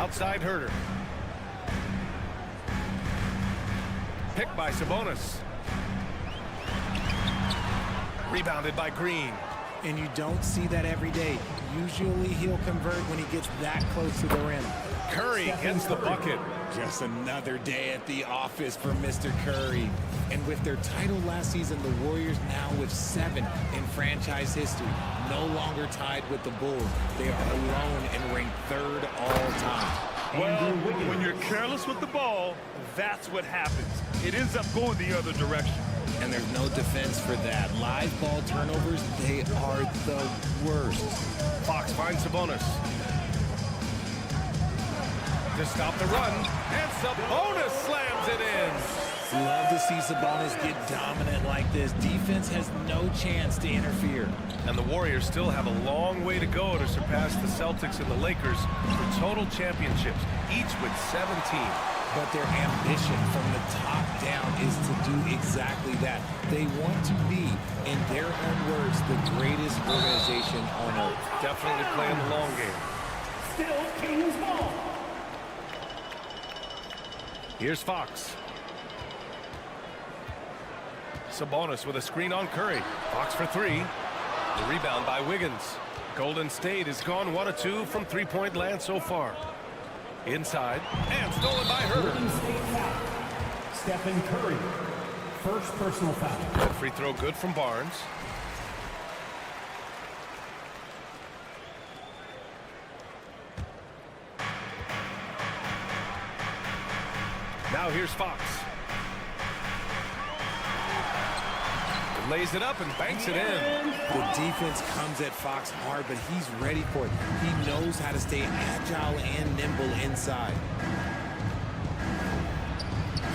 Outside Herder. Picked by Sabonis. Rebounded by Green. And you don't see that every day. Usually he'll convert when he gets that close to the rim. Curry gets the bucket. Just another day at the office for Mr. Curry. And with their title last season, the Warriors now with 7 in franchise history. No longer tied with the Bulls. They are alone and ranked 3rd all time. Well, when you're careless with the ball, that's what happens. It ends up going the other direction. And there's no defense for that. Live ball turnovers, they are the worst. Fox finds Sabonis. To stop the run, and Sabonis slams it in. Love to see Sabonis get dominant like this. Defense has no chance to interfere. And the Warriors still have a long way to go to surpass the Celtics and the Lakers for total championships, each with 17. But their ambition from the top down is to do exactly that. They want to be, in their own words, the greatest organization on earth. Definitely playing the long game. Still King's ball. Here's Fox. Sabonis with a screen on Curry. Fox for 3. The rebound by Wiggins. Golden State has gone 1 of 2 from three-point land so far. Inside, and stolen by Herder. Golden State foul. Stephen Curry. First personal foul. That free throw good from Barnes. Now here's Fox. Lays it up and banks it in. The defense comes at Fox hard, but he's ready for it. He knows how to stay agile and nimble inside.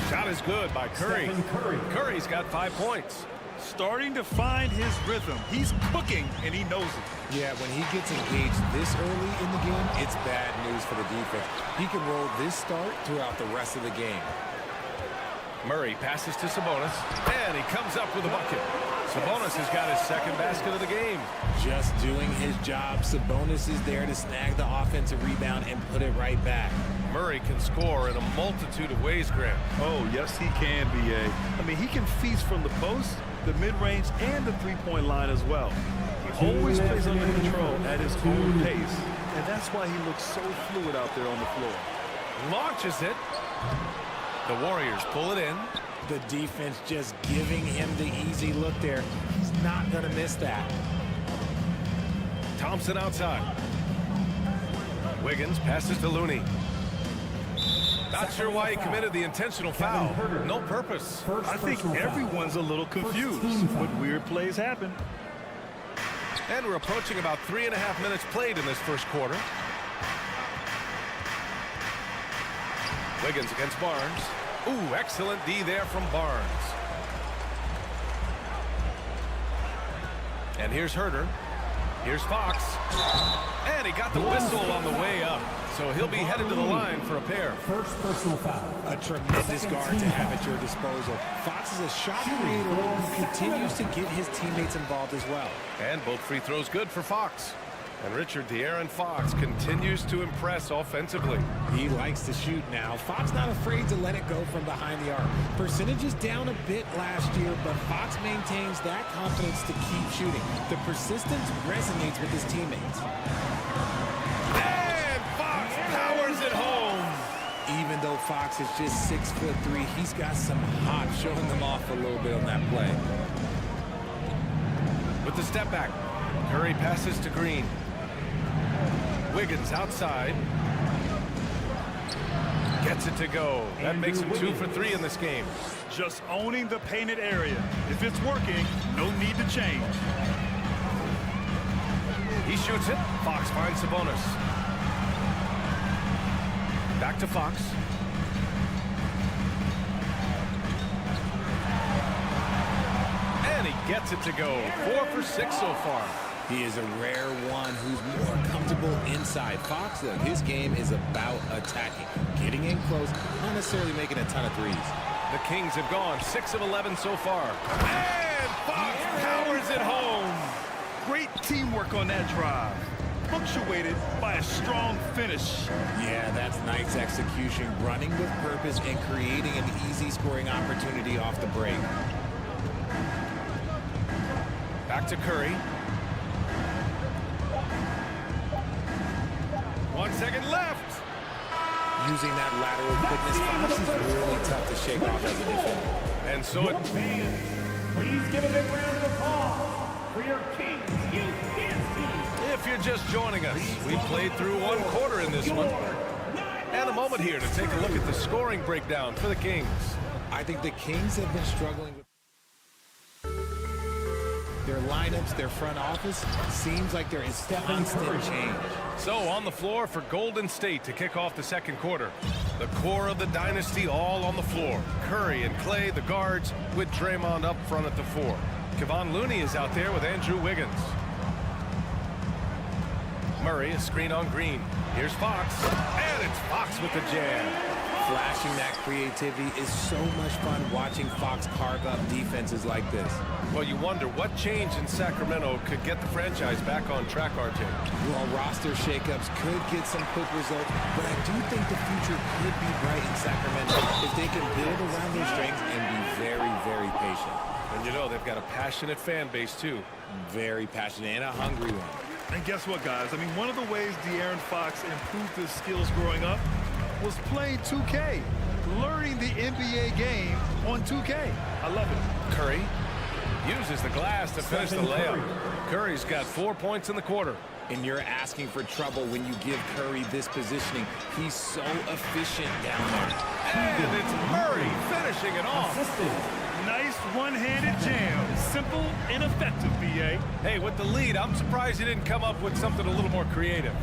Shot is good by Curry. Curry. Curry's got 5 points. Starting to find his rhythm. He's cooking, and he knows it. Yeah, when he gets engaged this early in the game, it's bad news for the defense. He can roll this start throughout the rest of the game. Murray passes to Sabonis, and he comes up with a bucket. Sabonis has got his 2nd basket of the game. Just doing his job. Sabonis is there to snag the offensive rebound and put it right back. Murray can score in a multitude of ways, Graham. Oh, yes, he can, B.A. I mean, he can feast from the post, the mid-range, and the three-point line as well. He always plays under control at his own pace, and that's why he looks so fluid out there on the floor. Launches it. The Warriors pull it in. The defense just giving him the easy look there. He's not going to miss that. Thompson outside. Wiggins passes to Looney. Not sure why he committed the intentional foul. No purpose. I think everyone's a little confused, but weird plays happen. And we're approaching about 3.5 minutes played in this first quarter. Wiggins against Barnes. Ooh, excellent D there from Barnes. And here's Herder. Here's Fox. And he got the whistle on the way up. So he'll be headed to the line for a pair. First personal foul. A tremendous guard to have at your disposal. Fox is a shot creator who continues to get his teammates involved as well. And both free throws good for Fox. And Richard De'Aaron Fox continues to impress offensively. He likes to shoot now. Fox not afraid to let it go from behind the arc. Percentage is down a bit last year, but Fox maintains that confidence to keep shooting. The persistence resonates with his teammates. And Fox powers it home. Even though Fox is just 6'3", he's got some hop, showing them off a little bit on that play. With the step back, Curry passes to Green. Wiggins outside. Gets it to go. That makes him 2 for 3 in this game. Just owning the painted area. If it's working, no need to change. He shoots it. Fox finds Sabonis. Back to Fox. And he gets it to go. 4 for 6 so far. He is a rare one who's more comfortable inside. Fox, though, his game is about attacking, getting in close, not necessarily making a ton of threes. The Kings have gone 6 of 11 so far. And Fox powers it home. Great teamwork on that drive, punctuated by a strong finish. Yeah, that's Nice execution, running with purpose and creating an easy scoring opportunity off the break. Back to Curry. 1 second left. Using that lateral quickness, Fox is really tough to shake off as a defender. And so it... Please give a big round of applause for your Kings Youth Dance Team. If you're just joining us, we played through 1 quarter in this one. And a moment here to take a look at the scoring breakdown for the Kings. I think the Kings have been struggling with their lineups, their front office. Seems like there is constant change. So on the floor for Golden State to kick off the second quarter. The core of the dynasty all on the floor. Curry and Clay, the guards, with Draymond up front at the 4. Kevon Looney is out there with Andrew Wiggins. Murray, a screen on Green. Here's Fox, and it's Fox with the jam. Flashing that creativity is so much fun watching Fox carve up defenses like this. Well, you wonder what change in Sacramento could get the franchise back on track, RJ. Well, roster shakeups could get some quick results, but I do think the future could be bright in Sacramento if they can build around their strengths and be very, very patient. And you know, they've got a passionate fan base, too. Very passionate and a hungry one. And guess what, guys? I mean, one of the ways De'Aaron Fox improved his skills growing up was playing 2K, learning the NBA game on 2K. I love it. Curry uses the glass to finish the layup. Curry's got 4 points in the quarter. And you're asking for trouble when you give Curry this positioning. He's so efficient down there. And it's Murray finishing it off. Nice one-handed jam. Simple and effective, B.A. Hey, with the lead, I'm surprised he didn't come up with something a little more creative.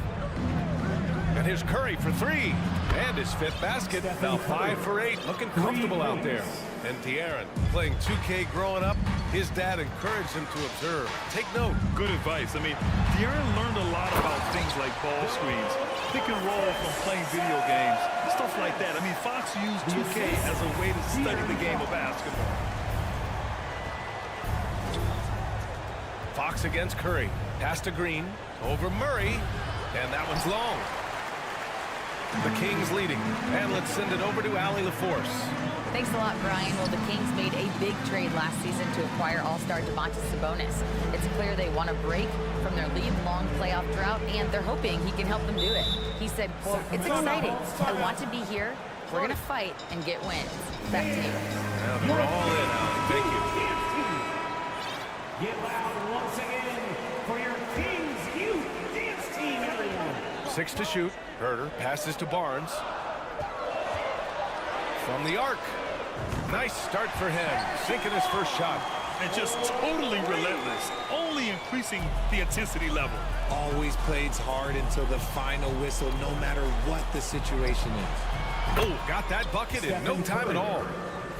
And here's Curry for 3. And his 5th basket. Now 5 for 8. Looking comfortable out there. And De'Aaron, playing 2K growing up, his dad encouraged him to observe. Take note. Good advice. I mean, De'Aaron learned a lot about things like ball screens, pick and roll from playing video games, stuff like that. I mean, Fox used 2K as a way to study the game of basketball. Fox against Curry. Pass to Green. Over Murray. And that one's long. The Kings leading. And let's send it over to Allie LaForce. Thanks a lot, Brian. Well, the Kings made a big trade last season to acquire All-Star Domantas Sabonis. It's clear they want to break from their league-long playoff drought, and they're hoping he can help them do it. He said, quote, "It's exciting. I want to be here. We're going to fight and get wins." Back to you. Well, they're all in, Allie. Thank you. Get loud once again for your Kings Youth Dance Team, everyone. 6 to shoot. Herter passes to Barnes. From the arc. Nice start for him. Sinking his first shot. And just totally relentless, only increasing the intensity level. Always plays hard until the final whistle, no matter what the situation is. Oh, got that bucket in no time at all.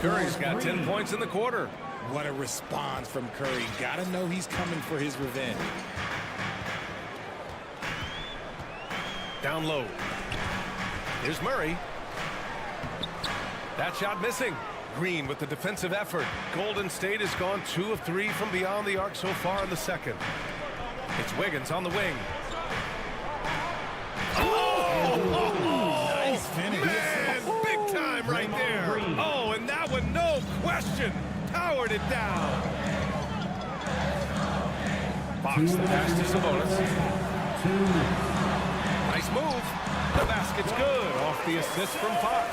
Curry's got 10 points in the quarter. What a response from Curry. Gotta know he's coming for his revenge. Down low. Here's Murray. That shot missing. Green with the defensive effort. Golden State has gone 2 of 3 from beyond the arc so far in the second. It's Wiggins on the wing. Oh! Nice finish. Man, big time right there. Oh, and that one, no question, powered it down. Fox the pass to Sabonis. Nice move. The basket's good off the assist from Fox.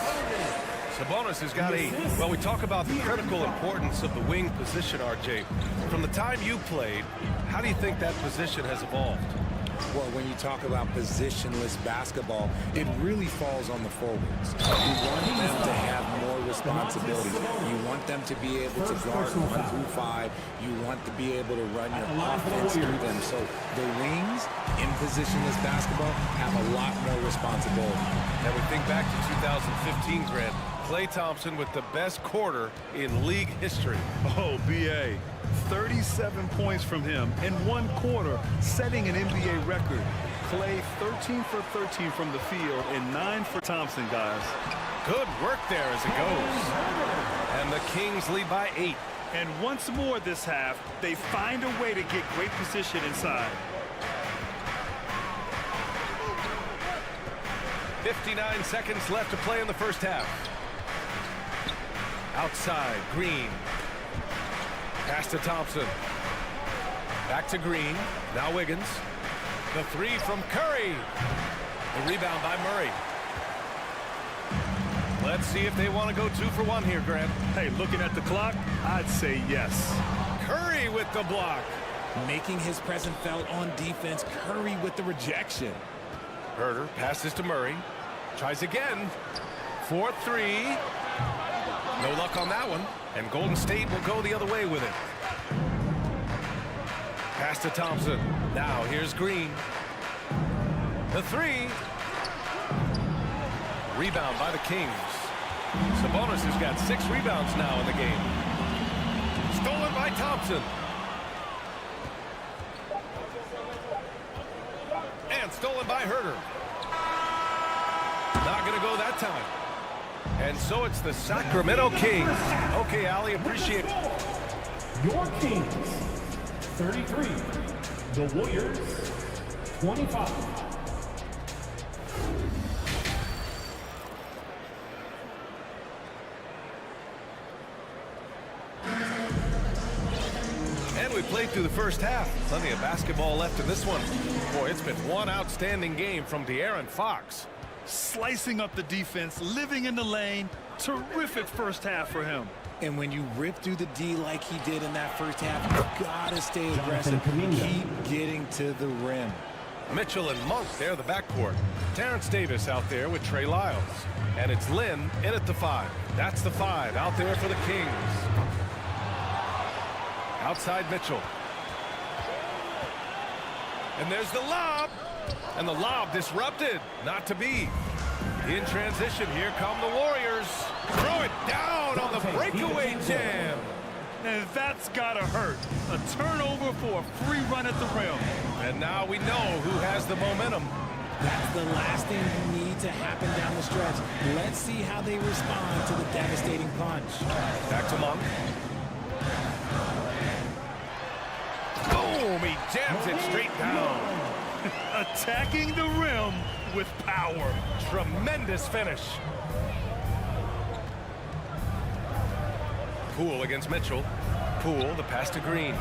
Sabonis has got 8. Well, we talk about the critical importance of the wing position, RJ. From the time you played, how do you think that position has evolved? Well, when you talk about positionless basketball, it really falls on the forwards. You want them to have more responsibilities. You want them to be able to guard 1 through 5. You want to be able to run your offense through them. So the wings in positionless basketball have a lot more responsibility. And we think back to 2015, Grant. Klay Thompson with the best quarter in league history. Oh, B.A. 37 points from him in 1 quarter, setting an NBA record. Klay 13 for 13 from the field and 9 for Thompson, guys. Good work there as it goes. And the Kings lead by 8. And once more this half, they find a way to get great position inside. 59 seconds left to play in the first half. Outside, Green. Pass to Thompson. Back to Green. Now Wiggins. The three from Curry. The rebound by Murray. Let's see if they want to go 2 for 1 here, Grant. Hey, looking at the clock, I'd say yes. Curry with the block. Making his presence felt on defense. Curry with the rejection. Herter passes to Murray. Tries again. 4-3. No luck on that one. And Golden State will go the other way with it. Pass to Thompson. Now here's Green. The three. Rebound by the Kings. Sabonis has got 6 rebounds now in the game. Stolen by Thompson. And stolen by Herter. Not going to go that time. And so it's the Sacramento Kings. Okay, Allie, appreciate it. Your Kings, 33. The Warriors, 25. And we played through the first half. Plenty of basketball left in this one. Boy, it's been one outstanding game from De'Aaron Fox. Slicing up the defense, living in the lane. Terrific first half for him. And when you rip through the D like he did in that first half, you gotta stay aggressive. Keep getting to the rim. Mitchell and Monk, they're the backcourt. Terrence Davis out there with Trey Lyles. And it's Lynn in at the 5. That's the 5 out there for the Kings. Outside Mitchell. And there's the lob. And the lob disrupted. Not to be. In transition, here come the Warriors. Throw it down on the breakaway jam. And that's gotta hurt. A turnover for a free run at the rim. And now we know who has the momentum. That's the last thing you need to happen down the stretch. Let's see how they respond to the devastating punch. Back to Monk. Boom! He jams it straight down. Attacking the rim with power. Tremendous finish. Poole against Mitchell. Poole, the pass to Green.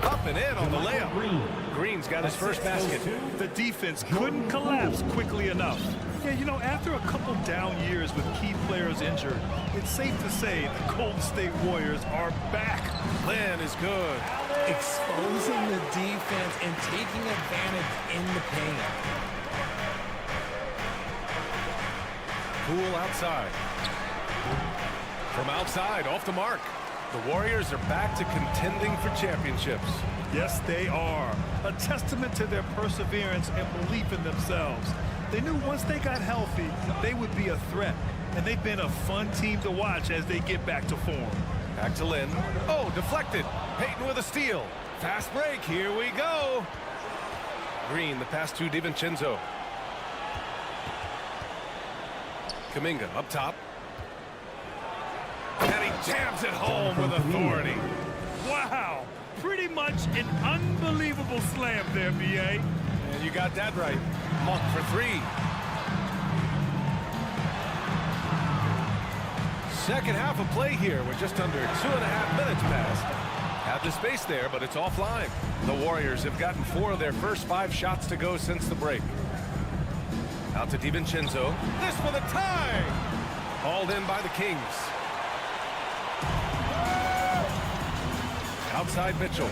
Up and in on the layup. Green's got his first basket. The defense couldn't collapse quickly enough. Yeah, you know, after a couple down years with key players injured, it's safe to say the Golden State Warriors are back. Lynn is good. Exposing the defense and taking advantage in the paint. Poole outside. From outside, off the mark. The Warriors are back to contending for championships. Yes, they are. A testament to their perseverance and belief in themselves. They knew once they got healthy, they would be a threat. And they've been a fun team to watch as they get back to form. Back to Lynn. Oh, deflected. Payton with a steal. Fast break. Here we go. Green, the pass to DiVincenzo. Kuminga up top. And he jams it home with authority. Wow. Pretty much an unbelievable slam there, B.A. And you got that right. Monk for 3. Second half of play here. We're just under 2.5 minutes past. Have the space there, but it's offline. The Warriors have gotten 4 of their first 5 shots to go since the break. Out to DiVincenzo. This for the tie. Hauled in by the Kings. Outside Mitchell.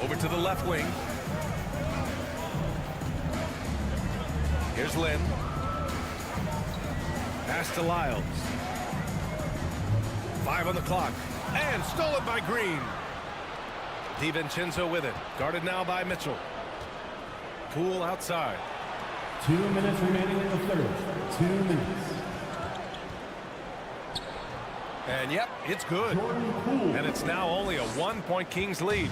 Over to the left wing. Here's Lynn. Pass to Lyles. 5 on the clock. And stolen by Green. DiVincenzo with it. Guarded now by Mitchell. Poole outside. 2 minutes remaining in the third. 2 minutes. And yep, it's good. And it's now only a 1-point Kings lead.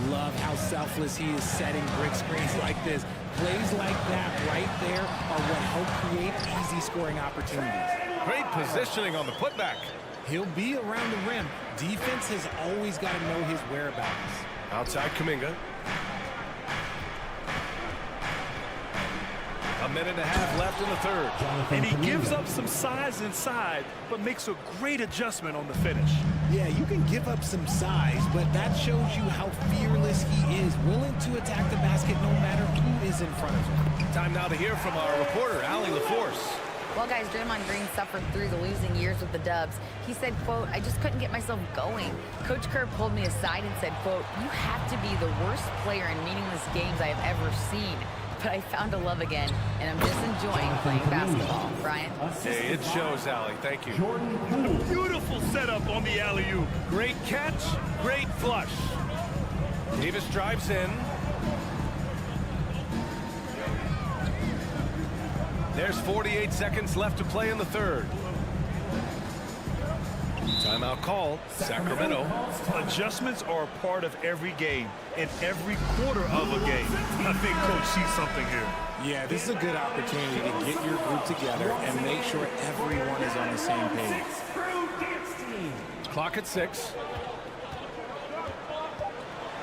Love how selfless he is setting brick screens like this. Plays like that right there are what help create easy scoring opportunities. Great positioning on the putback. He'll be around the rim. Defense has always got to know his whereabouts. Outside Kuminga. A minute and a half left in the third. And he gives up some size inside, but makes a great adjustment on the finish. Yeah, you can give up some size, but that shows you how fearless he is, willing to attack the basket no matter who is in front of him. Time now to hear from our reporter, Allie LaForce. Well, guys, Draymond Green suffered through the losing years with the Dubs. He said, quote, "I just couldn't get myself going. Coach Kerr pulled me aside and said, quote, you have to be the worst player in meaningless games I have ever seen. But I found a love again, and I'm just enjoying playing basketball." Brian? Hey, it shows, Allie. Thank you. Beautiful setup on the alley-oop. Great catch, great flush. Davis drives in. There's 48 seconds left to play in the third. Timeout call, Sacramento. Adjustments are a part of every game, and every quarter of a game. I think Coach sees something here. Yeah, this is a good opportunity to get your group together and make sure everyone is on the same page. Clock at 6.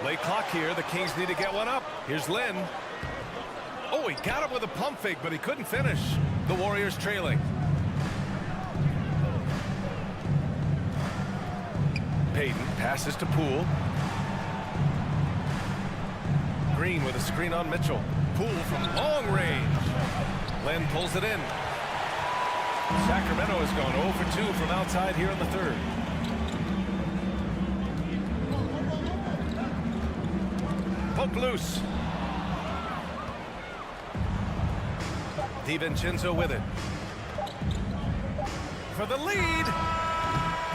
Late clock here. The Kings need to get one up. Here's Lynn. Oh, he got him with a pump fake, but he couldn't finish. The Warriors trailing. Payton passes to Poole. Green with a screen on Mitchell. Poole from long range. Len pulls it in. Sacramento has gone 0 for 2 from outside here in the third. Poke loose. DiVincenzo with it. For the lead.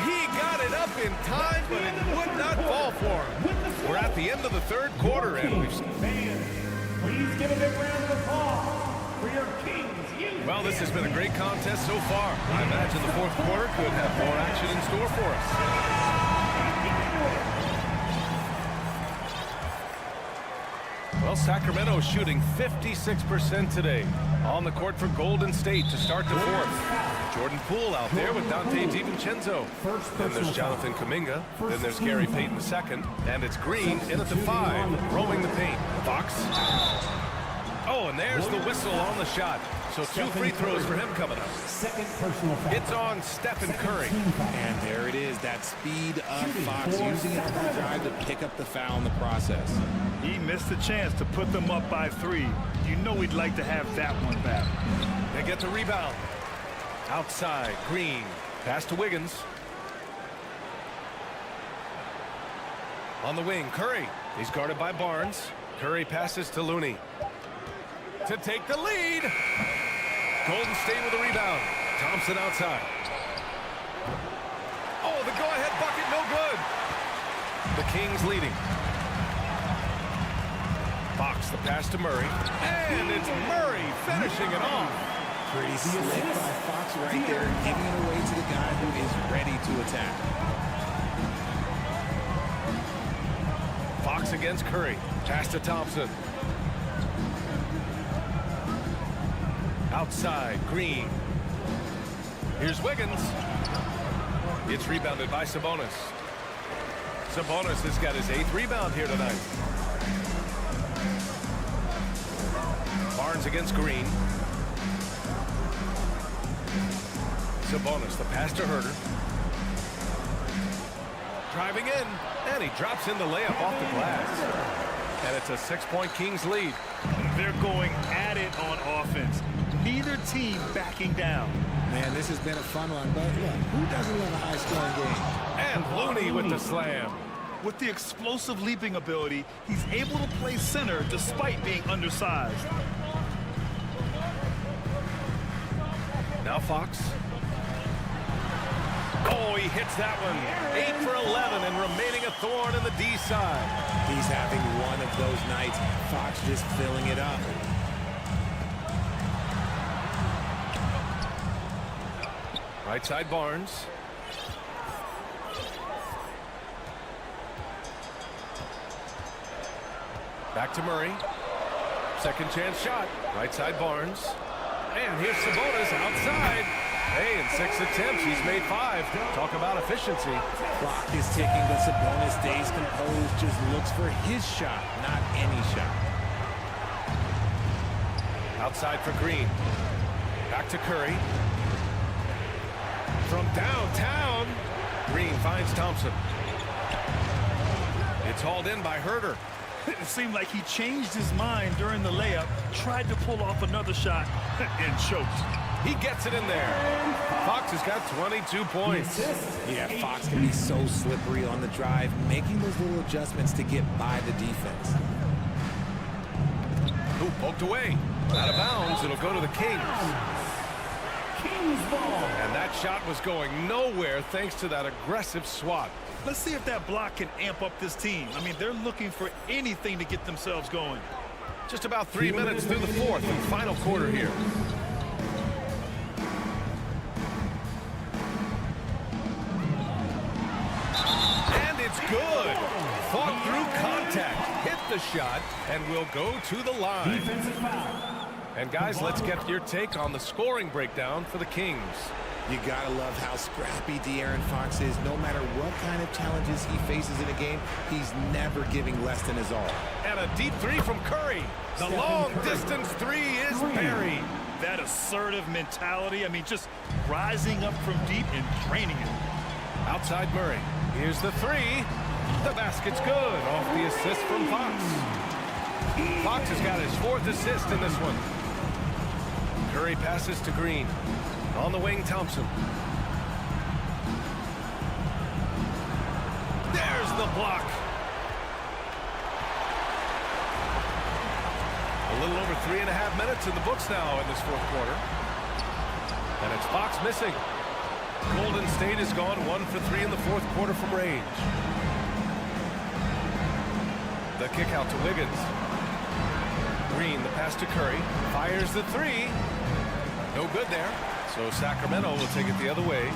He got it up in time, but it would not fall for him. We're at the end of the third quarter, and we've... Fans, please give a big round of applause for your Kings. Well, this has been a great contest so far. I imagine the fourth quarter could have more action in store for us. Well, Sacramento is shooting 56% today. On the court for Golden State to start the fourth. Jordan Poole out there with Dante DiVincenzo. Then there's Jonathan Kuminga. Then there's Gary Payton II. And it's Green in at the 5, roaming the paint. Fox. Oh, and there's the whistle on the shot. So 2 free throws for him coming up. It's on Stephen Curry. And there it is, that speed of Fox using it on the drive to pick up the foul in the process. He missed the chance to put them up by 3. You know we'd like to have that one back. They get the rebound. Outside, Green. Pass to Wiggins. On the wing, Curry. He's guarded by Barnes. Curry passes to Looney. To take the lead. Golden State with the rebound. Thompson outside. Oh, the go-ahead bucket, no good. The Kings leading. Fox, the pass to Murray. And it's Murray finishing it off. Pretty slick by Fox right there, giving it away to the guy who is ready to attack. Fox against Curry. Pass to Thompson. Outside, Green. Here's Wiggins. It's rebounded by Sabonis. Sabonis has got his 8th rebound here tonight. Barnes against Green. Sabonis, the pass to Herter. Driving in, and he drops in the layup off the glass. And it's a 6-point Kings lead. They're going at it on offense. Neither team backing down. Man, this has been a fun one, but look, who doesn't love a high-scoring game? And Looney with the slam. With the explosive leaping ability, he's able to play center despite being undersized. Now Fox. Oh, he hits that one. 8 for 11 and remaining a thorn in the D side. He's having one of those nights. Fox just filling it up. Right side Barnes. Back to Murray. Second chance shot. Right side Barnes. And here's Sabonis outside. Hey, in 6 attempts, he's made 5. Talk about efficiency. Clock is ticking, but Sabonis stays composed, just looks for his shot, not any shot. Outside for Green. Back to Curry. From downtown, Green finds Thompson. It's hauled in by Herter. It seemed like he changed his mind during the layup, tried to pull off another shot, and choked. He gets it in there. Fox has got 22 points. Yeah, Fox can be so slippery on the drive, making those little adjustments to get by the defense. Ooh, poked away. Out of bounds, it'll go to the Kings. Kings ball. And that shot was going nowhere thanks to that aggressive swat. Let's see if that block can amp up this team. I mean, they're looking for anything to get themselves going. Just about 3 minutes through the fourth and final quarter here. And it's good. Fought through contact, hit the shot, and will go to the line. Defensive foul. And guys, let's get your take on the scoring breakdown for the Kings. You gotta love how scrappy De'Aaron Fox is. No matter what kind of challenges he faces in a game, he's never giving less than his all. And a deep three from Curry. The long-distance three is buried. That assertive mentality, I mean, just rising up from deep and draining it. Outside Murray. Here's the three. The basket's good off the assist from Fox. Fox has got his fourth assist in this one. Curry passes to Green. On the wing, Thompson. There's the block. A little over 3.5 minutes in the books now in this fourth quarter. And it's Fox missing. Golden State has gone 1 for 3 in the fourth quarter from range. The kick out to Wiggins. Green, the pass to Curry. Fires the three. No good there. So Sacramento will take it the other way.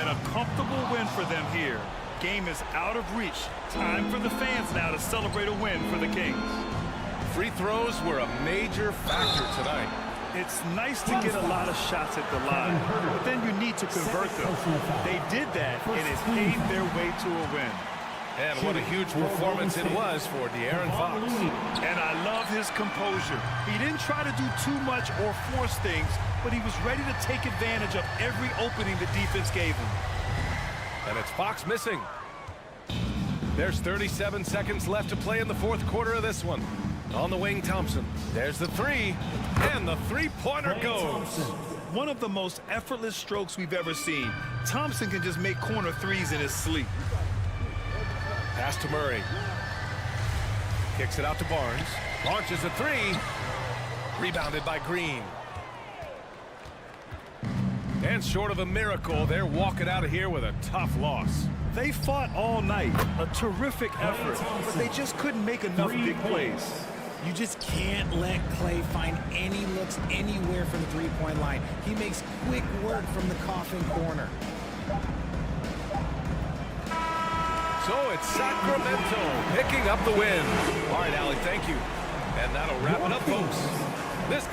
And a comfortable win for them here. Game is out of reach. Time for the fans now to celebrate a win for the Kings. Free throws were a major factor tonight. It's nice to get a lot of shots at the line, but then you need to convert them. They did that, and it paved their way to a win. And what a huge performance it was for De'Aaron Fox. And I love his composure. He didn't try to do too much or force things, but he was ready to take advantage of every opening the defense gave him. And it's Fox missing. There's 37 seconds left to play in the fourth quarter of this one. On the wing, Thompson. There's the three, and the three-pointer goes. One of the most effortless strokes we've ever seen. Thompson can just make corner threes in his sleep. Pass to Murray. Kicks it out to Barnes. Launches a three. Rebounded by Green. And short of a miracle, they're walking out of here with a tough loss. They fought all night. A terrific effort, but they just couldn't make enough big plays. You just can't let Clay find any looks anywhere from the three-point line. He makes quick work from the coffin corner. So it's Sacramento picking up the win. All right, Allie, thank you. And that'll wrap it up, folks. This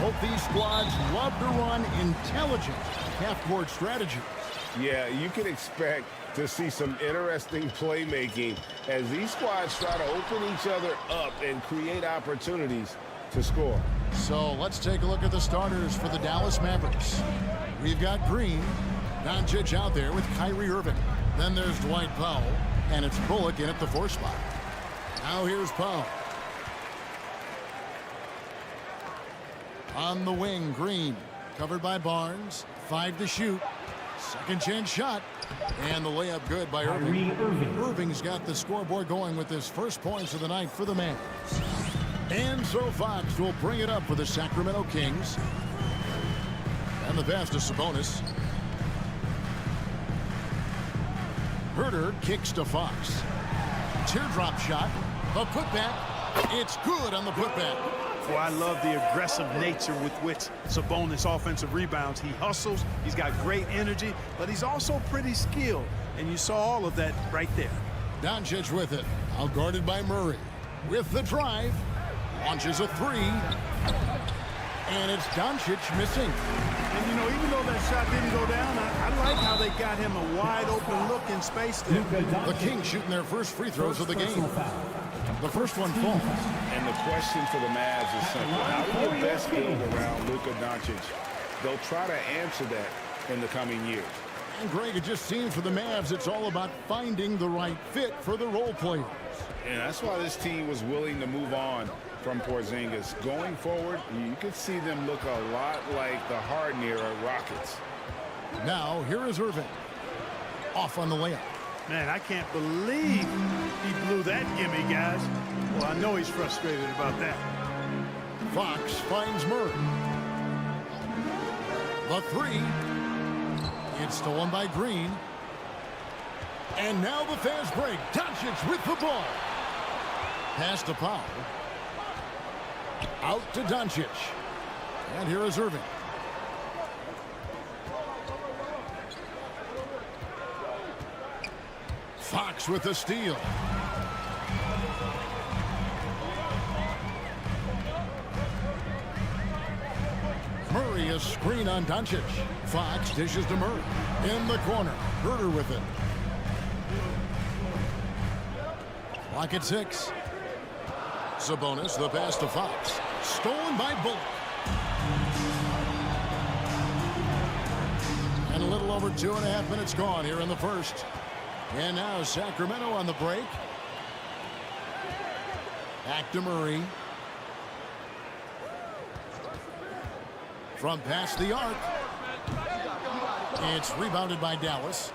Both these squads love to run intelligent half-court strategies. Yeah, you can expect to see some interesting playmaking as these squads try to open each other up and create opportunities to score. So let's take a look at the starters for the Dallas Mavericks. We've got Green, Doncic out there with Kyrie Irving. Then there's Dwight Powell, and it's Bullock in at the 4 spot. Now here's Powell. On the wing, Green, covered by Barnes, 5 to shoot. Second chance shot, and the layup good by Irving. Irving's got the scoreboard going with his first points of the night for the Mavs. And so Fox will bring it up for the Sacramento Kings. And the pass to Sabonis. Herter kicks to Fox. Teardrop shot, a putback. It's good on the putback. Well, I love the aggressive nature with which Sabonis offensive rebounds. He hustles, he's got great energy, but he's also pretty skilled. And you saw all of that right there. Doncic with it, out guarded by Murray. With the drive, launches a 3. And it's Doncic missing. And, you know, even though that shot didn't go down, I like how they got him a wide open look in space there. The Kings shooting their first free throws of the game. The first one falls. And the question for the Mavs is simple. How do you best build around Luka Doncic? They'll try to answer that in the coming years. And Greg, it just seems for the Mavs, it's all about finding the right fit for the role players. And that's why this team was willing to move on from Porzingis. Going forward, you could see them look a lot like the Harden era Rockets. Now, here is Irving. Off on the layup. Man, I can't believe he blew that gimme, guys. Well, I know he's frustrated about that. Fox finds Murray. The 3. It's stolen by Green. And now the fast break. Doncic with the ball. Pass to Powell. Out to Doncic. And here is Irving. Fox with the steal. Murray a screen on Doncic. Fox dishes to Murray. In the corner. Herter with it. Clock at 6. Sabonis, the pass to Fox. Stolen by Bullock. And a little over 2.5 minutes gone here in the first. And now Sacramento on the break. Back to Murray. From past the arc. It's rebounded by Dallas.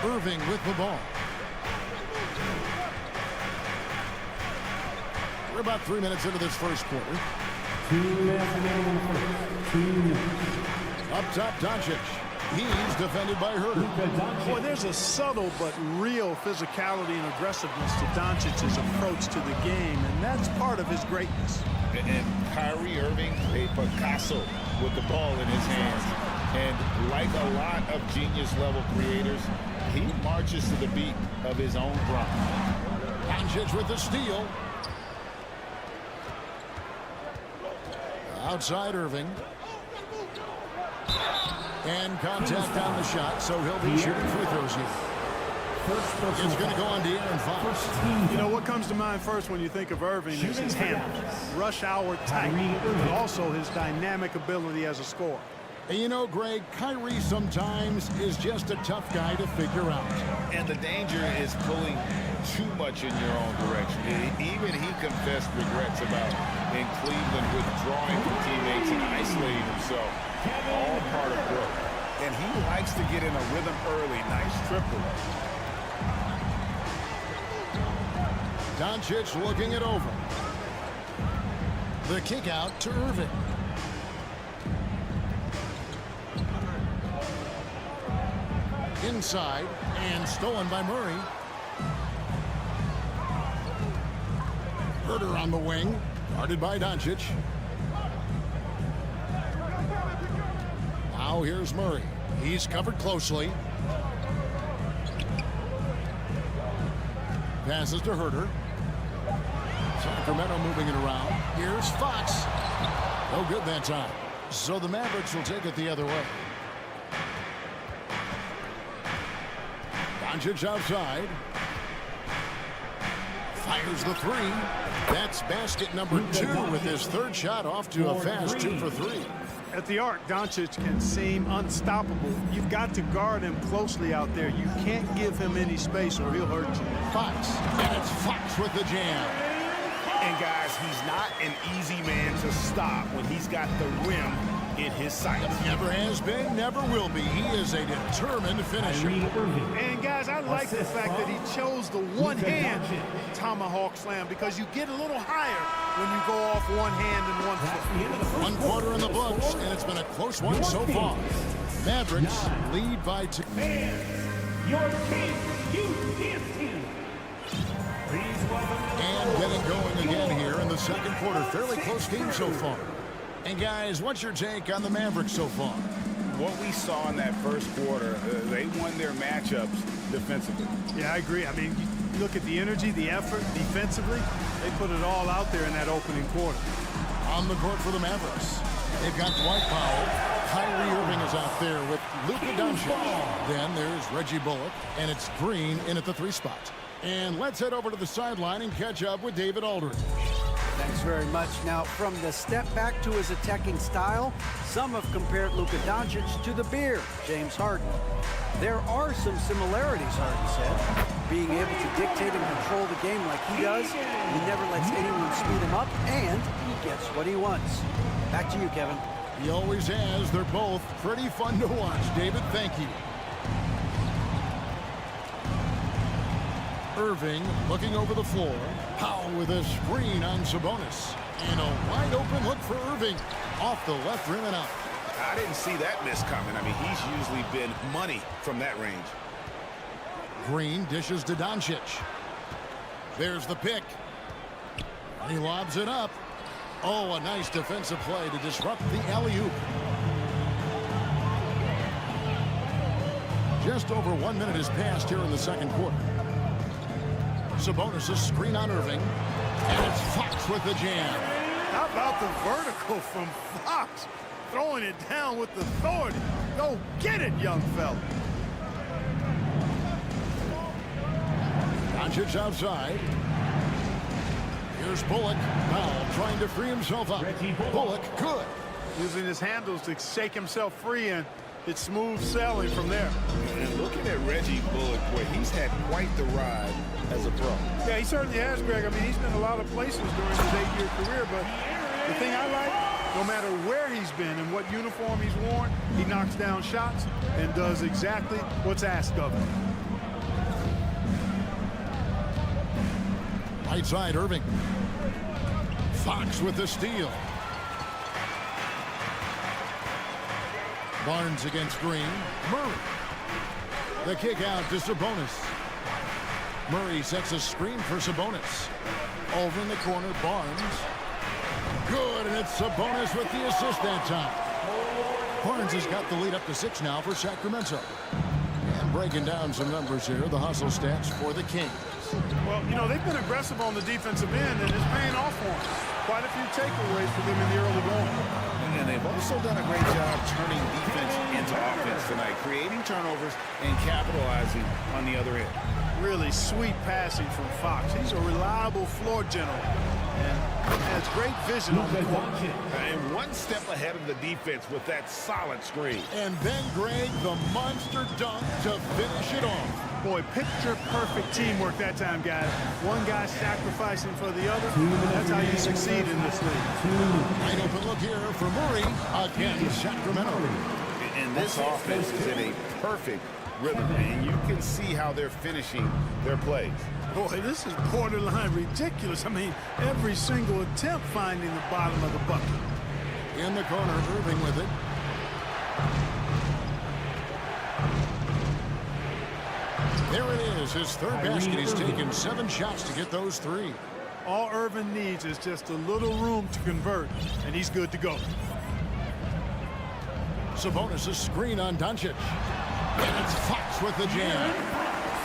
Irving with the ball. We're about 3 minutes into this first quarter. 2 minutes. 2 minutes. Up top, Doncic. He's defended by Herter. Boy, there's a subtle but real physicality and aggressiveness to Doncic's approach to the game, and that's part of his greatness. And Kyrie Irving, a Picasso with the ball in his hands. And like a lot of genius-level creators, he marches to the beat of his own drum. Doncic with the steal. Outside Irving. And contact on the shot, so he'll be shooting free throws here. It's going to go on De'Aaron Fox. You know, what comes to mind first when you think of Irving is his handles. Rush hour tight, but also his dynamic ability as a scorer. And you know, Greg, Kyrie sometimes is just a tough guy to figure out. And the danger is pulling too much in your own direction. Even he confessed regrets about in Cleveland withdrawing from teammates and isolating himself. All part of growth. And he likes to get in a rhythm early. Nice triple. Doncic looking it over. The kick out to Irving. Inside and stolen by Murray. Herter on the wing, guarded by Doncic. Now here's Murray. He's covered closely. Passes to Herter. Sacramento moving it around. Here's Fox. No good that time. So the Mavericks will take it the other way. Doncic outside. Fires the three. That's basket number 2 with his third shot off to a fast 2 for 3. At the arc, Doncic can seem unstoppable. You've got to guard him closely out there. You can't give him any space or he'll hurt you. Fox. And it's Fox with the jam. And guys, he's not an easy man to stop when he's got the rim in his sights. Never has been, never will be. He is a determined finisher. And guys, I like the fact that he chose the one-hand tomahawk slam because you get a little higher when you go off one hand and one foot. 1 quarter in the books, and it's been a close one so far. Mavericks lead by 2. Your king, Houston. And getting going again here in the second quarter. Fairly close game so far. And guys, what's your take on the Mavericks so far? What we saw in that first quarter, they won their matchups defensively. Yeah, I agree. I mean, you look at the energy, the effort, defensively, they put it all out there in that opening quarter. On the court for the Mavericks, they've got Dwight Powell. Kyrie Irving is out there with Luka Doncic. Then there's Reggie Bullock, and it's Green in at the 3 spot. And let's head over to the sideline and catch up with David Aldridge. Thanks very much. Now, from the step back to his attacking style, some have compared Luka Doncic to the Bear, James Harden. There are some similarities, Harden said. Being able to dictate and control the game like he does, he never lets anyone speed him up, and he gets what he wants. Back to you, Kevin. He always has. They're both pretty fun to watch. David, thank you. Irving looking over the floor. Powell with a screen on Sabonis. And a wide open look for Irving. Off the left rim and out. I didn't see that miss coming. I mean, he's usually been money from that range. Green dishes to Doncic. There's the pick. And he lobs it up. Oh, a nice defensive play to disrupt the alley-oop. Just over 1 minute has passed here in the second quarter. Sabonis' screen on Irving. And it's Fox with the jam. How about the vertical from Fox? Throwing it down with authority. Go get it, young fella. Doncic outside. Here's Bullock. Powell trying to free himself up. Bullock, good. Using his handles to shake himself free, and it's smooth sailing from there. And looking at Reggie Bullock, boy, he's had quite the ride as a pro. Yeah, he certainly has, Greg. I mean, he's been a lot of places during his 8-year career, but the thing I like, no matter where he's been and what uniform he's worn, he knocks down shots and does exactly what's asked of him. Right side, Irving. Fox with the steal. Barnes against Green. Murray. The kick out to Sabonis. Murray sets a screen for Sabonis. Over in the corner, Barnes. Good, and it's Sabonis with the assist that time. Barnes has got the lead up to 6 now for Sacramento. And breaking down some numbers here, the hustle stats for the Kings. Well, you know, they've been aggressive on the defensive end, and it's paying off for them. Quite a few takeaways for them in the early going. And they've also done a great job turning defense into offense tonight, creating turnovers and capitalizing on the other end. Really sweet passing from Fox. He's a reliable floor general and has great vision on the court. And one step ahead of the defense with that solid screen. And then Greg, the monster dunk to finish it off. Boy, picture-perfect teamwork that time, guys. One guy sacrificing for the other. That's how you succeed in this league. Wide open look here for Murray against Sacramento. And this offense is in a perfect rhythm, and you can see how they're finishing their plays. Boy, this is borderline ridiculous. I mean, every single attempt finding the bottom of the bucket. In the corner, Irving with it. There it is, his third basket. He's taken 7 shots to get those 3. All Irvin needs is just a little room to convert, and he's good to go. Sabonis' screen on Doncic. And it's Fox with the jam.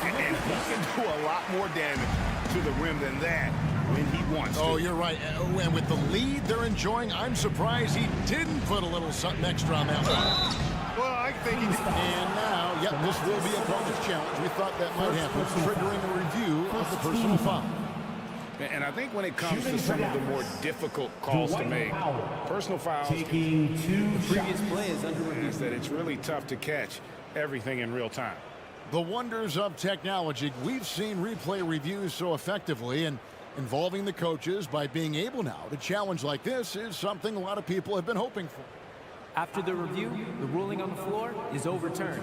And he can do a lot more damage to the rim than that when he wants to. Oh, you're right. And with the lead they're enjoying, I'm surprised he didn't put a little something extra on that one. Well, I think he did. And now, yep, this will be a bonus challenge. We thought that might happen, triggering a review of the personal foul. And I think when it comes to some of the more difficult calls to make, personal fouls, Taking two Previous play is under review. is that it's really tough to catch everything in real time. The wonders of technology. We've seen replay reviews so effectively, and involving the coaches by being able now to challenge like this is something a lot of people have been hoping for. After the review, the ruling on the floor is overturned.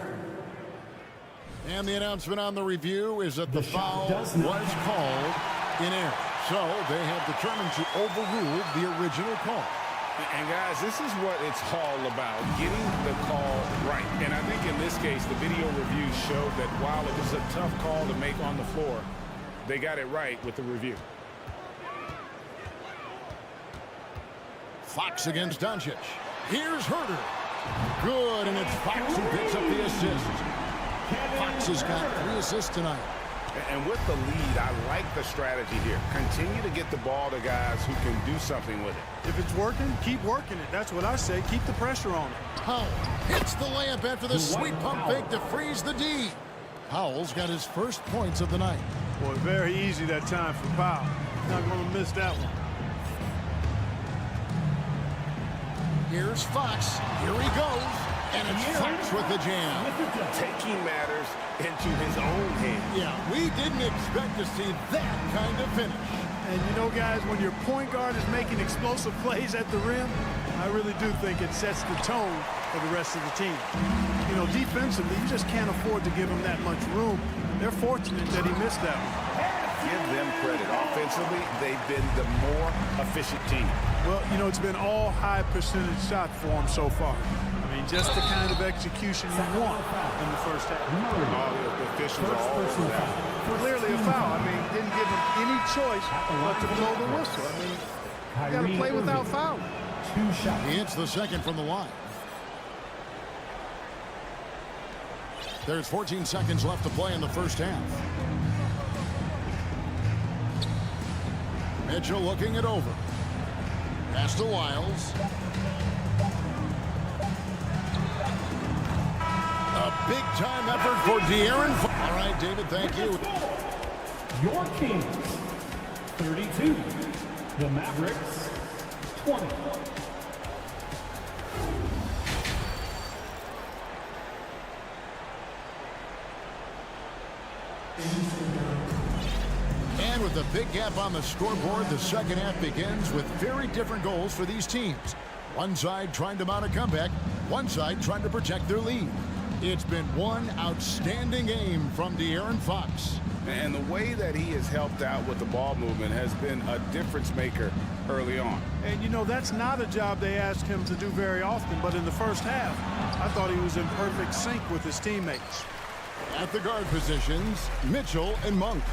And the announcement on the review is that the foul was called in error. So they have determined to overrule the original call. And guys, this is what it's all about, getting the call right. And I think in this case, the video review showed that while it was a tough call to make on the floor, they got it right with the review. Fox against Doncic. Here's Herter. Good, and it's Fox who picks up the assist. Fox has got 3 assists tonight. And with the lead, I like the strategy here. Continue to get the ball to guys who can do something with it. If it's working, keep working it. That's what I say. Keep the pressure on it. Powell hits the layup after the sweet pump fake to freeze the D. Powell's got his first points of the night. Boy, very easy that time for Powell. Not going to miss that one. Here's Fox. Here he goes. And it's Fox with the jam. Taking matters into his own hands. Yeah, we didn't expect to see that kind of finish. And you know, guys, when your point guard is making explosive plays at the rim, I really do think it sets the tone for the rest of the team. You know, defensively, you just can't afford to give him that much room. They're fortunate that he missed that one. Give them credit. Offensively, they've been the more efficient team. Well, you know, it's been all high percentage shots for him so far. I mean, just the kind of execution you want in the first half. All the officials are all over that. Clearly a foul. I mean, didn't give him any choice but to blow the whistle. I mean, you got to play without fouling. He hits the second from the line. There's 14 seconds left to play in the first half. Mitchell looking it over. Pass to Wiles. A big-time effort for De'Aaron. All right, David, thank you. Your Kings, 32. The Mavericks, 20. And with a big gap on the scoreboard, the second half begins with very different goals for these teams. One side trying to mount a comeback, one side trying to protect their lead. It's been one outstanding game from De'Aaron Fox. And the way that he has helped out with the ball movement has been a difference maker early on. And, you know, that's not a job they asked him to do very often, but in the first half, I thought he was in perfect sync with his teammates. At the guard positions, Mitchell and Monk.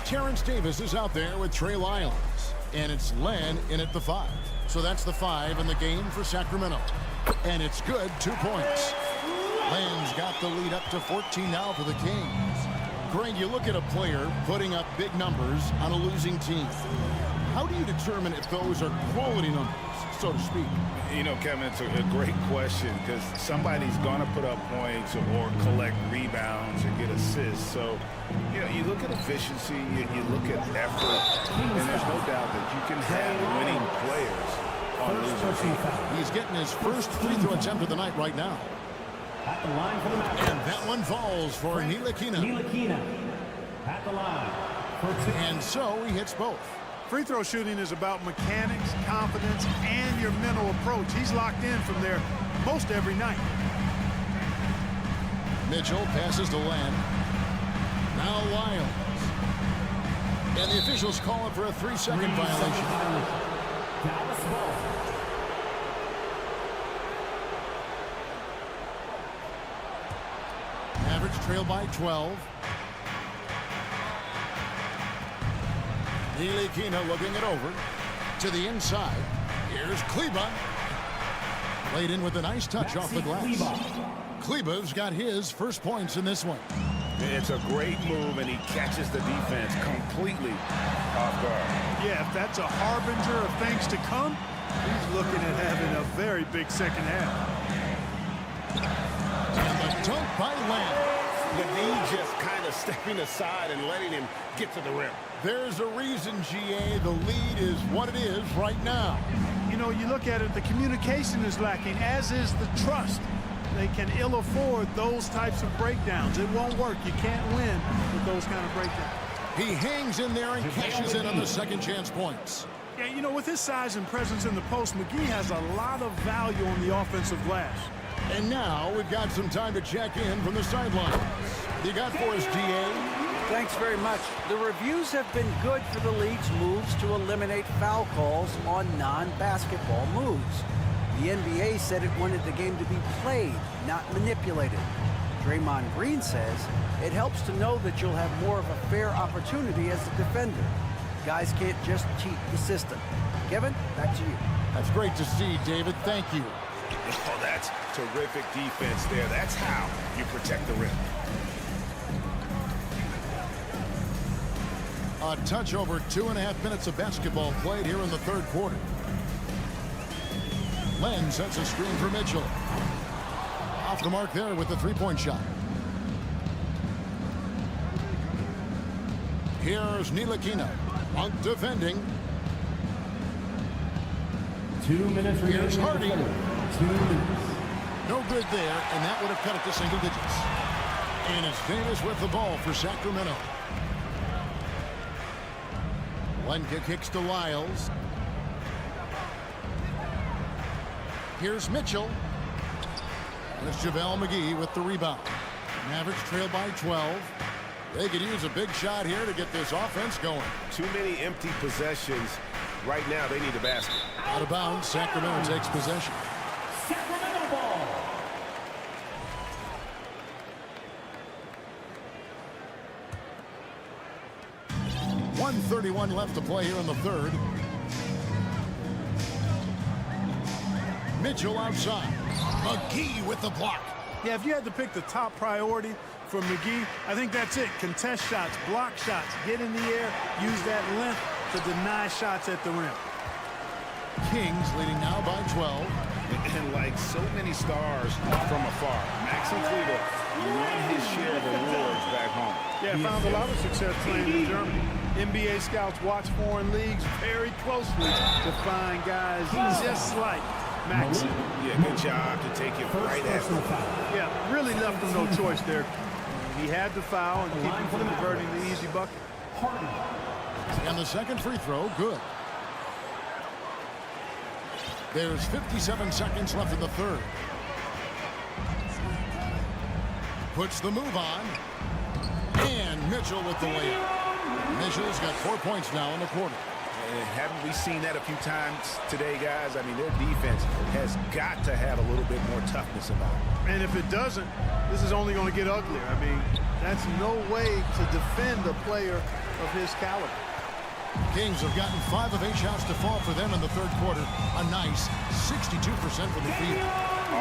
Terrence Davis is out there with Trey Lyles. And it's Len in at the 5. So that's the 5 in the game for Sacramento. And it's good, 2 points. Len's got the lead up to 14 now for the Kings. Greg, you look at a player putting up big numbers on a losing team. How do you determine if those are quality numbers, so to speak? You know, Kevin, it's a great question because somebody's going to put up points or collect rebounds or get assists. So, you know, you look at efficiency, you look at effort, and there's no doubt that you can have winning players on losing teams. He's getting his first free throw attempt of the night right now. At the line for the Mavericks. And that one falls for Ntilikina. Ntilikina at the line for 2. And so he hits both. Free throw shooting is about mechanics, confidence, and your mental approach. He's locked in from there most every night. Mitchell passes to Len. Now Lyles. And the officials call it for a 3-second violation. Dallas ball. Mavericks trail by 12. Ntilikina looking it over to the inside. Here's Kleba. Played in with a nice touch off the glass. Kleba's got his first points in this one. It's a great move, and he catches the defense completely off guard. Yeah, if that's a harbinger of things to come, he's looking at having a very big second half. And the dunk by Lamb. The just kind of stepping aside and letting him get to the rim. There's a reason, GA, the lead is what it is right now. You know, you look at it, the communication is lacking, as is the trust. They can ill afford those types of breakdowns. It won't work. You can't win with those kind of breakdowns. He hangs in there and cashes in on the second chance points. Yeah, you know, with his size and presence in the post, McGee has a lot of value on the offensive glass. And now we've got some time to check in from the sidelines. What you got for us, GA? Thanks very much. The reviews have been good for the league's moves to eliminate foul calls on non-basketball moves. The NBA said it wanted the game to be played, not manipulated. Draymond Green says it helps to know that you'll have more of a fair opportunity as a defender. Guys can't just cheat the system. Kevin, back to you. That's great to see, David. Thank you. Oh, that's terrific defense there. That's how you protect the rim. A touch over 2.5 minutes of basketball played here in the third quarter. Len sets a screen for Mitchell. Off the mark there with the three-point shot. Here's Ntilikina. Monk defending. 2 minutes remaining. Here's Hardy. 2 minutes. No good there, and that would have cut it to single digits. And it's Davis with the ball for Sacramento. Lenka kicks to Lyles. Here's Mitchell. And it's JaVale McGee with the rebound. Mavericks trail by 12. They could use a big shot here to get this offense going. Too many empty possessions. Right now, they need a basket. Out of bounds, Sacramento takes possession. Sacramento ball. .131 left to play here in the third. Mitchell outside. McGee with the block. Yeah, if you had to pick the top priority for McGee, I think that's it. Contest shots, block shots, get in the air, use that length to deny shots at the rim. Kings leading now by 12. And like so many stars from afar, Maxi Kleber won his share of awards back home. Yeah, found a lot of success playing in Germany. NBA scouts watch foreign leagues very closely to find guys just like Maxi. Yeah, good job to take it right at him. Yeah, really left him no choice there. He had to foul and keep him from converting the easy bucket. And the second free throw, good. There's 57 seconds left in the third. Puts the move on. And Mitchell with the layup. Mitchell's got 4 points now in the quarter. And haven't we seen that a few times today, guys? I mean, their defense has got to have a little bit more toughness about it. And if it doesn't, this is only going to get uglier. I mean, that's no way to defend a player of his caliber. Kings have gotten 5 of 8 shots to fall for them in the third quarter. A nice 62% from the field.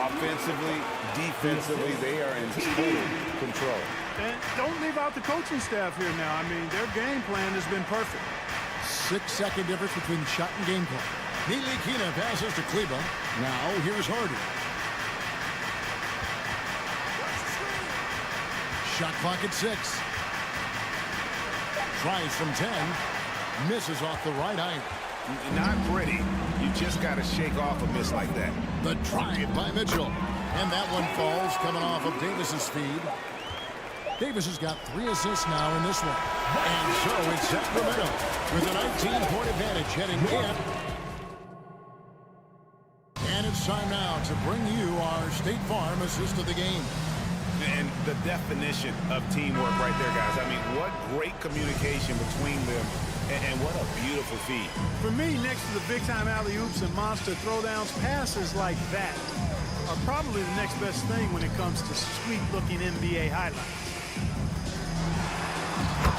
Offensively, defensively, they are in total control. And don't leave out the coaching staff here now. I mean, their game plan has been perfect. 6-second difference between shot and game plan. Ntilikina passes to Kleber. Now here's Hardy. Shot clock at 6. Tries from 10. Misses off the right iron. Not pretty. You just got to shake off a miss like that. The drive by Mitchell. And that one falls coming off of Davis's feed. Davis has got 3 assists now in this one. And so it's Sacramento with a 19-point advantage heading in. And it's time now to bring you our State Farm assist of the game. And the definition of teamwork right there, guys. I mean, what great communication between them. And what a beautiful feed. For me, next to the big-time alley-oops and monster throwdowns, passes like that are probably the next best thing when it comes to sweet-looking NBA highlights.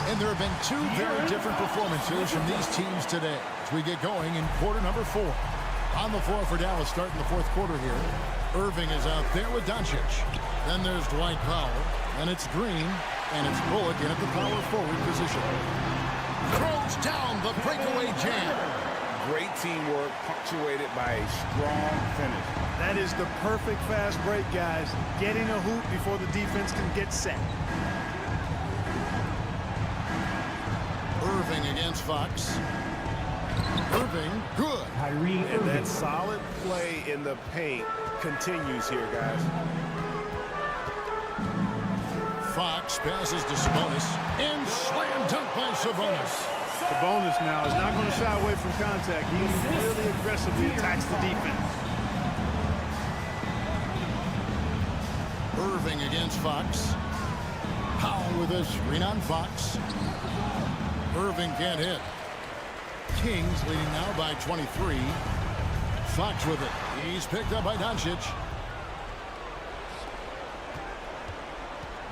And there have been 2 very different performances from these teams today as we get going in quarter number 4. On the floor for Dallas starting the fourth quarter here. Irving is out there with Doncic. Then there's Dwight Powell. And it's Green. And it's Bullock in at the power forward position. Throws down the breakaway jam. Great teamwork, punctuated by a strong finish. That is the perfect fast break, guys. Getting a hoop before the defense can get set. Irving against Fox. Irving, good. And that solid play in the paint continues here, guys. Fox passes to Sabonis. And slam dunk by Sabonis. Sabonis now is not going to shy away from contact. He really aggressively attacks the defense. Irving against Fox. Powell with a screen on Fox. Irving can't hit. Kings leading now by 23. Fox with it. He's picked up by Doncic.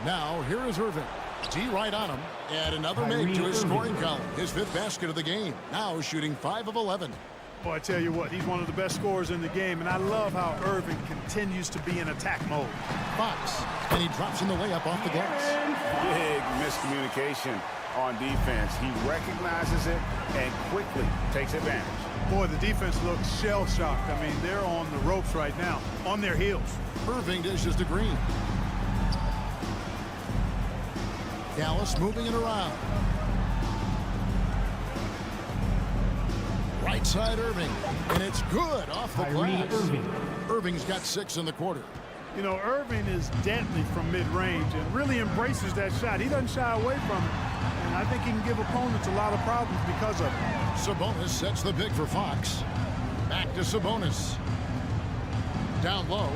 Now here is Irving. D right on him. And another make to his scoring column. His 5th basket of the game. Now shooting 5 of 11. Boy, I tell you what, he's one of the best scorers in the game, and I love how Irving continues to be in attack mode. Fox, and he drops in the layup off the glass. Big miscommunication on defense. He recognizes it and quickly takes advantage. Boy, the defense looks shell-shocked. I mean, they're on the ropes right now, on their heels. Irving dishes to Green. Dallas moving it around. Right side Irving, and it's good off the glass. Irving's got 6 in the quarter. You know, Irving is deadly from mid-range and really embraces that shot. He doesn't shy away from it, and I think he can give opponents a lot of problems because of it. Sabonis sets the pick for Fox. Back to Sabonis. Down low.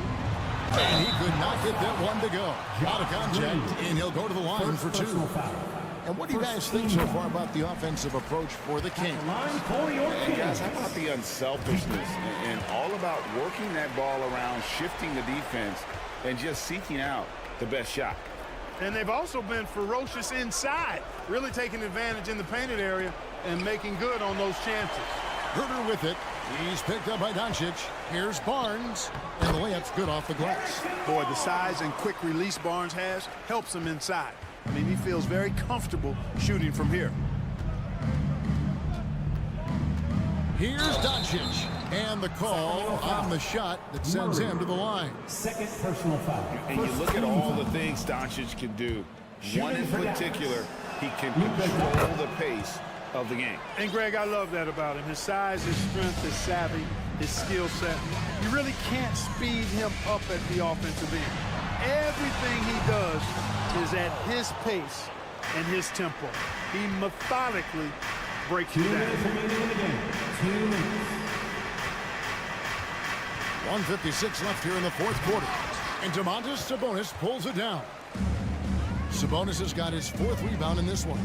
And he could not get that one to go. Out of contact, and he'll go to the line for 2. And what do you guys think so far about the offensive approach for the Kings? And guys, how about the unselfishness and all about working that ball around, shifting the defense, and just seeking out the best shot? And they've also been ferocious inside, really taking advantage in the painted area and making good on those chances. Herter with it. He's picked up by Doncic. Here's Barnes. And the layup's good off the glass. Boy, the size and quick release Barnes has helps him inside. I mean, he feels very comfortable shooting from here. Here's Doncic. And the call on the shot that sends him to the line. 2nd personal foul. And you look at all the things Doncic can do. One in particular, he can control the pace of the game. And Greg, I love that about him. His size, his strength, his savvy, his skill set. You really can't speed him up at the offensive end. Everything he does is at his pace and his tempo. He methodically breaks you down. 2 minutes. 1:56 left here in the 4th quarter. And Domantas Sabonis pulls it down. Sabonis has got his 4th rebound in this one.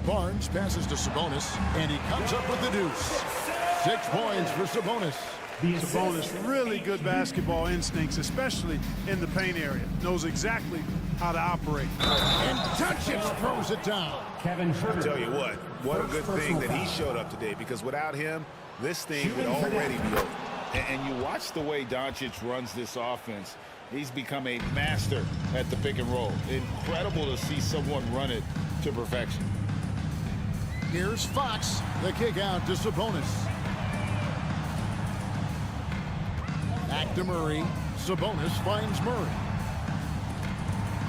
Barnes passes to Sabonis, and he comes up with the deuce. 6 points for Sabonis. Sabonis, really good basketball instincts, especially in the paint area. Knows exactly how to operate. And Doncic throws it down. I tell you what a good thing that he showed up today, because without him, this thing would already be over. And you watch the way Doncic runs this offense. He's become a master at the pick and roll. Incredible to see someone run it to perfection. Here's Fox. The kick out to Sabonis. Back to Murray. Sabonis finds Murray.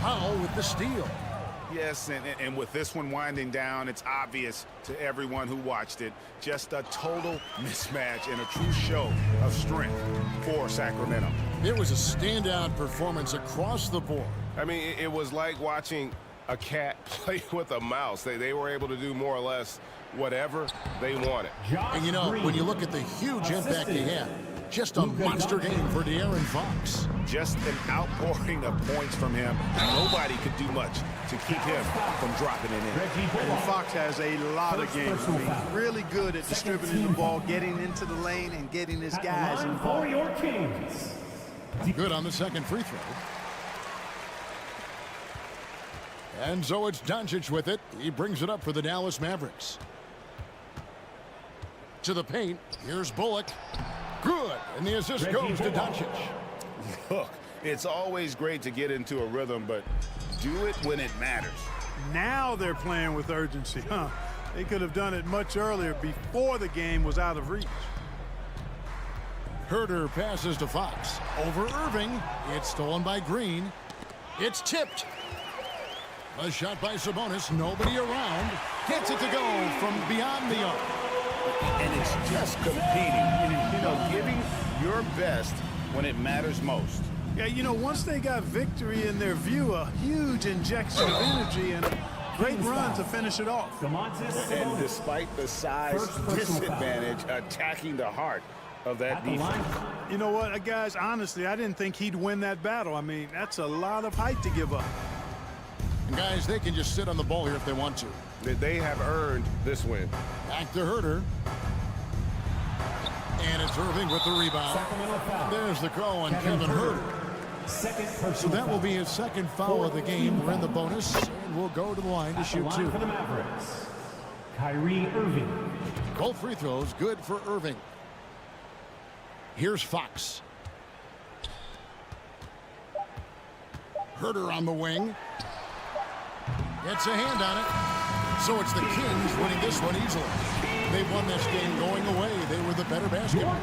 Powell with the steal. Yes, and with this one winding down, it's obvious to everyone who watched it. Just a total mismatch and a true show of strength for Sacramento. It was a standout performance across the board. I mean, it was like watching a cat play with a mouse. They were able to do more or less whatever they wanted. And you know, when you look at the huge impact he had, just a monster game for De'Aaron Fox. Just an outpouring of points from him. Nobody could do much to keep him from dropping it in. And Fox has a lot of games. I mean, really good at distributing the ball, getting into the lane, and getting his guys involved. For your Kings. Good on the 2nd free throw. And so it's Doncic with it. He brings it up for the Dallas Mavericks. To the paint. Here's Bullock. Good. And the assist goes to Doncic. Look, it's always great to get into a rhythm, but do it when it matters. Now they're playing with urgency, huh? They could have done it much earlier before the game was out of reach. Herter passes to Fox. Over Irving. It's stolen by Green. It's tipped. A shot by Sabonis. Nobody around. Gets it to go from beyond the arc. And it's just competing. You know, giving your best when it matters most. Yeah, you know, once they got victory in their view, a huge injection of energy and a great run to finish it off. And despite the size disadvantage, attacking the heart of that defense. You know what, guys, honestly, I didn't think he'd win that battle. I mean, that's a lot of height to give up. And guys, they can just sit on the ball here if they want to. They have earned this win. Back to Herter. And it's Irving with the rebound. There's the call on Kevin Herter. So that will be his second foul of the game. We're in the bonus, and we'll go to the line to shoot two. For the Mavericks, Kyrie Irving. Both free throws good for Irving. Here's Fox. Herter on the wing. Gets a hand on it. So it's the Kings winning this one easily. They've won this game going away. They were the better basketball.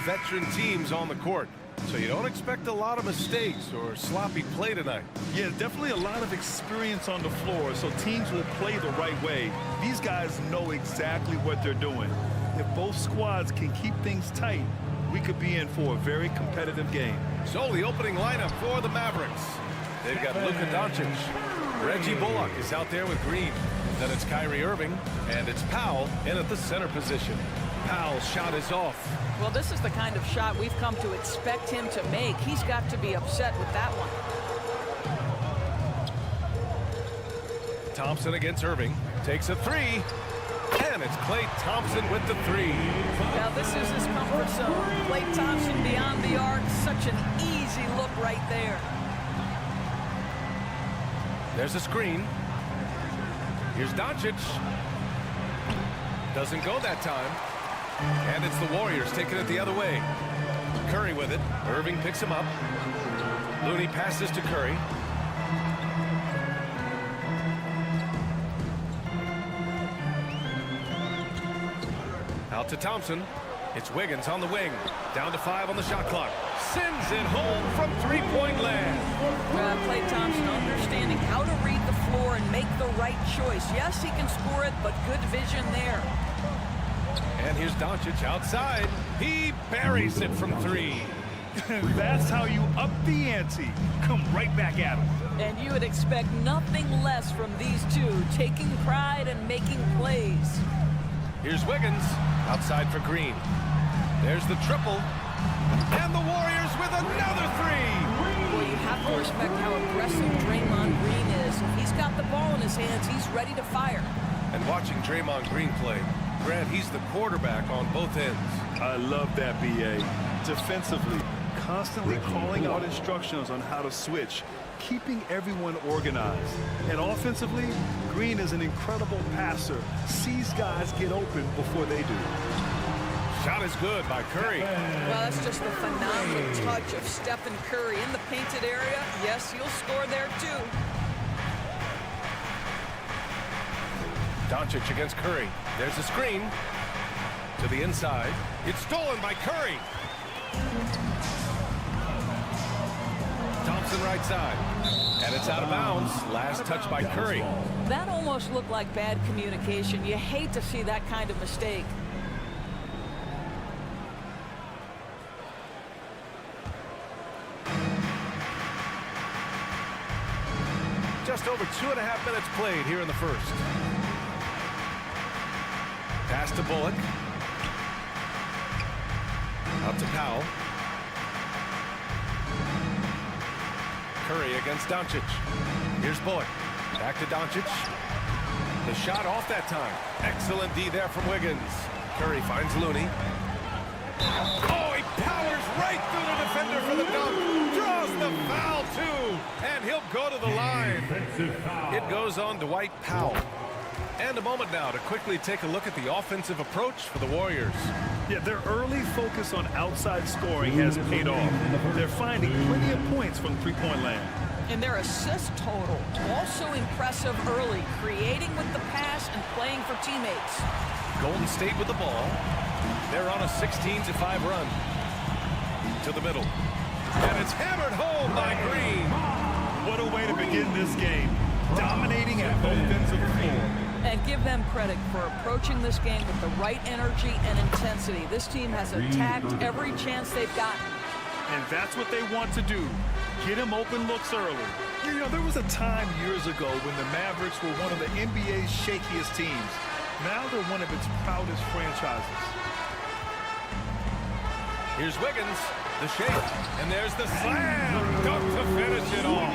veteran teams on the court, so you don't expect a lot of mistakes or sloppy play tonight. Yeah, definitely a lot of experience on the floor, so teams will play the right way. These guys know exactly what they're doing. If both squads can keep things tight, we could be in for a very competitive game. So the opening lineup for the Mavericks. They've got Luka Doncic. Reggie Bullock is out there with Green. Then it's Kyrie Irving, and it's Powell in at the center position. Powell's shot is off. Well, this is the kind of shot we've come to expect him to make. He's got to be upset with that one. Thompson against Irving. Takes a three. And it's Klay Thompson with the three. Now this is his comfort zone. Klay Thompson beyond the arc. Such an easy look right there. There's a screen. Here's Doncic. Doesn't go that time. And it's the Warriors taking it the other way. Curry with it. Irving picks him up. Looney passes to Curry. Out to Thompson. It's Wiggins on the wing. Down to 5 on the shot clock. Sends it home from three-point land. Klay Thompson understanding how to read the floor and make the right choice. Yes, he can score it, but good vision there. And here's Doncic outside. He buries it from 3. That's how you up the ante. Come right back at him. And you would expect nothing less from these two, taking pride and making plays. Here's Wiggins outside for Green. There's the triple. And the Warriors with another 3. Well, you have to respect how aggressive Draymond Green is. If he's got the ball in his hands, he's ready to fire. And watching Draymond Green play, Grant, he's the quarterback on both ends. I love that, B.A. Defensively, constantly calling out instructions on how to switch, keeping everyone organized. And offensively, Green is an incredible passer, sees guys get open before they do. Shot is good by Curry. Well, that's just the phenomenal touch of Stephen Curry in the painted area. Yes, he'll score there too. Doncic against Curry. There's a screen to the inside. It's stolen by Curry. Thompson right side. And it's out of bounds. Last touch by Curry. That almost looked like bad communication. You hate to see that kind of mistake. Just over 2.5 minutes played here in the first. Pass to Bullock. Out to Powell. Curry against Doncic. Here's Bullock. Back to Doncic. The shot off that time. Excellent D there from Wiggins. Curry finds Looney. Oh, he powers right through the defender for the dunk. Draws the foul, too. And he'll go to the line. It goes on Dwight Powell. And a moment now to quickly take a look at the offensive approach for the Warriors. Yeah, their early focus on outside scoring has paid off. They're finding plenty of points from three-point land. And their assist total, also impressive early, creating with the pass and playing for teammates. Golden State with the ball. They're on a 16-5 run. To the middle. And it's hammered home by Green. What a way to begin this game. Dominating at both ends of the floor. And give them credit for approaching this game with the right energy and intensity. This team has attacked every chance they've gotten. And that's what they want to do. Get him open looks early. You know, there was a time years ago when the Mavericks were one of the NBA's shakiest teams. Now they're one of its proudest franchises. Here's Wiggins, the shake, and there's the slam dunk to finish it off.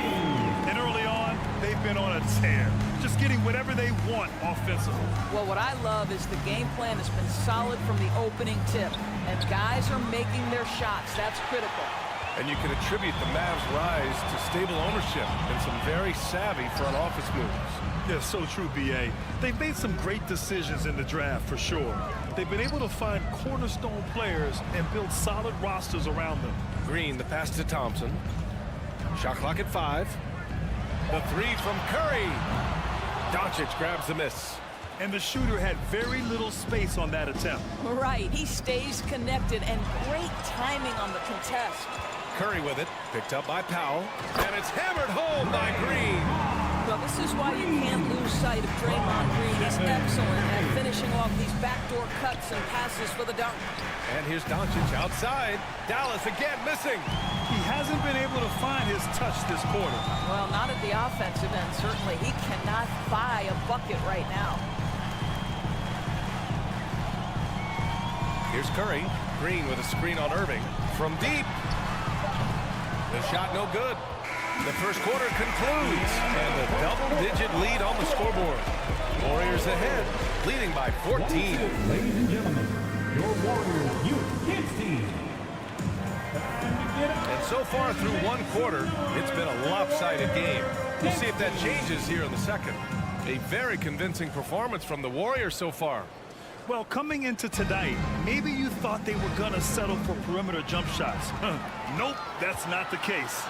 And early on, they've been on a tear, just getting whatever they want offensively. Well, what I love is the game plan has been solid from the opening tip, and guys are making their shots. That's critical. And you can attribute the Mavs' rise to stable ownership and some very savvy front office moves. Yeah, so true, B.A. They've made some great decisions in the draft, for sure. They've been able to find cornerstone players and build solid rosters around them. Green, the pass to Thompson. Shot clock at 5. The three from Curry. Doncic grabs the miss. And the shooter had very little space on that attempt. Right, he stays connected, and great timing on the contest. Curry with it, picked up by Powell, and it's hammered home by Green. Well, this is why you can't lose sight of Draymond Green. He's excellent at finishing off these backdoor cuts and passes for the dunk. And here's Doncic outside. Dallas again missing. He hasn't been able to find his touch this quarter. Well, not at the offensive end, certainly. He cannot buy a bucket right now. Here's Curry. Green with a screen on Irving. From deep. The shot no good. The first quarter concludes. And a double-digit lead on the scoreboard. Warriors ahead, leading by 14. Ladies and gentlemen, your Warriors Youth Kids team. And so far through one quarter, it's been a lopsided game. We'll see if that changes here in the second. A very convincing performance from the Warriors so far. Well, coming into tonight, maybe you thought they were going to settle for perimeter jump shots. Nope, that's not the case.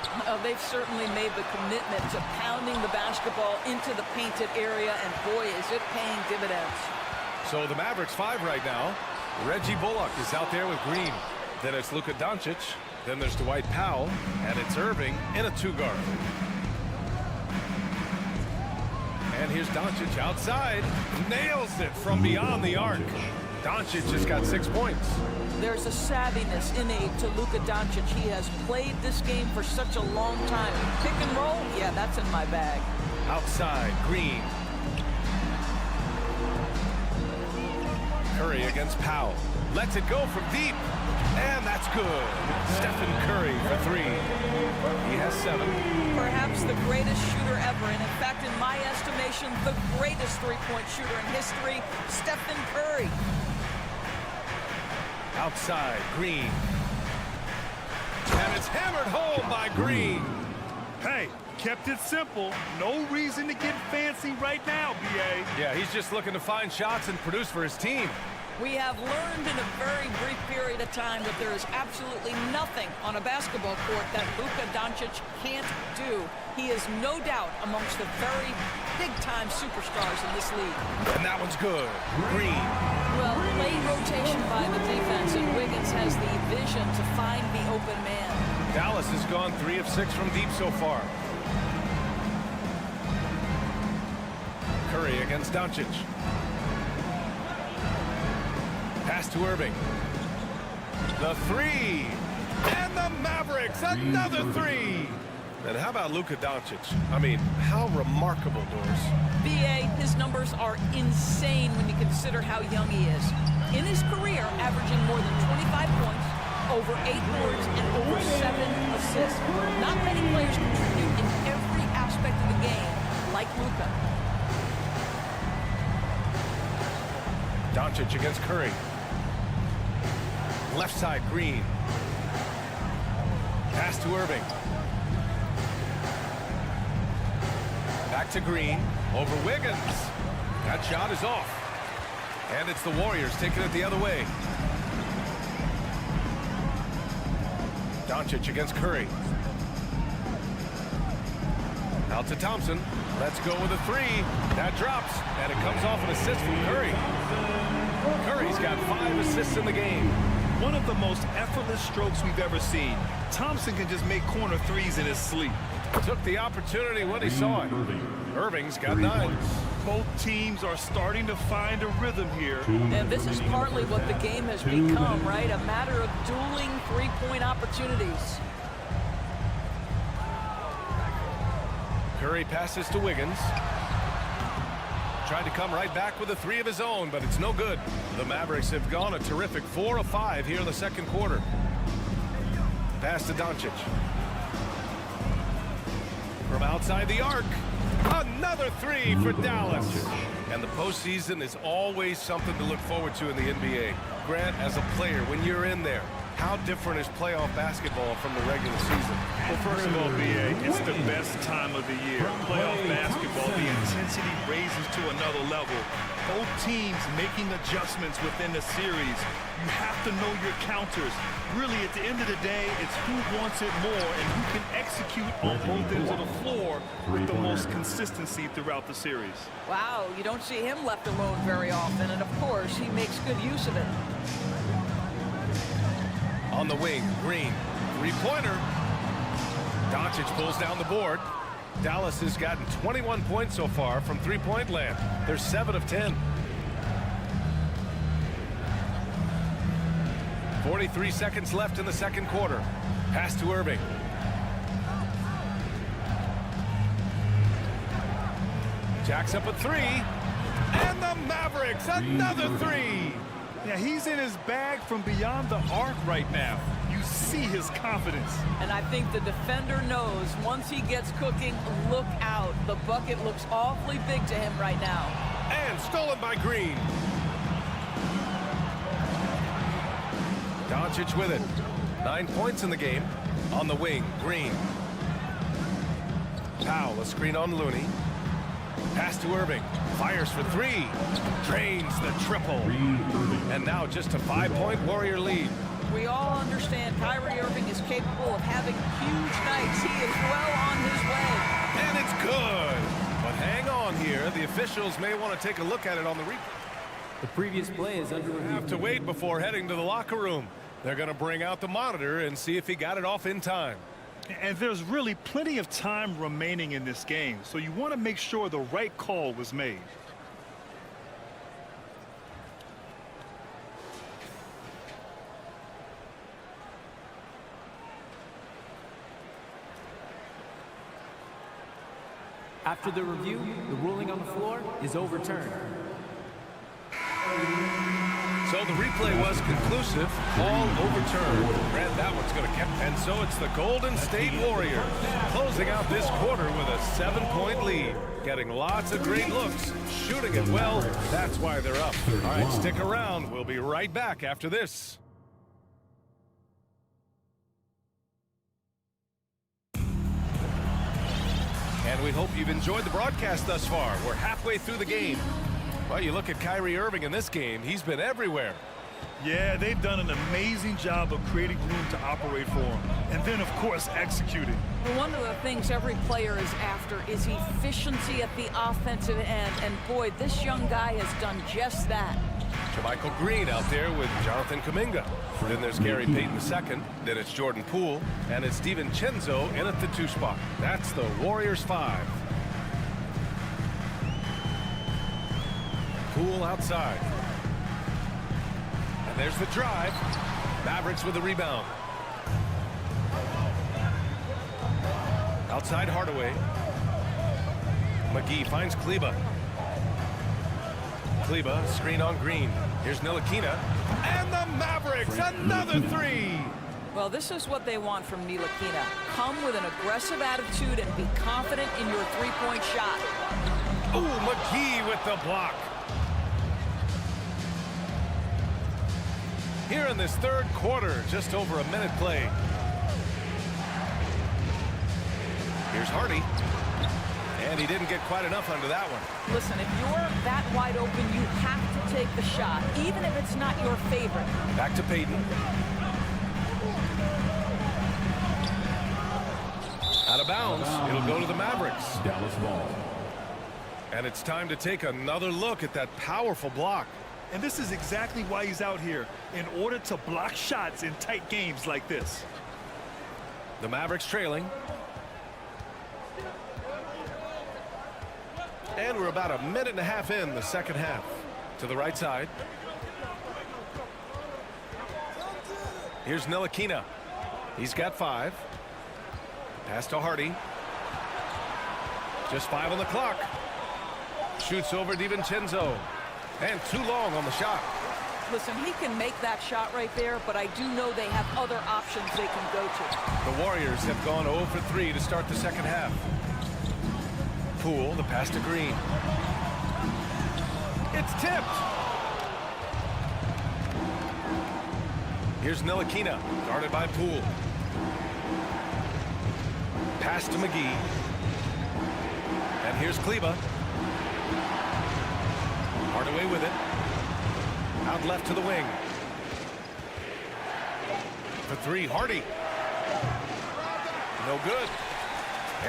They've certainly made the commitment to pounding the basketball into the painted area, and boy, is it paying dividends. So the Mavericks 5 right now. Reggie Bullock is out there with Green. Then it's Luka Doncic. Then there's Dwight Powell. And it's Irving in a 2-guard. And here's Doncic outside. Nails it from beyond the arc. Doncic just got 6 points. There's a savviness innate to Luka Doncic. He has played this game for such a long time. Pick and roll, yeah, that's in my bag. Outside, Green. Curry against Powell. Lets it go from deep. And that's good. Stephen Curry for 3. He has 7. Perhaps the greatest shooter ever, and in fact, in my estimation, the greatest three-point shooter in history, Stephen Curry. Outside, Green. And it's hammered home by Green. Hey, kept it simple. No reason to get fancy right now, B.A. Yeah, he's just looking to find shots and produce for his team. We have learned in a very brief period of time that there is absolutely nothing on a basketball court that Luka Doncic can't do. He is no doubt amongst the very big-time superstars in this league. And that one's good. Green. Well, late rotation by the defense, and Wiggins has the vision to find the open man. Dallas has gone 3 of 6 from deep so far. Curry against Doncic. Pass to Irving. The 3. And the Mavericks, another 3. And how about Luka Doncic? I mean, how remarkable, Doris. B.A., his numbers are insane when you consider how young he is. In his career, averaging more than 25 points, over 8 boards, and over 7 assists. Not many players contribute in every aspect of the game like Luka. Doncic against Curry. Left side, Green. Pass to Irving. Back to Green. Over Wiggins. That shot is off. And it's the Warriors taking it the other way. Doncic against Curry. Out to Thompson. Let's go with a 3. That drops. And it comes off an assist from Curry. Curry's got 5 assists in the game. One of the most effortless strokes we've ever seen. Thompson can just make corner 3s in his sleep. Took the opportunity when he saw it. Irving's got 9. Both teams are starting to find a rhythm here. And this is partly what the game has become, right? A matter of dueling three-point opportunities. Curry passes to Wiggins. Tried to come right back with a 3 of his own, but it's no good. The Mavericks have gone a terrific 4 of 5 here in the second quarter. Pass to Doncic. From outside the arc, another 3 for Dallas. And the postseason is always something to look forward to in the NBA. Grant, as a player, when you're in there, how different is playoff basketball from the regular season? Well, first of all, B.A., it's the best time of the year. Playoff basketball, the intensity intensity raises to another level. Both teams making adjustments within the series. You have to know your counters. Really, at the end of the day, it's who wants it more and who can execute on both ends of the floor with the most consistency throughout the series. Wow, you don't see him left alone very often, and of course, he makes good use of it. On the wing, Green. Three-pointer. Doncic pulls down the board. Dallas has gotten 21 points so far from three-point land. They're 7 of 10. 43 seconds left in the second quarter. Pass to Irving. Jacks up a three. And the Mavericks, another three. Yeah, he's in his bag from beyond the arc right now. You see his confidence. And I think the defender knows once he gets cooking, look out. The bucket looks awfully big to him right now. And stolen by Green. Doncic with it. 9 points in the game. On the wing, Green. Powell, a screen on Looney. Pass to Irving. Fires for three. Drains the triple. And now just a 5-point Warrior lead. We all understand Kyrie Irving is capable of having huge nights. He is well on his way. And it's good. But hang on here. The officials may want to take a look at it on the replay. The previous play is under review. Have to wait before heading to the locker room. They're going to bring out the monitor and see if he got it off in time. And there's really plenty of time remaining in this game, so you want to make sure the right call was made. After the review, the ruling on the floor is overturned. So the replay was conclusive. Call overturned. Brad, that one's going to count. And so it's the Golden State Warriors closing out this quarter with a 7-point lead. Getting lots of great looks. Shooting it well. That's why they're up. All right, stick around. We'll be right back after this. And we hope you've enjoyed the broadcast thus far. We're halfway through the game. Well, you look at Kyrie Irving in this game, he's been everywhere. Yeah, they've done an amazing job of creating room to operate for him. And then, of course, executing. Well, one of the things every player is after is efficiency at the offensive end. And boy, this young guy has done just that. Michael Green out there with Jonathan Kuminga. Then there's Gary Payton II. Then it's Jordan Poole. And it's DiVincenzo in at the 2 spot. That's the Warriors 5. Poole outside. And there's the drive. Mavericks with the rebound. Outside Hardaway. McGee finds Kleba. Kleba, screen on Green. Here's Ntilikina. And the Mavericks, another three. Well, this is what they want from Ntilikina. Come with an aggressive attitude and be confident in your three-point shot. Ooh, McGee with the block. Here in this third quarter, just over a minute played. Here's Hardy. And he didn't get quite enough under that one. Listen, if you're that wide open, you have to take the shot, even if it's not your favorite. Back to Payton. Out of bounds. It'll go to the Mavericks. Dallas ball. And it's time to take another look at that powerful block. And this is exactly why he's out here, in order to block shots in tight games like this. The Mavericks trailing. And we're about a minute and a half in the second half. To the right side. Here's Ntilikina. He's got 5. Pass to Hardy. Just 5 on the clock. Shoots over DiVincenzo. And too long on the shot. Listen, he can make that shot right there, but I do know they have other options they can go to. The Warriors have gone 0 for 3 to start the second half. Poole, the pass to Green. It's tipped. Here's Ntilikina, guarded by Poole. Pass to McGee. And here's Kleba. Hardaway with it. Out left to the wing. For three, Hardy. No good.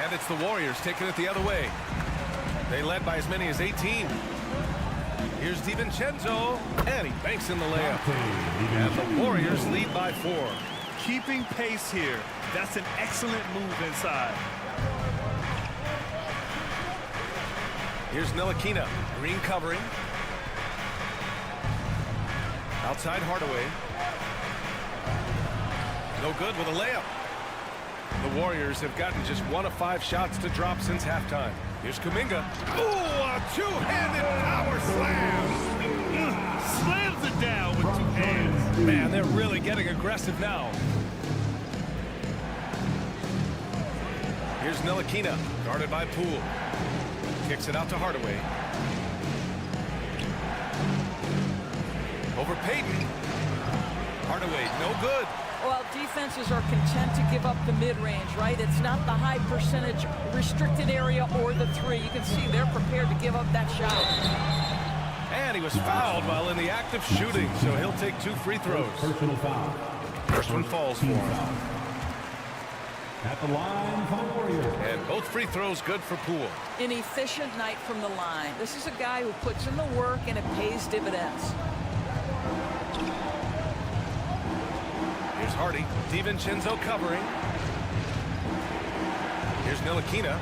And it's the Warriors taking it the other way. They led by as many as 18. Here's DiVincenzo, and he banks in the layup. And the Warriors lead by 4. Keeping pace here. That's an excellent move inside. Here's Ntilikina. Green covering. Outside Hardaway. No good with a layup. The Warriors have gotten just 1 of 5 shots to drop since halftime. Here's Kuminga. Ooh, a two-handed power slam. Slams it down with 2 hands. Man, they're really getting aggressive now. Here's Ntilikina, guarded by Poole. Kicks it out to Hardaway. Over Payton. Hardaway, no good. Well, defenses are content to give up the mid-range, right? It's not the high percentage restricted area or the 3. You can see they're prepared to give up that shot. And he was fouled while in the act of shooting, so he'll take 2 free throws. Personal foul. First one falls for him. At the line for the Warriors. And both free throws good for Poole. An efficient night from the line. This is a guy who puts in the work and it pays dividends. Here's Hardy. DiVincenzo covering. Here's Ntilikina.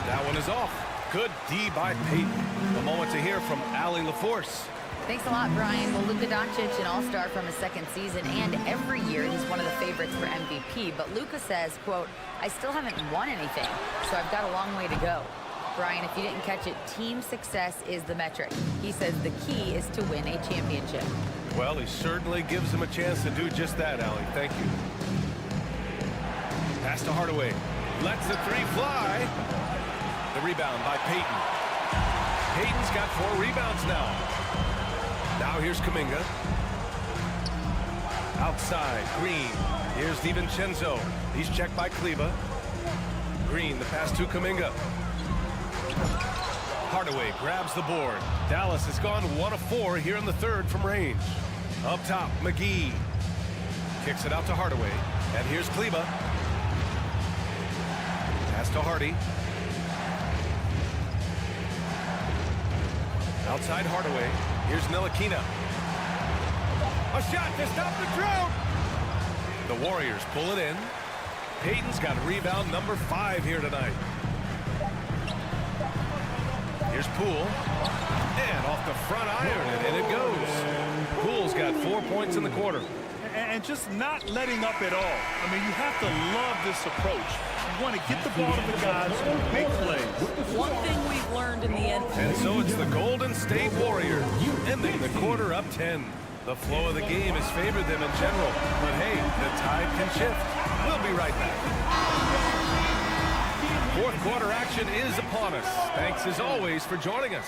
That one is off. Good D by Payton. A moment to hear from Allie LaForce. Thanks a lot, Brian. Well, Luka Doncic, an all-star from his 2nd season, and every year he's one of the favorites for MVP. But Luka says, quote, I still haven't won anything, so I've got a long way to go. Brian, if you didn't catch it, team success is the metric. He says the key is to win a championship. Well, he certainly gives him a chance to do just that, Allie. Thank you. Pass to Hardaway. Lets the 3 fly. The rebound by Payton. Payton's got 4 rebounds now. Now here's Kuminga. Outside, Green. Here's DiVincenzo. He's checked by Kleber. Green, the pass to Kuminga. Hardaway grabs the board. Dallas has gone 1 of 4 here in the 3rd from range. Up top, McGee. Kicks it out to Hardaway. And here's Kleber. Pass to Hardy. Outside Hardaway. Here's Ntilikina. A shot to stop the drought. The Warriors pull it in. Payton's got rebound number 5 here tonight. Here's Poole. And off the front iron, and in it goes. Poole's got 4 points in the quarter. And just not letting up at all. I mean, you have to love this approach. You want to get the ball to the guys who make plays. One thing we've learned in the end. And so it's the Golden State Warriors ending the quarter up 10. The flow of the game has favored them in general. But hey, the tide can shift. We'll be right back. 4th quarter action is upon us. Thanks as always for joining us.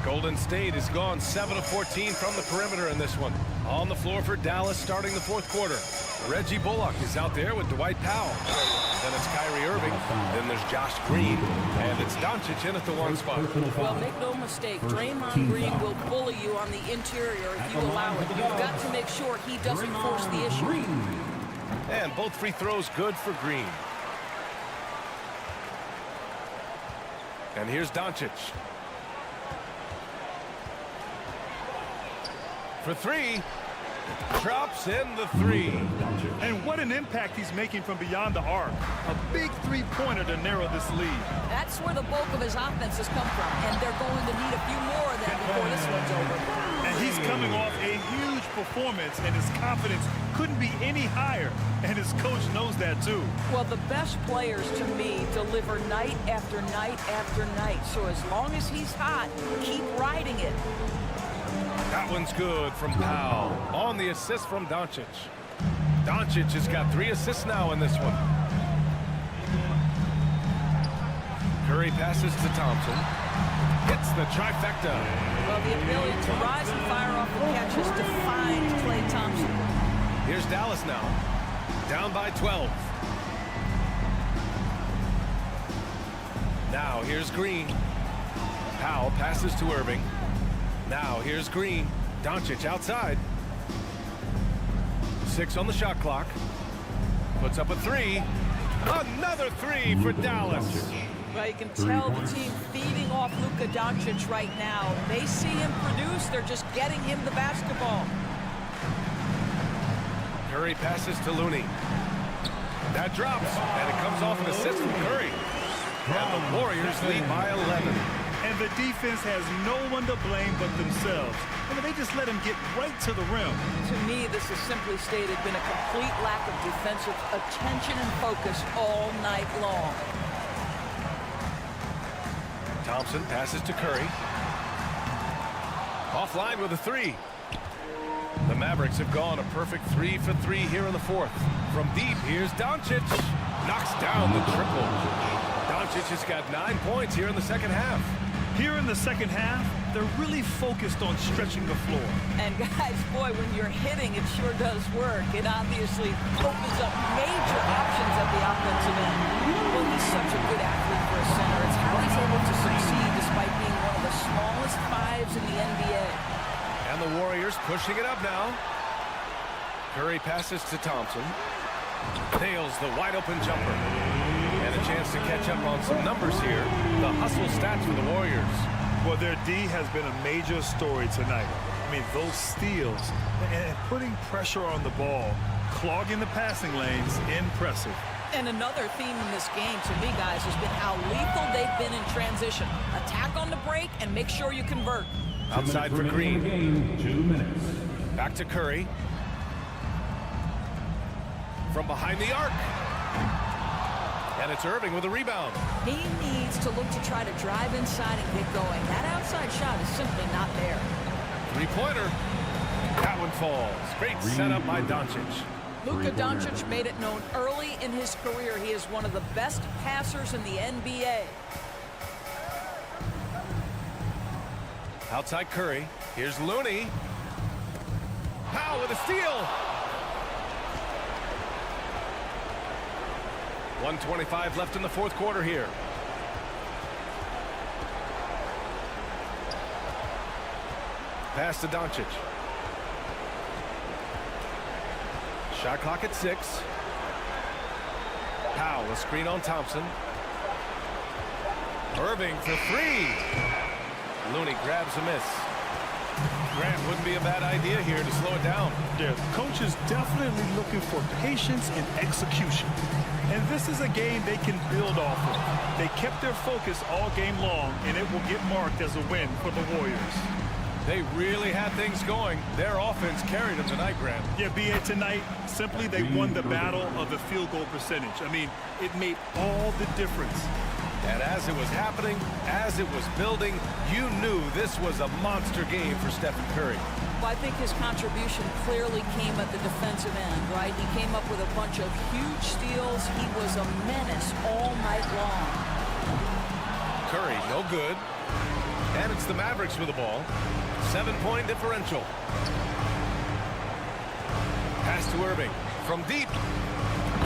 Golden State has gone 7 of 14 from the perimeter in this one. On the floor for Dallas starting the 4th quarter. Reggie Bullock is out there with Dwight Powell. Then it's Kyrie Irving. Then there's Josh Green. And it's Doncic in at the 1 spot. Well, make no mistake, Draymond Green will bully you on the interior if you allow it. You've got to make sure he doesn't force the issue. And both free throws good for Green. And here's Doncic. For 3. Drops in the 3. And what an impact he's making from beyond the arc. A big 3-pointer to narrow this lead. That's where the bulk of his offense has come from, and they're going to need a few more of them before this one's over. And he's coming off a huge performance, and his confidence couldn't be any higher, and his coach knows that too. Well, the best players, to me, deliver night after night after night. So as long as he's hot, keep riding it. That one's good from Powell. On the assist from Doncic. Doncic has got 3 assists now in this one. Curry passes to Thompson. Hits the trifecta. Well, the ability to rise and fire off the catches defines Klay Thompson. Here's Dallas now. Down by 12. Now here's Green. Powell passes to Irving. Now here's Green. Doncic outside. 6 on the shot clock. Puts up a 3. Another 3 for Dallas. Well, you can tell the team feeding off Luka Doncic right now. They see him produce. They're just getting him the basketball. Curry passes to Looney. That drops, and it comes off an assist from Curry. And the Warriors lead by 11. And the defense has no one to blame but themselves. I mean, they just let him get right to the rim. To me, this has simply stated been a complete lack of defensive attention and focus all night long. Thompson passes to Curry. Offline with a 3. The Mavericks have gone a perfect 3 for 3 here in the fourth. From deep, here's Doncic. Knocks down the triple. Doncic has got 9 points here in the second half. Here in the second half, they're really focused on stretching the floor. And guys, boy, when you're hitting, it sure does work. It obviously opens up major options at the offensive end. Well, he's such a good athlete for a center. It's how he's able to succeed despite being one of the smallest 5s in the NBA. And the Warriors pushing it up now. Curry passes to Thompson. Nails the wide-open jumper. And a chance to catch up on some numbers here. The hustle stats for the Warriors. Well, their D has been a major story tonight. I mean, those steals and putting pressure on the ball, clogging the passing lanes, impressive. And another theme in this game, to me, guys, has been how lethal they've been in transition. Attack on the break and make sure you convert. Outside for Green. 2 minutes. Back to Curry. From behind the arc. And it's Irving with a rebound. He needs to look to try to drive inside and get going. That outside shot is simply not there. 3-pointer. That one falls. Great setup by Doncic. Luka Doncic made it known early in his career he is one of the best passers in the NBA. Outside Curry. Here's Looney. Powell with a steal. 1:25 left in the fourth quarter here. Pass to Doncic. Shot clock at 6. Powell, a screen on Thompson. Irving for 3. Looney grabs a miss. Grant wouldn't be a bad idea here to slow it down. Yeah, the coach is definitely looking for patience and execution. And this is a game they can build off of. They kept their focus all game long, and it will get marked as a win for the Warriors. They really had things going. Their offense carried them tonight, Grant. Yeah, B.A. tonight, simply they won the battle of the field goal percentage. I mean, it made all the difference. And as it was happening, as it was building, you knew this was a monster game for Stephen Curry. Well, I think his contribution clearly came at the defensive end, right? He came up with a bunch of huge steals. He was a menace all night long. Curry, no good. And it's the Mavericks with the ball. 7-point differential. Pass to Irving. From deep.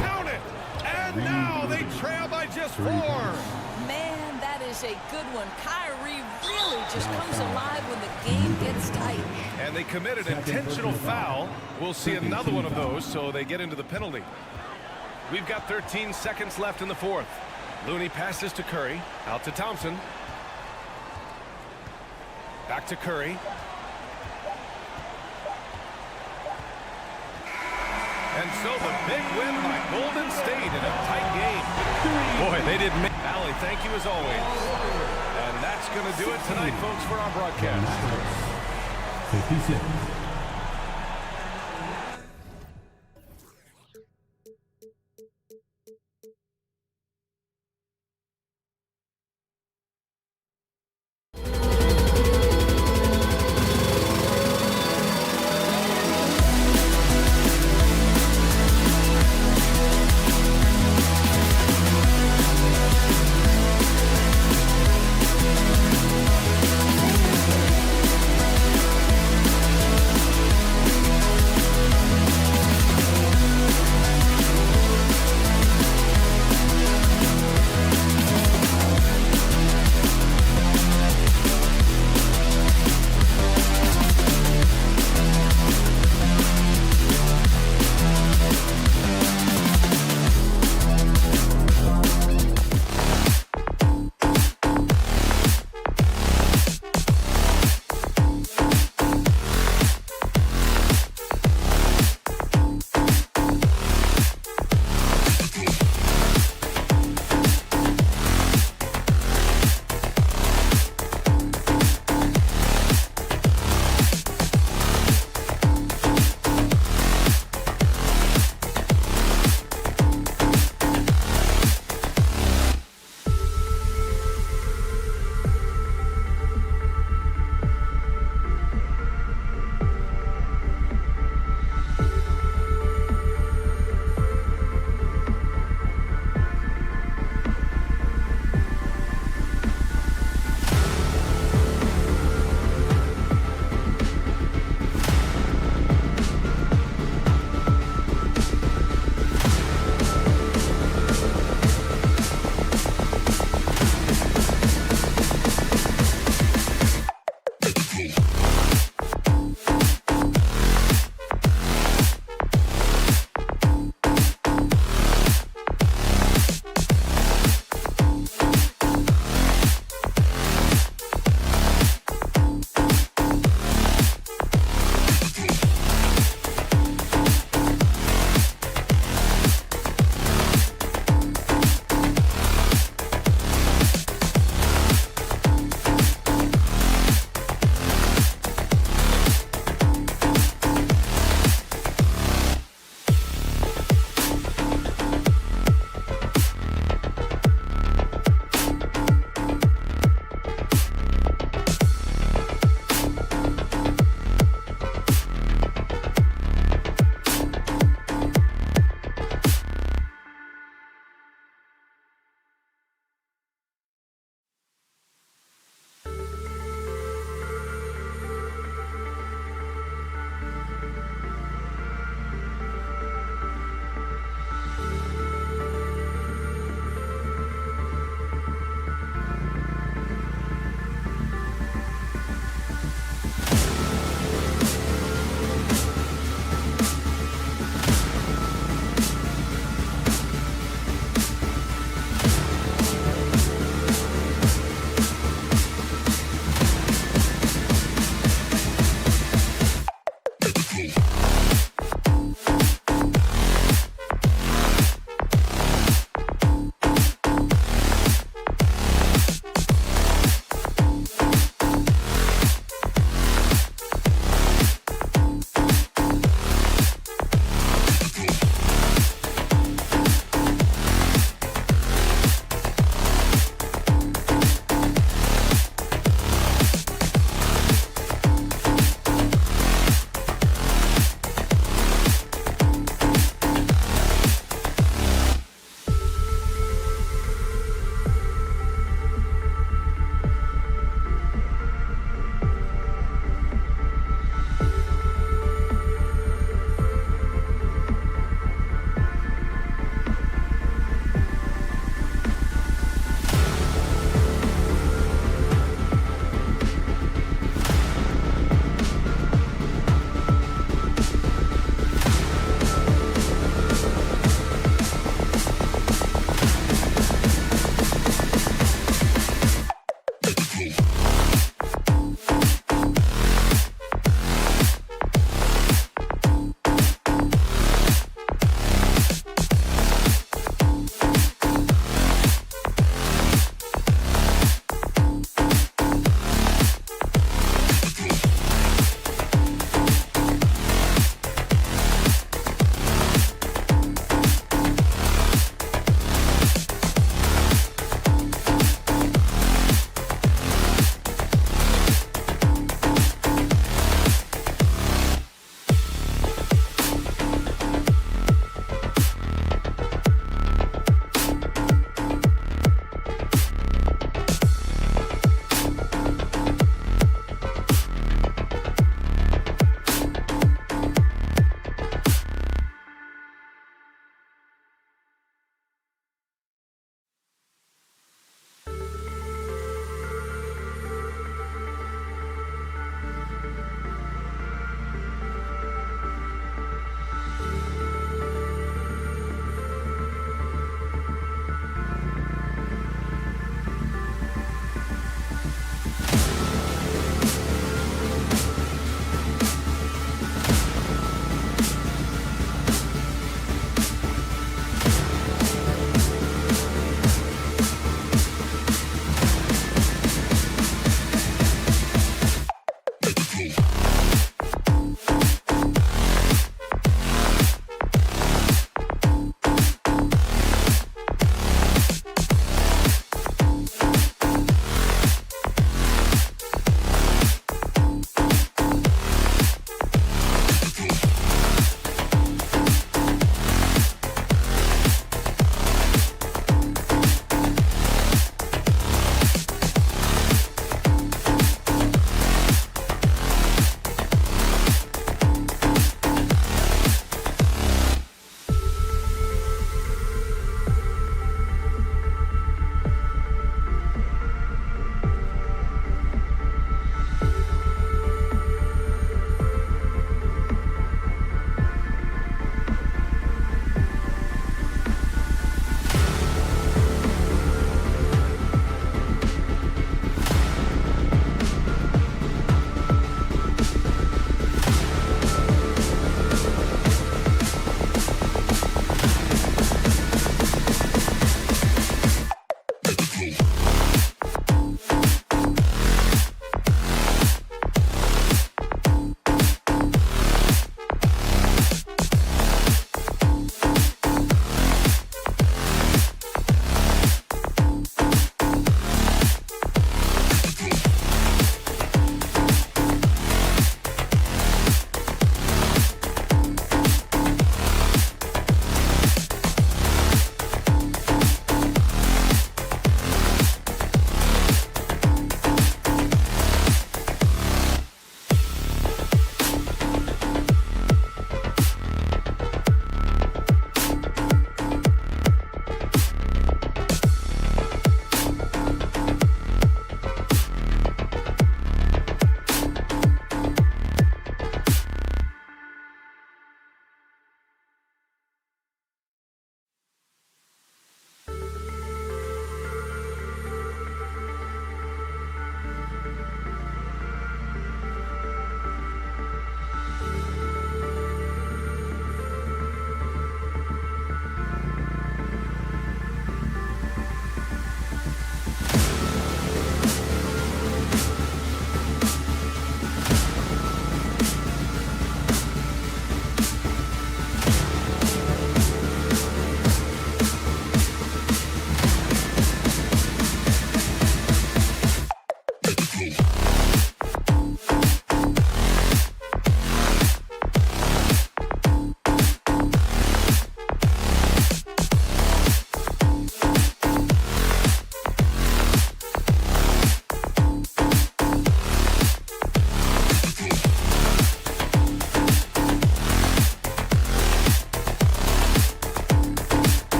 Count it! And now they trail by just 4. Man, that is a good one. Kyrie really just comes alive when the game gets tight. And they committed an intentional foul. We'll see another one of those, so they get into the penalty. We've got 13 seconds left in the fourth. Looney passes to Curry. Out to Thompson. Back to Curry. And so the big win by Golden State in a tight game. Boy, they didn't make... Allie, thank you as always. And that's going to do it tonight, folks, for our broadcast. 56.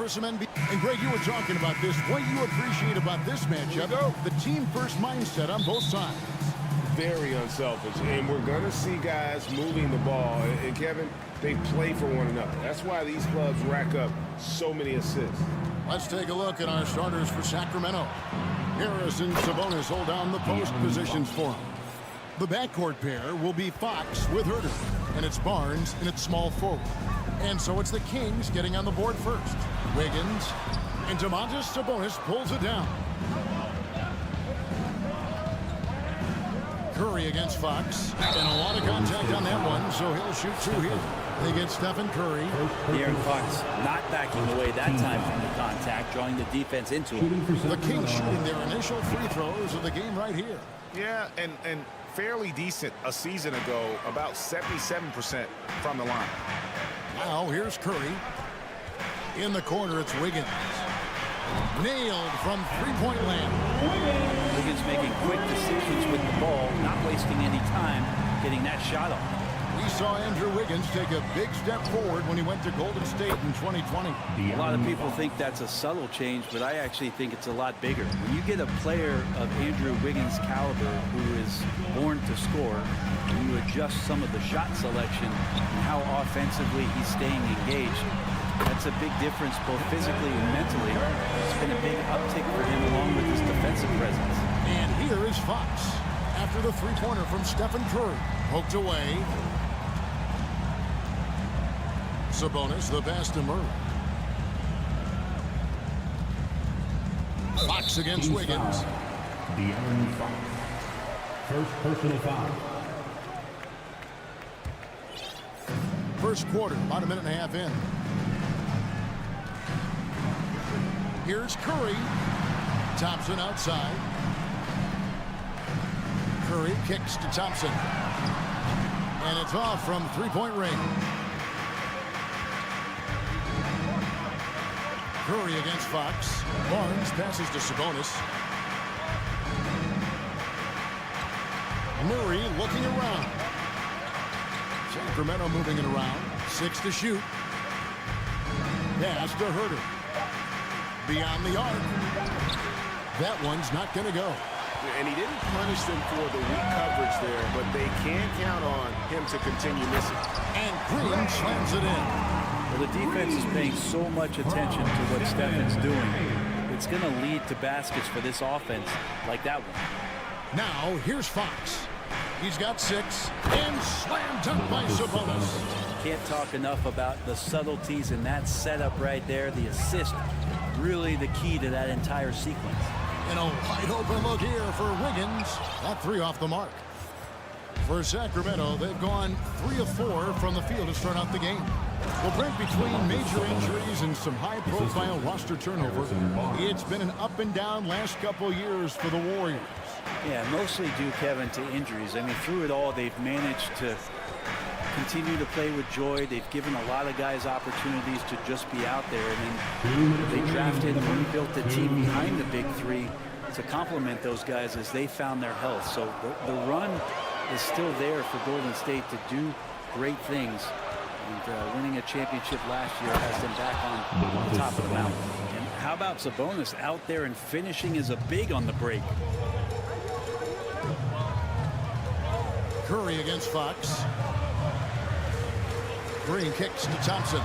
for some NBA. And Greg, you were talking about this. What you appreciate about this matchup, the team-first mindset on both sides. Very unselfish, and we're going to see guys moving the ball. And Kevin, they play for one another. That's why these clubs rack up so many assists. Let's take a look at our starters for Sacramento. Harris and Sabonis hold down the post positions for him. The backcourt pair will be Fox with Herter, and it's Barnes and it's small forward. And so it's the Kings getting on the board first. Wiggins and Domantas Sabonis pulls it down. Curry against Fox, and a lot of contact on that one, so he'll shoot two here. They get Stephen Curry. De'Aaron Fox not backing away that time from the contact, drawing the defense into it. The Kings shooting their initial free throws of the game right here. Yeah, and fairly decent a season ago, about 77% from the line. Now here's Curry. In the corner, it's Wiggins. Nailed from three-point land. Wiggins making quick decisions with the ball, not wasting any time getting that shot off. We saw Andrew Wiggins take a big step forward when he went to Golden State in 2020. A lot of people think that's a subtle change, but I actually think it's a lot bigger. When you get a player of Andrew Wiggins' caliber who is born to score, and you adjust some of the shot selection and how offensively he's staying engaged, that's a big difference both physically and mentally. It's been a big uptick for him along with his defensive presence. And here is Fox after the three-pointer from Stephen Curry. Poked away. Sabonis, the pass to Murray. Fox against Wiggins. De'Aaron Fox. First personal foul. First quarter, about a minute and a half in. Here's Curry. Thompson outside. Curry kicks to Thompson. And it's off from three-point range. Curry against Fox. Barnes passes to Sabonis. Murray looking around. Sacramento moving it around. 6 to shoot. Pass to Herter. Beyond the arc. That one's not going to go. And he didn't punish them for the weak coverage there, but they can count on him to continue missing. And Green slams it in. Well, the defense is paying so much attention to what Stephen's doing. It's going to lead to baskets for this offense like that one. Now, here's Fox. He's got 6 and slam dunk by Sabonis. Can't talk enough about the subtleties in that setup right there. The assist, really the key to that entire sequence. And a wide open look here for Wiggins. That 3 off the mark. For Sacramento, they've gone 3 of 4 from the field to start out the game. Well, Brent, between major injuries and some high-profile roster turnover, it's been an up and down last couple years for the Warriors. Yeah, mostly due, Kevin, to injuries. I mean, through it all, they've managed to continue to play with joy. They've given a lot of guys opportunities to just be out there. I mean, they drafted and rebuilt the team behind the big 3 to complement those guys as they found their health. So the run is still there for Golden State to do great things. And winning a championship last year has them back on the top of the mountain. And how about Sabonis out there and finishing as a big on the break? Curry against Fox. Green kicks to Thompson.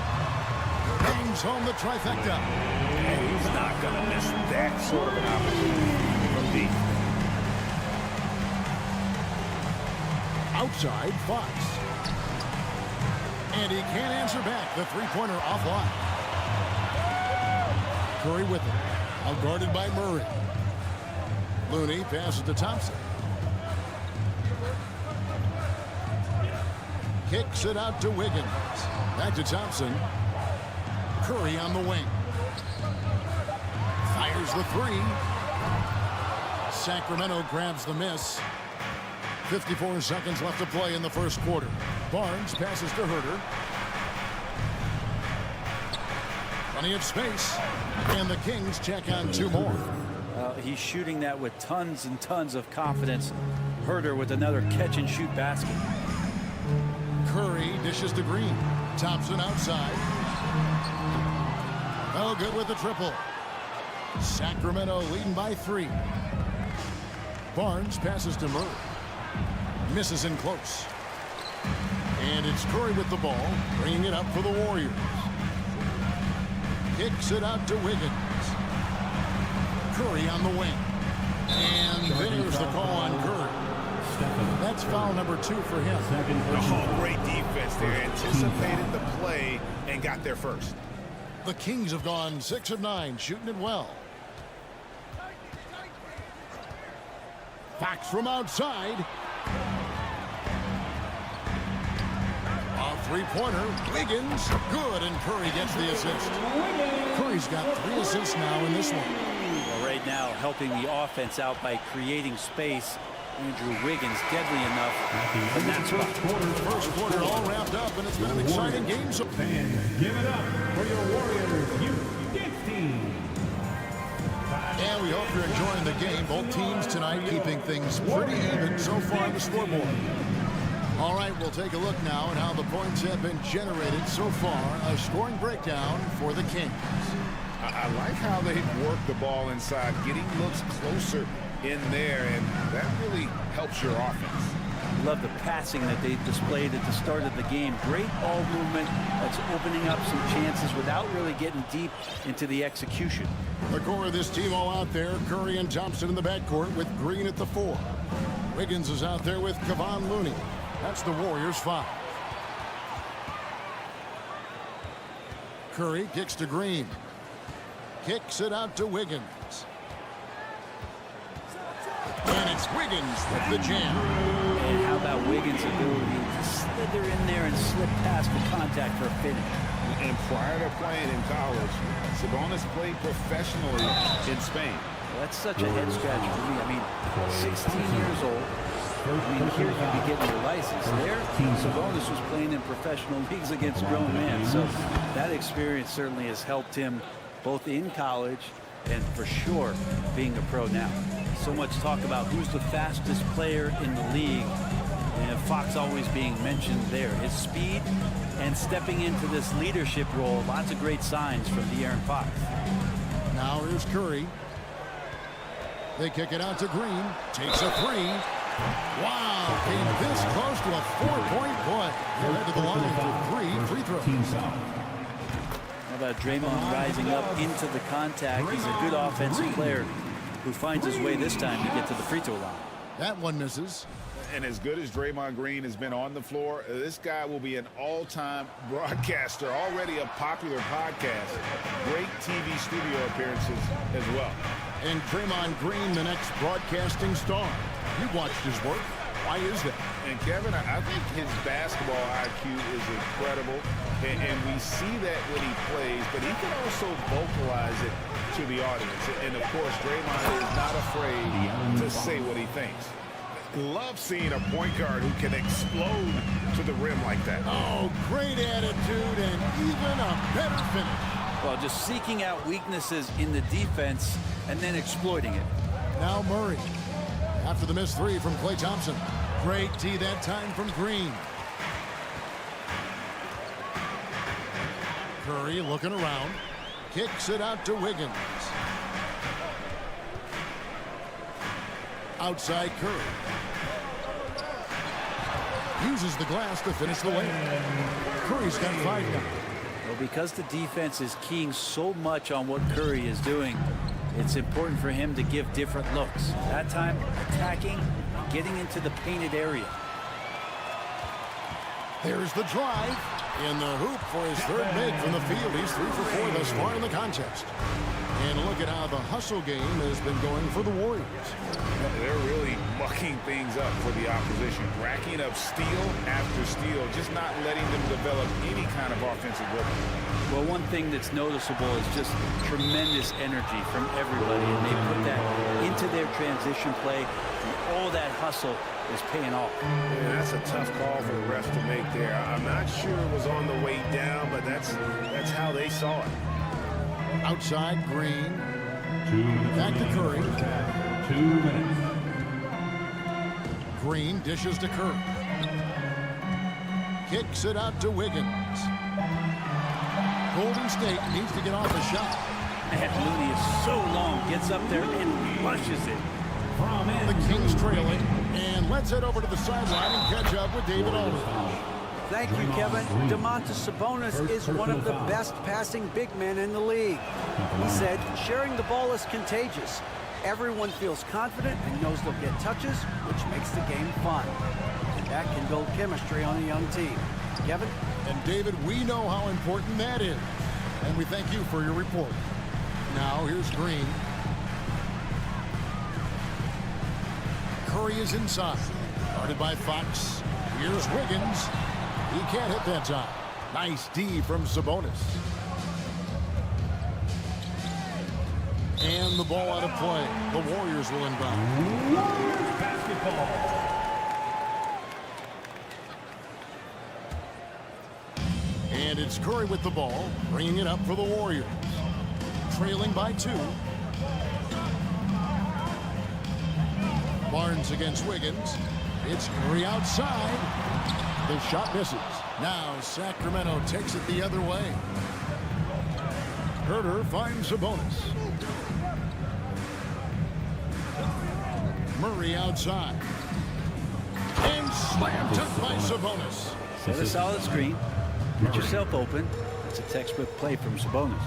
Bangs home the trifecta. And he's not going to miss that sort of an opportunity from deep. Outside, Fox. And he can't answer back. The three-pointer offline. Curry with it. Out guarded by Murray. Looney passes to Thompson. Kicks it out to Wiggins. Back to Thompson. Curry on the wing. Fires the 3. Sacramento grabs the miss. 54 seconds left to play in the first quarter. Barnes passes to Herter. Plenty of space. And the Kings check on 2 more. He's shooting that with tons and tons of confidence. Herter with another catch-and-shoot basket. Curry dishes to Green. Thompson outside. No good with the triple. Sacramento leading by 3. Barnes passes to Murray. Misses in close. And it's Curry with the ball, bringing it up for the Warriors. Kicks it out to Wiggins. Curry on the wing. And there's the call on Curry. That's foul number 2 for him. Oh, great defense there. Anticipated the play and got there first. The Kings have gone 6 of 9, shooting it well. Fox from outside. A three-pointer. Wiggins. Good, and Curry gets the assist. Curry's got 3 assists now in this one. Well, right now, helping the offense out by creating space. Andrew Wiggins deadly enough. But that's first quarter all wrapped up, and it's been an exciting game. So fans, give it up for your Warriors Youth Kids team. And we hope you're enjoying the game. Both teams tonight keeping things pretty even so far on the scoreboard. All right, we'll take a look now at how the points have been generated so far. A scoring breakdown for the Kings. I like how they've worked the ball inside, getting looks closer in there, and that really helps your offense. I love the passing that they displayed at the start of the game. Great ball movement that's opening up some chances without really getting deep into the execution. The core of this team all out there. Curry and Thompson in the backcourt with Green at the 4. Wiggins is out there with Kevon Looney. That's the Warriors' 5. Curry kicks to Green. Kicks it out to Wiggins. And it's Wiggins with the jam. And how about Wiggins' ability to slither in there and slip past the contact for a finish? And prior to playing in college, Sabonis played professionally in Spain. Well, that's such a head scratcher for me. I mean, 16 years old. I mean, here you'd be getting your license. There, Sabonis was playing in professional leagues against grown men. So that experience certainly has helped him both in college and for sure being a pro now. So much talk about who's the fastest player in the league, and Fox always being mentioned there. His speed and stepping into this leadership role, lots of great signs from De'Aaron Fox. Now here's Curry. They kick it out to Green. Takes a 3. Wow, came this close to a 4-point play. They led to the line for 3 free throws. How about Draymond rising up into the contact? He's a good offensive player who finds his way this time to get to the free throw line. That one misses. And as good as Draymond Green has been on the floor, this guy will be an all-time broadcaster, already a popular podcast. Great TV studio appearances as well. And Draymond Green, the next broadcasting star. You've watched his work. Why is that? And Kevin, I think his basketball IQ is incredible. And we see that when he plays, but he can also vocalize it to the audience. And of course, Draymond is not afraid to say what he thinks. Love seeing a point guard who can explode to the rim like that. Oh, great attitude and even a better finish. Well, just seeking out weaknesses in the defense and then exploiting it. Now Murray. After the missed 3 from Klay Thompson. Great D that time from Green. Curry looking around. Kicks it out to Wiggins. Outside Curry. Uses the glass to finish the layup. Curry's got 5 now. Well, because the defense is keying so much on what Curry is doing, it's important for him to give different looks. That time, attacking, getting into the painted area. There's the drive. In the hoop for his 3rd make from the field. He's 3 for 4 thus far in the contest. And look at how the hustle game has been going for the Warriors. They're really mucking things up for the opposition, racking up steal after steal, just not letting them develop any kind of offensive rhythm. Well, one thing that's noticeable is just tremendous energy from everybody, and they put that into their transition play, and all that hustle is paying off. Yeah, that's a tough call for the refs to make there. I'm not sure it was on the way down, but that's how they saw it. Outside Green. 2 minutes. Back to Curry. 2 minutes. Green dishes to Curry. Kicks it out to Wiggins. Golden State needs to get off a shot. And Looney is so long, gets up there and flushes it. The Kings trailing, and let's head over to the sideline and catch up with David Aldridge. Thank you, Kevin. Domantas Sabonis is one of the best passing big men in the league. He said, sharing the ball is contagious. Everyone feels confident and knows they'll get touches, which makes the game fun. And that can build chemistry on a young team. Kevin? And David, we know how important that is. And we thank you for your report. Now, here's Green. Curry is inside. Guarded by Fox. Here's Wiggins. He can't hit that time. Nice D from Sabonis. And the ball out of play. The Warriors will inbound. Warriors basketball. And it's Curry with the ball, bringing it up for the Warriors. Trailing by 2. Barnes against Wiggins. It's Curry outside. The shot misses. Now Sacramento takes it the other way. Herter finds Sabonis. Murray outside. And slam dunk by Sabonis. Set a solid screen. Get yourself open. It's a textbook play from Sabonis.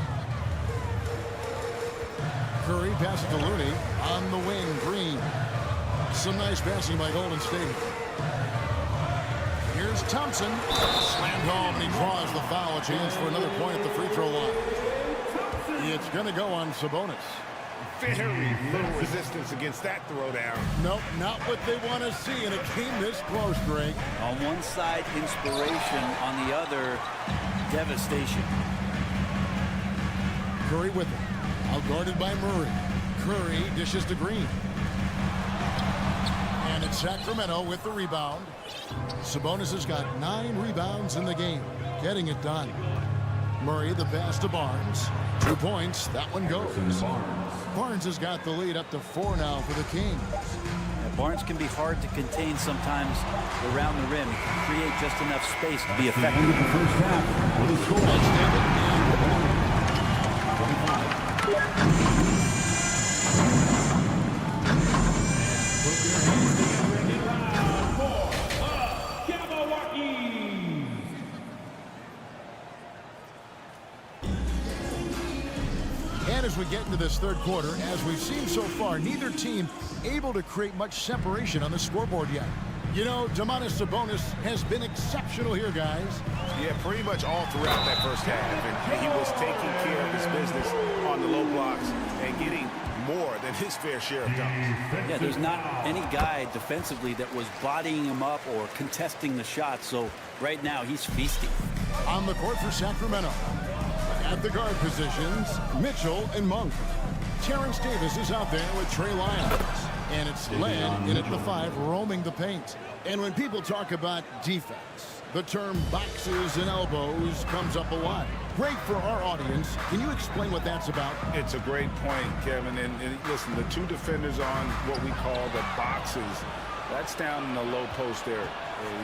Curry passes to Looney. On the wing, Green. Some nice passing by Golden State. Here's Thompson. Slammed home, and he draws the foul. A chance for another point at the free throw line. It's going to go on Sabonis. Very little resistance against that throwdown. Nope, not what they want to see, and it came this close, Greg. On one side, inspiration. On the other, devastation. Curry with it. Outguarded by Murray. Curry dishes to Green. And it's Sacramento with the rebound. Sabonis has got 9 rebounds in the game, getting it done. Murray the pass to Barnes. 2 points. That one goes. Barnes has got the lead up to 4 now for the Kings. Yeah, Barnes can be hard to contain sometimes around the rim. He can create just enough space to be effective. The first half with a score. That's And as we get into this third quarter, as we've seen so far, neither team able to create much separation on the scoreboard yet. You know, Domantas Sabonis has been exceptional here, guys. Yeah, pretty much all throughout that first half. And he was taking care of his business on the low blocks and getting more than his fair share of dunks. Yeah, there's not any guy defensively that was bodying him up or contesting the shot. So right now he's feasting. On the court for Sacramento. At the guard positions, Mitchell and Monk. Terrence Davis is out there with Trey Lyons. And it's Led in at the 5, roaming the paint. And when people talk about defense, the term boxes and elbows comes up a lot. Great for our audience. Can you explain what that's about? It's a great point, Kevin. And listen, the 2 defenders on what we call the boxes, that's down in the low post area.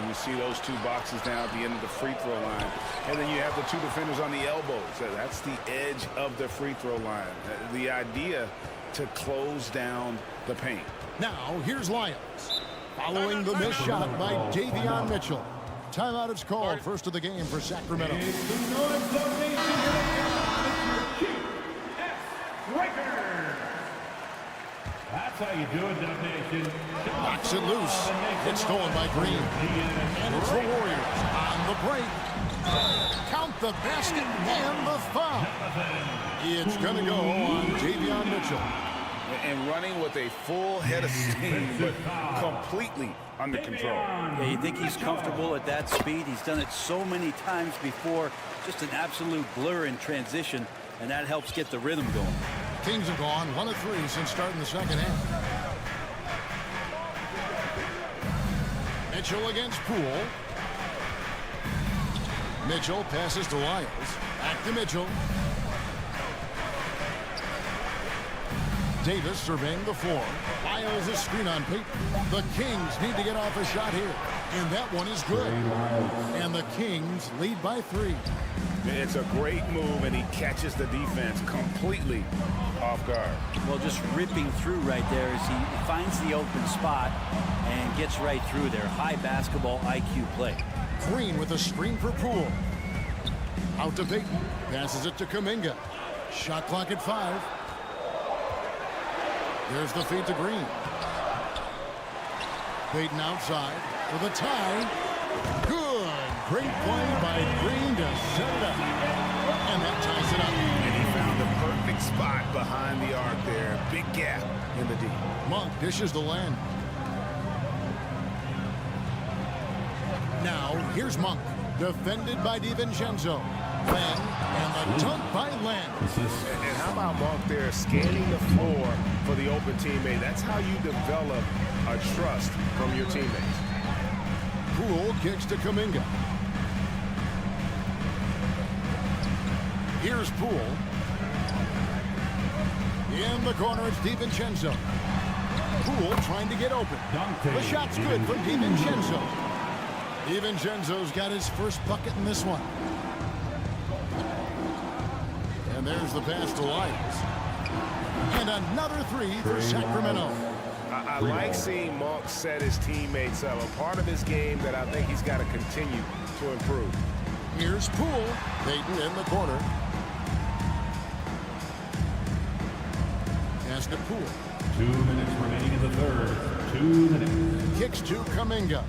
You see those 2 boxes down at the end of the free throw line. And then you have the 2 defenders on the elbows. That's the edge of the free throw line. The idea to close down the paint. Now, here's Lyons. Following the missed shot by Davion Mitchell. Timeout is called. First of the game for Sacramento. That's how you do it, Dub Nation. Knocks it loose. It's stolen by Green. And it's the Warriors on the break. Count the basket and the foul. It's going to go on Davion Mitchell. And running with a full head of steam, but completely under control. Yeah, you think he's comfortable at that speed. He's done it so many times before. Just an absolute blur in transition, and that helps get the rhythm going. Kings have gone 1 of 3 since starting the second half. Mitchell against Poole. Mitchell passes to Lyles. Back to Mitchell. Davis surveying the floor. Files a screen on Peyton. The Kings need to get off a shot here. And that one is good. And the Kings lead by 3. It's a great move, and he catches the defense completely off guard. Well, just ripping through right there as he finds the open spot and gets right through there. High basketball IQ play. Green with a screen for Poole. Out to Peyton. Passes it to Kuminga. Shot clock at 5. There's the feed to Green. Peyton outside for the tie. Good. Great play by Green to set it up. And that ties it up. And he found the perfect spot behind the arc there. Big gap in the D. Monk dishes to Len. Now, here's Monk. Defended by DiVincenzo. Len, and the dunk by Len. And how about Monk there scanning the floor for the open teammate? That's how you develop a trust from your teammates. Poole kicks to Kuminga. Here's Poole. In the corner, it's DiVincenzo. Poole trying to get open. The shot's good for DiVincenzo. DiVincenzo's got his first bucket in this one. And there's the pass to Lyles. And another 3 for Sacramento. I like seeing Monk set his teammates up. A part of his game that I think he's got to continue to improve. Here's Poole. Peyton in the corner. Pass to Poole. 2 minutes remaining in the third. 2 minutes. Kicks to Kuminga.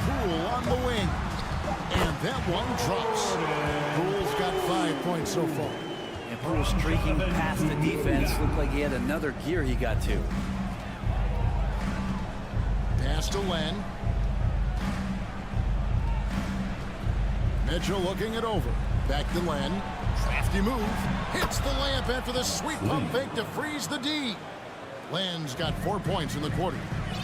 Poole on the wing. And that one drops. Poole's got 5 points so far. And Poole streaking past the defense. Looked like he had another gear he got to. Pass to Len. Mitchell looking it over. Back to Len. Crafty move. Hits the layup after the sweet pump fake to freeze the D. Len's got 4 points in the quarter.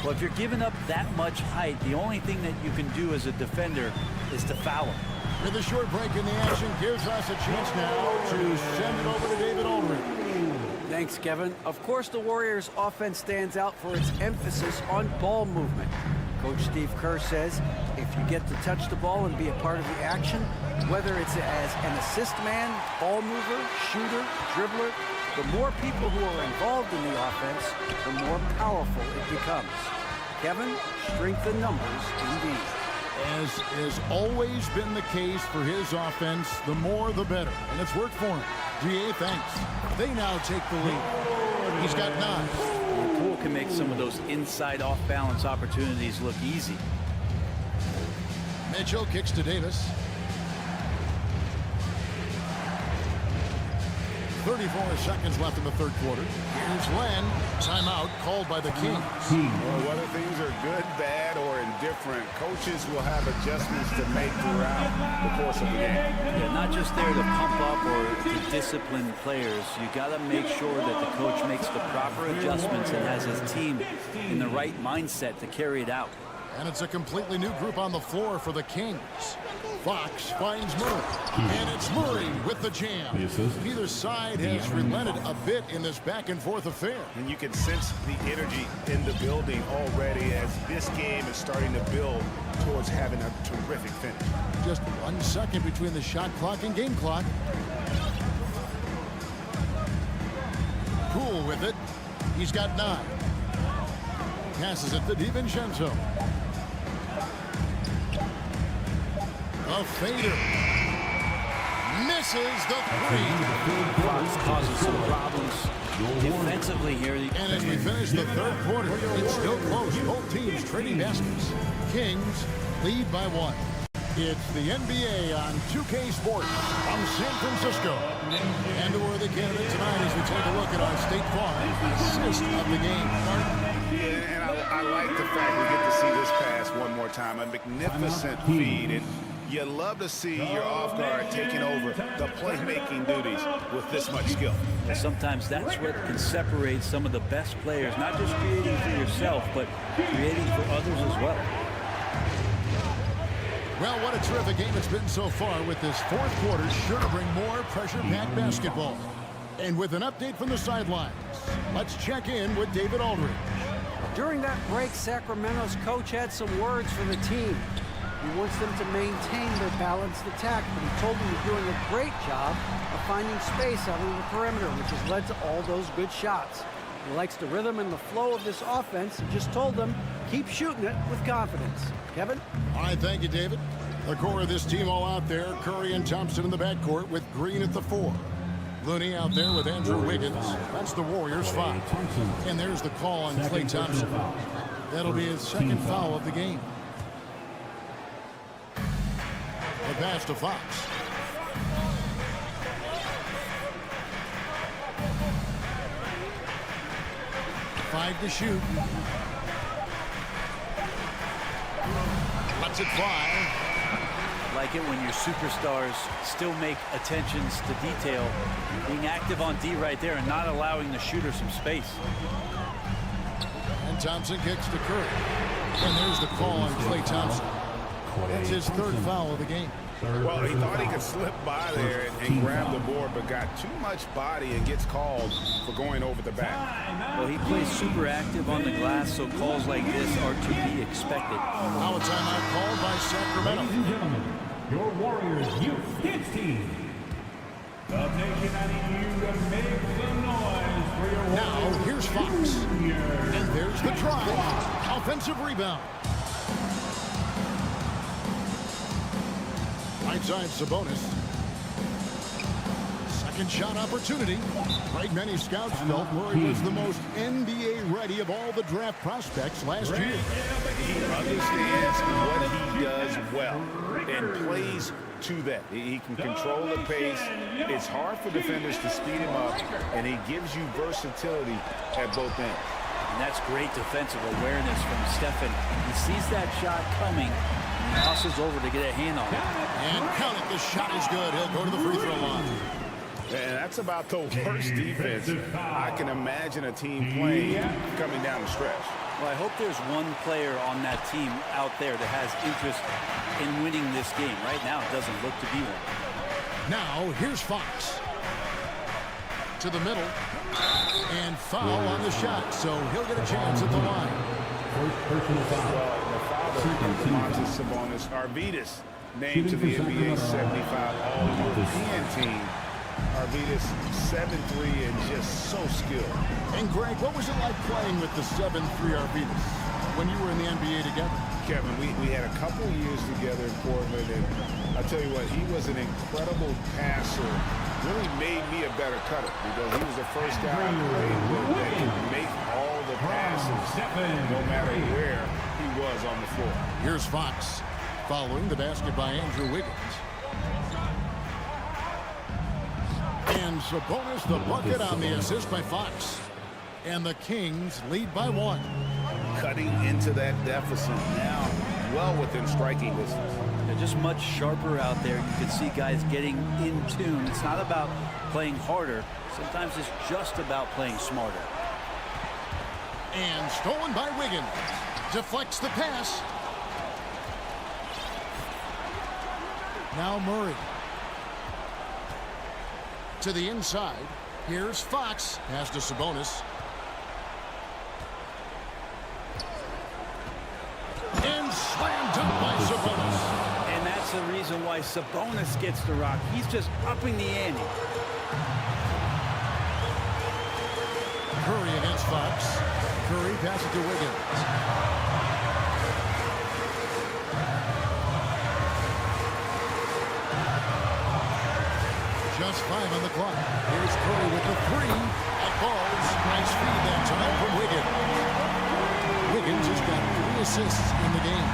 Well, if you're giving up that much height, the only thing that you can do as a defender is to foul him. With a short break in the action, gives us a chance now to send it over to David Aldridge. Thanks, Kevin. Of course, the Warriors' offense stands out for its emphasis on ball movement. Coach Steve Kerr says if you get to touch the ball and be a part of the action, whether it's as an assist man, ball mover, shooter, dribbler, the more people who are involved in the offense, the more powerful it becomes. Kevin, strength in numbers indeed. As has always been the case for his offense, the more the better. And it's worked for him. GA, thanks. They now take the lead. He's got 9. Poole can make some of those inside off-balance opportunities look easy. Mitchell kicks to Davis. 34 seconds left in the third quarter. Here's Len. Timeout called by the Kings. Well, whether things are good, bad, or indifferent, coaches will have adjustments to make throughout the course of the game. Yeah, not just there to pump up or to discipline players. You got to make sure that the coach makes the proper adjustments and has his team in the right mindset to carry it out. And it's a completely new group on the floor for the Kings. Fox finds Murray. And it's Murray with the jam. Neither side has relented a bit in this back-and-forth affair. And you can sense the energy in the building already as this game is starting to build towards having a terrific finish. Just 1 second between the shot clock and game clock. Poole with it. He's got 9. Passes it to DiVincenzo. A fader. Misses the 3. Fox causes some problems defensively here. And as we finish the third quarter, it's still close. Both teams trading baskets. Kings lead by 1. It's the NBA on 2K Sports from San Francisco. And we're the candidate tonight as we take a look at our State Farm assist of the game. Yeah, and I like the fact we get to see this pass one more time. A magnificent feed. And you love to see your off guard taking over the playmaking duties with this much skill. And sometimes that's what can separate some of the best players, not just creating for yourself, but creating for others as well. Well, what a terrific game it's been so far, with this fourth quarter sure to bring more pressure-packed basketball. And with an update from the sidelines, let's check in with David Aldridge. During that break, Sacramento's coach had some words for the team. He wants them to maintain their balanced attack, but he told them they're doing a great job of finding space out on the perimeter, which has led to all those good shots. He likes the rhythm and the flow of this offense. He just told them, keep shooting it with confidence. Kevin? All right, thank you, David. The core of this team all out there. Curry and Thompson in the backcourt with Green at the 4. Looney out there with Andrew Wiggins. That's the Warriors' 5. And there's the call on Klay Thompson. That'll be his second foul of the game. The pass to Fox. Five to shoot. Lets it fly. Like it when your superstars still make attentions to detail, being active on D right there and not allowing the shooter some space. And Thompson kicks to Curry. And there's the call on Klay Thompson. That's his third foul of the game. Well, he thought he could slip by there and grab the board, but got too much body and gets called for going over the back. Well, he plays super active on the glass, so calls like this are to be expected. Now a timeout called by Sacramento. Ladies and gentlemen, your Warriors Youth Kids team. The nation I need you to make some noise for your Now Warriors. here's Fox. And there's the drive. Offensive rebound. Right side Sabonis. Second shot opportunity. Right, many scouts felt Murray was the most NBA ready of all the draft prospects last year. He understands what he does well and plays to that. He can control the pace. It's hard for defenders to speed him up, and he gives you versatility at both ends. And that's great defensive awareness from Stephen. He sees that shot coming. He hustles over to get a hand on it. And count it, the shot is good. He'll go to the free throw line. And that's about the worst defense I can imagine a team playing coming down the stretch. Well, I hope there's one player on that team out there that has interest in winning this game. Right now, it doesn't look to be one. Now, here's Fox. To the middle. And foul on the shot, so he'll get a chance at the line. First personal foul. Well, the father of Domantas Sabonis, Arvydas, named to the NBA 75 All-European team. Arvydas 7'3" and just so skilled. And Greg, what was it like playing with the 7'3" Arvydas when you were in the NBA together? Kevin, we had a couple years together in Portland, and I'll tell you what, he was an incredible passer. Really made me a better cutter because he was the first guy I played with that could make all the passes no matter where he was on the floor. Here's Fox following the basket by Andrew Wiggins. And Sabonis the bucket on the assist by Fox. And the Kings lead by 1. Cutting into that deficit now, well within striking distance. They're just much sharper out there. You can see guys getting in tune. It's not about playing harder. Sometimes it's just about playing smarter. And stolen by Wiggins. Deflects the pass. Now Murray. To the inside. Here's Fox. Pass to Sabonis. And slam dunk by Sabonis. And that's the reason why Sabonis gets the rock. He's just upping the ante. Curry against Fox. Curry passes to Wiggins. Just 5 on the clock. Here's Curry with the 3. At balls. Nice feed that time from Wiggins. Wiggins has got 3 assists in the game.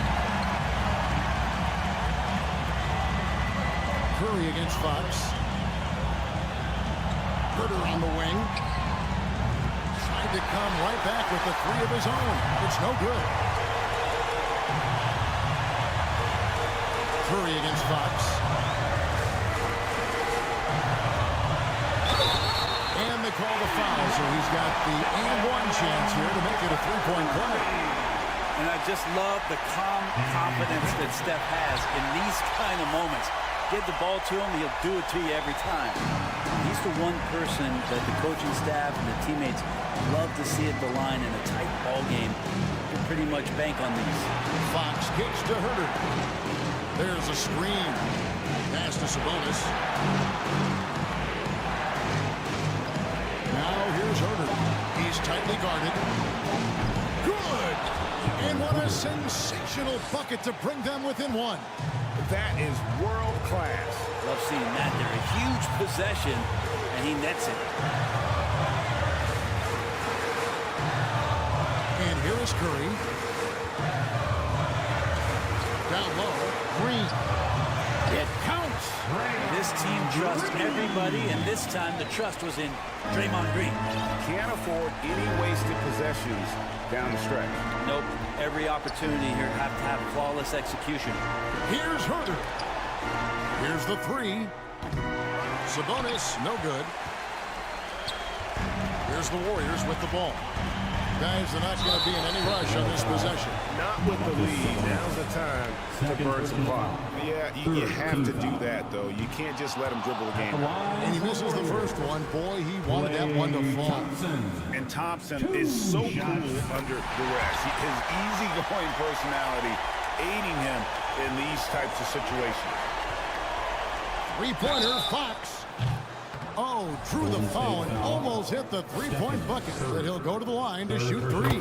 Curry against Fox. Huerter on the wing. Tried to come right back with the 3 of his own. It's no good. Curry against Fox. And they call the foul, so he's got the and 1 chance here to make it a 3-point play. And I just love the calm confidence that Steph has in these kind of moments. Give the ball to him, he'll do it to you every time. He's the one person that the coaching staff and the teammates love to see at the line in a tight ball game. You can pretty much bank on these. Fox kicks to Herter. There's a screen. Pass to Sabonis. Now here's Herter. He's tightly guarded. Good! And what a sensational bucket to bring them within one. That is world class. Love seeing that. They're a huge possession, and he nets it. And here is Curry. Down low, Green. It counts. This team trusts everybody, and this time the trust was in Draymond Green. Can't afford any wasted possessions down the stretch. Nope. Every opportunity here have to have flawless execution. Here's Herter. Here's the three. Sabonis, no good. Here's the Warriors with the ball. Guys, they're not going to be in any rush on this possession. Not with the lead. Now's the time to burn some clock. Yeah, you have to do that, though. You can't just let him dribble the game. And he misses the first one. Boy, he wanted that one to fall. And Thompson is so cool under duress. His easygoing personality aiding him in these types of situations. Three-pointer, Fox. Oh, drew the foul and almost hit the three-point bucket. But he'll go to the line to shoot three.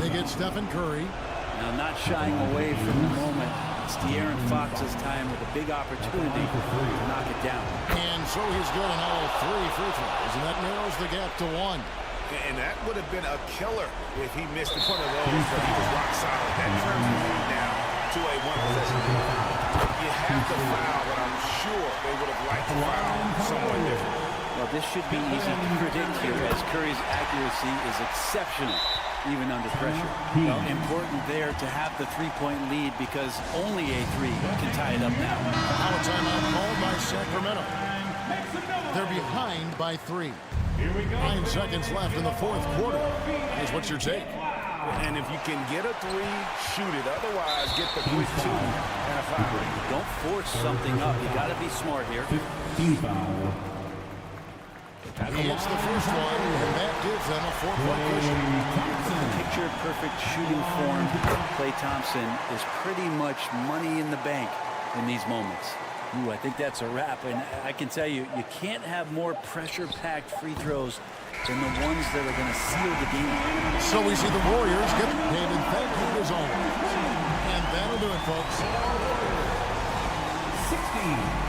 They get Stephen Curry. Now, not shying away from the moment. It's De'Aaron Fox's time with a big opportunity to knock it down. And so he's good on all three free throws, and that narrows the gap to one. And that would have been a killer if he missed one of those, but he was rock solid. That turns the lead down to a one-possession game. You have to foul, but I'm sure they would have liked to foul someone different. Well, this should be easy to predict here, as Curry's accuracy is exceptional, even under pressure. Well, important there to have the three-point lead because only a three can tie it up now. Now a timeout called by Sacramento. They're behind by 3. 9 seconds left in the fourth quarter. Here's what's your take? And if you can get a three, shoot it. Otherwise, get the quick two and a foul. Don't force something up. You got to be smart here. He hits the first one, and that gives them a 4-point cushion. Picture-perfect shooting form. Klay Thompson is pretty much money in the bank in these moments. Ooh, I think that's a wrap, and I can tell you, you can't have more pressure-packed free throws than the ones that are going to seal the game. So we see the Warriors get David. Thank you as always. And that'll do it, folks. 16.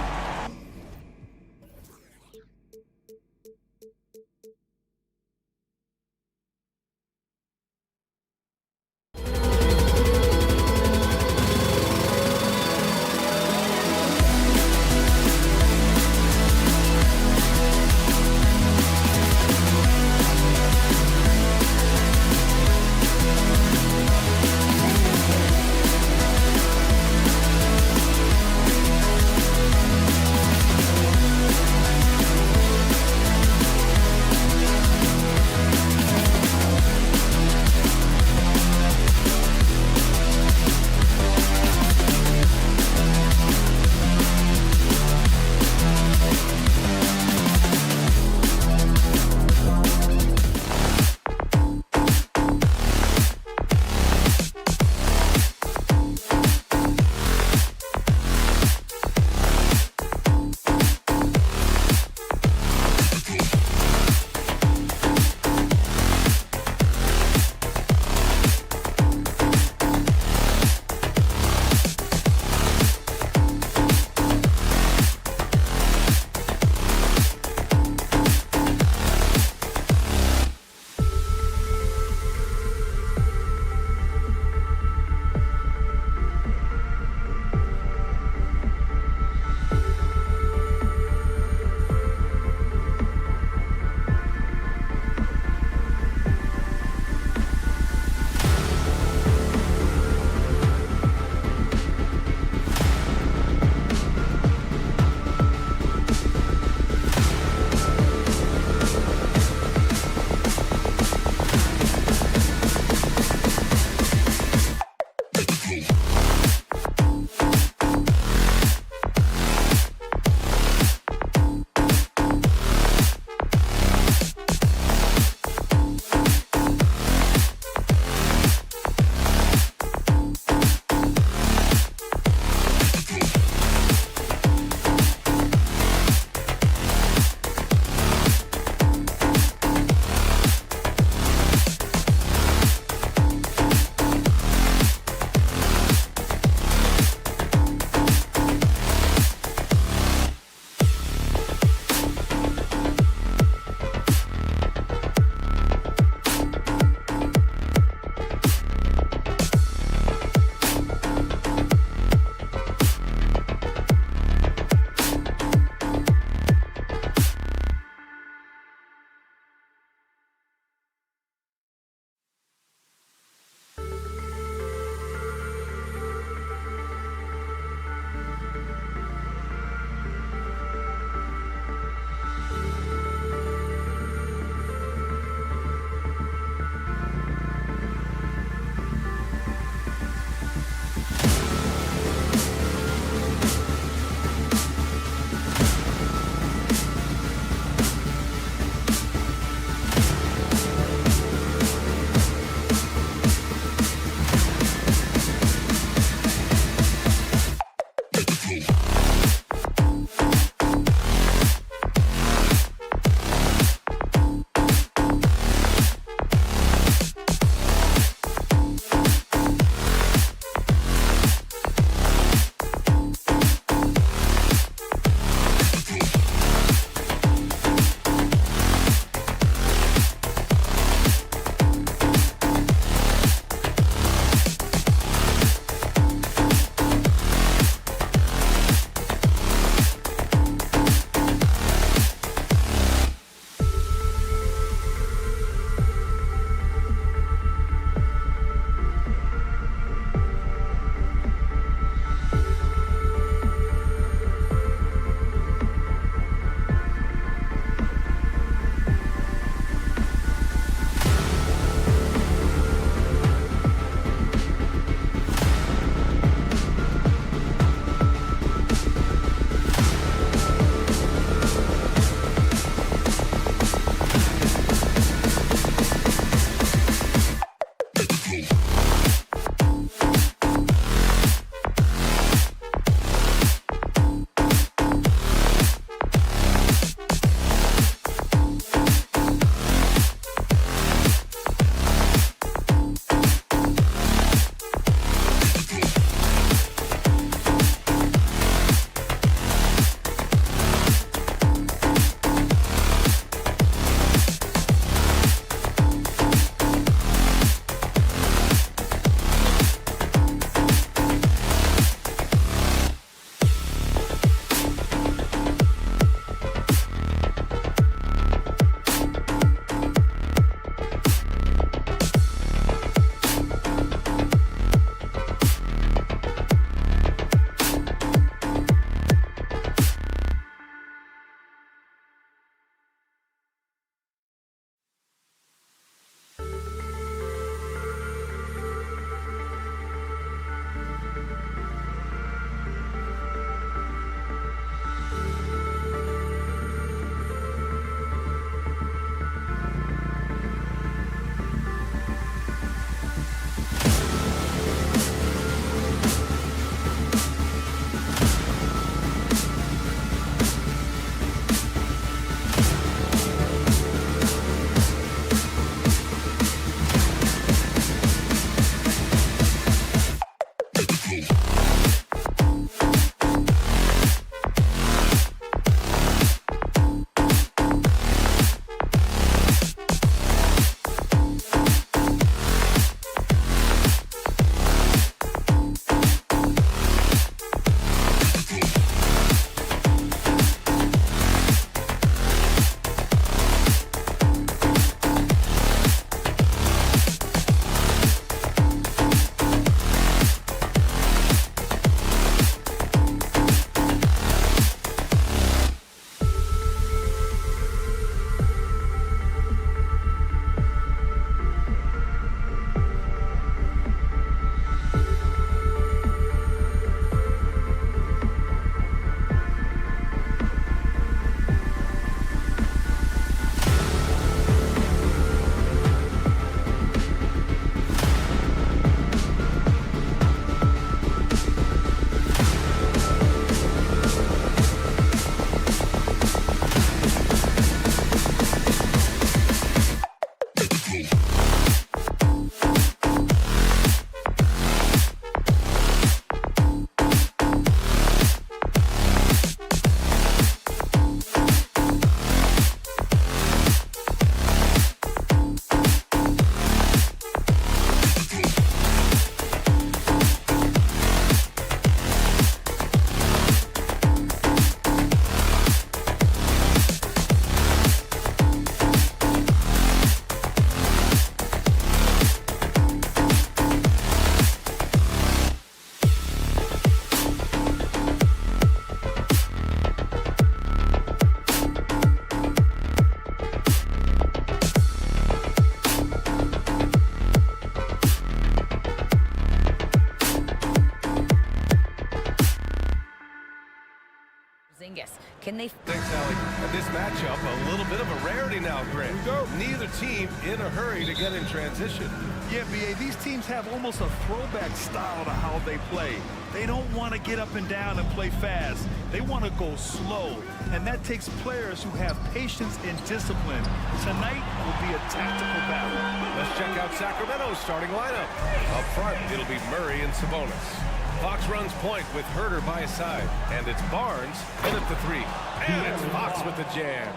Can they... Thanks, Allie. And this matchup, a little bit of a rarity now, Grant. Neither team in a hurry to get in transition. Yeah, B.A., these teams have almost a throwback style to how they play. They don't want to get up and down and play fast. They want to go slow, and that takes players who have patience and discipline. Tonight will be a tactical battle. Let's check out Sacramento's starting lineup. Up front, it'll be Murray and Sabonis. Fox runs point with Herter by his side, and it's Barnes in at the three. And it's Fox with the jam.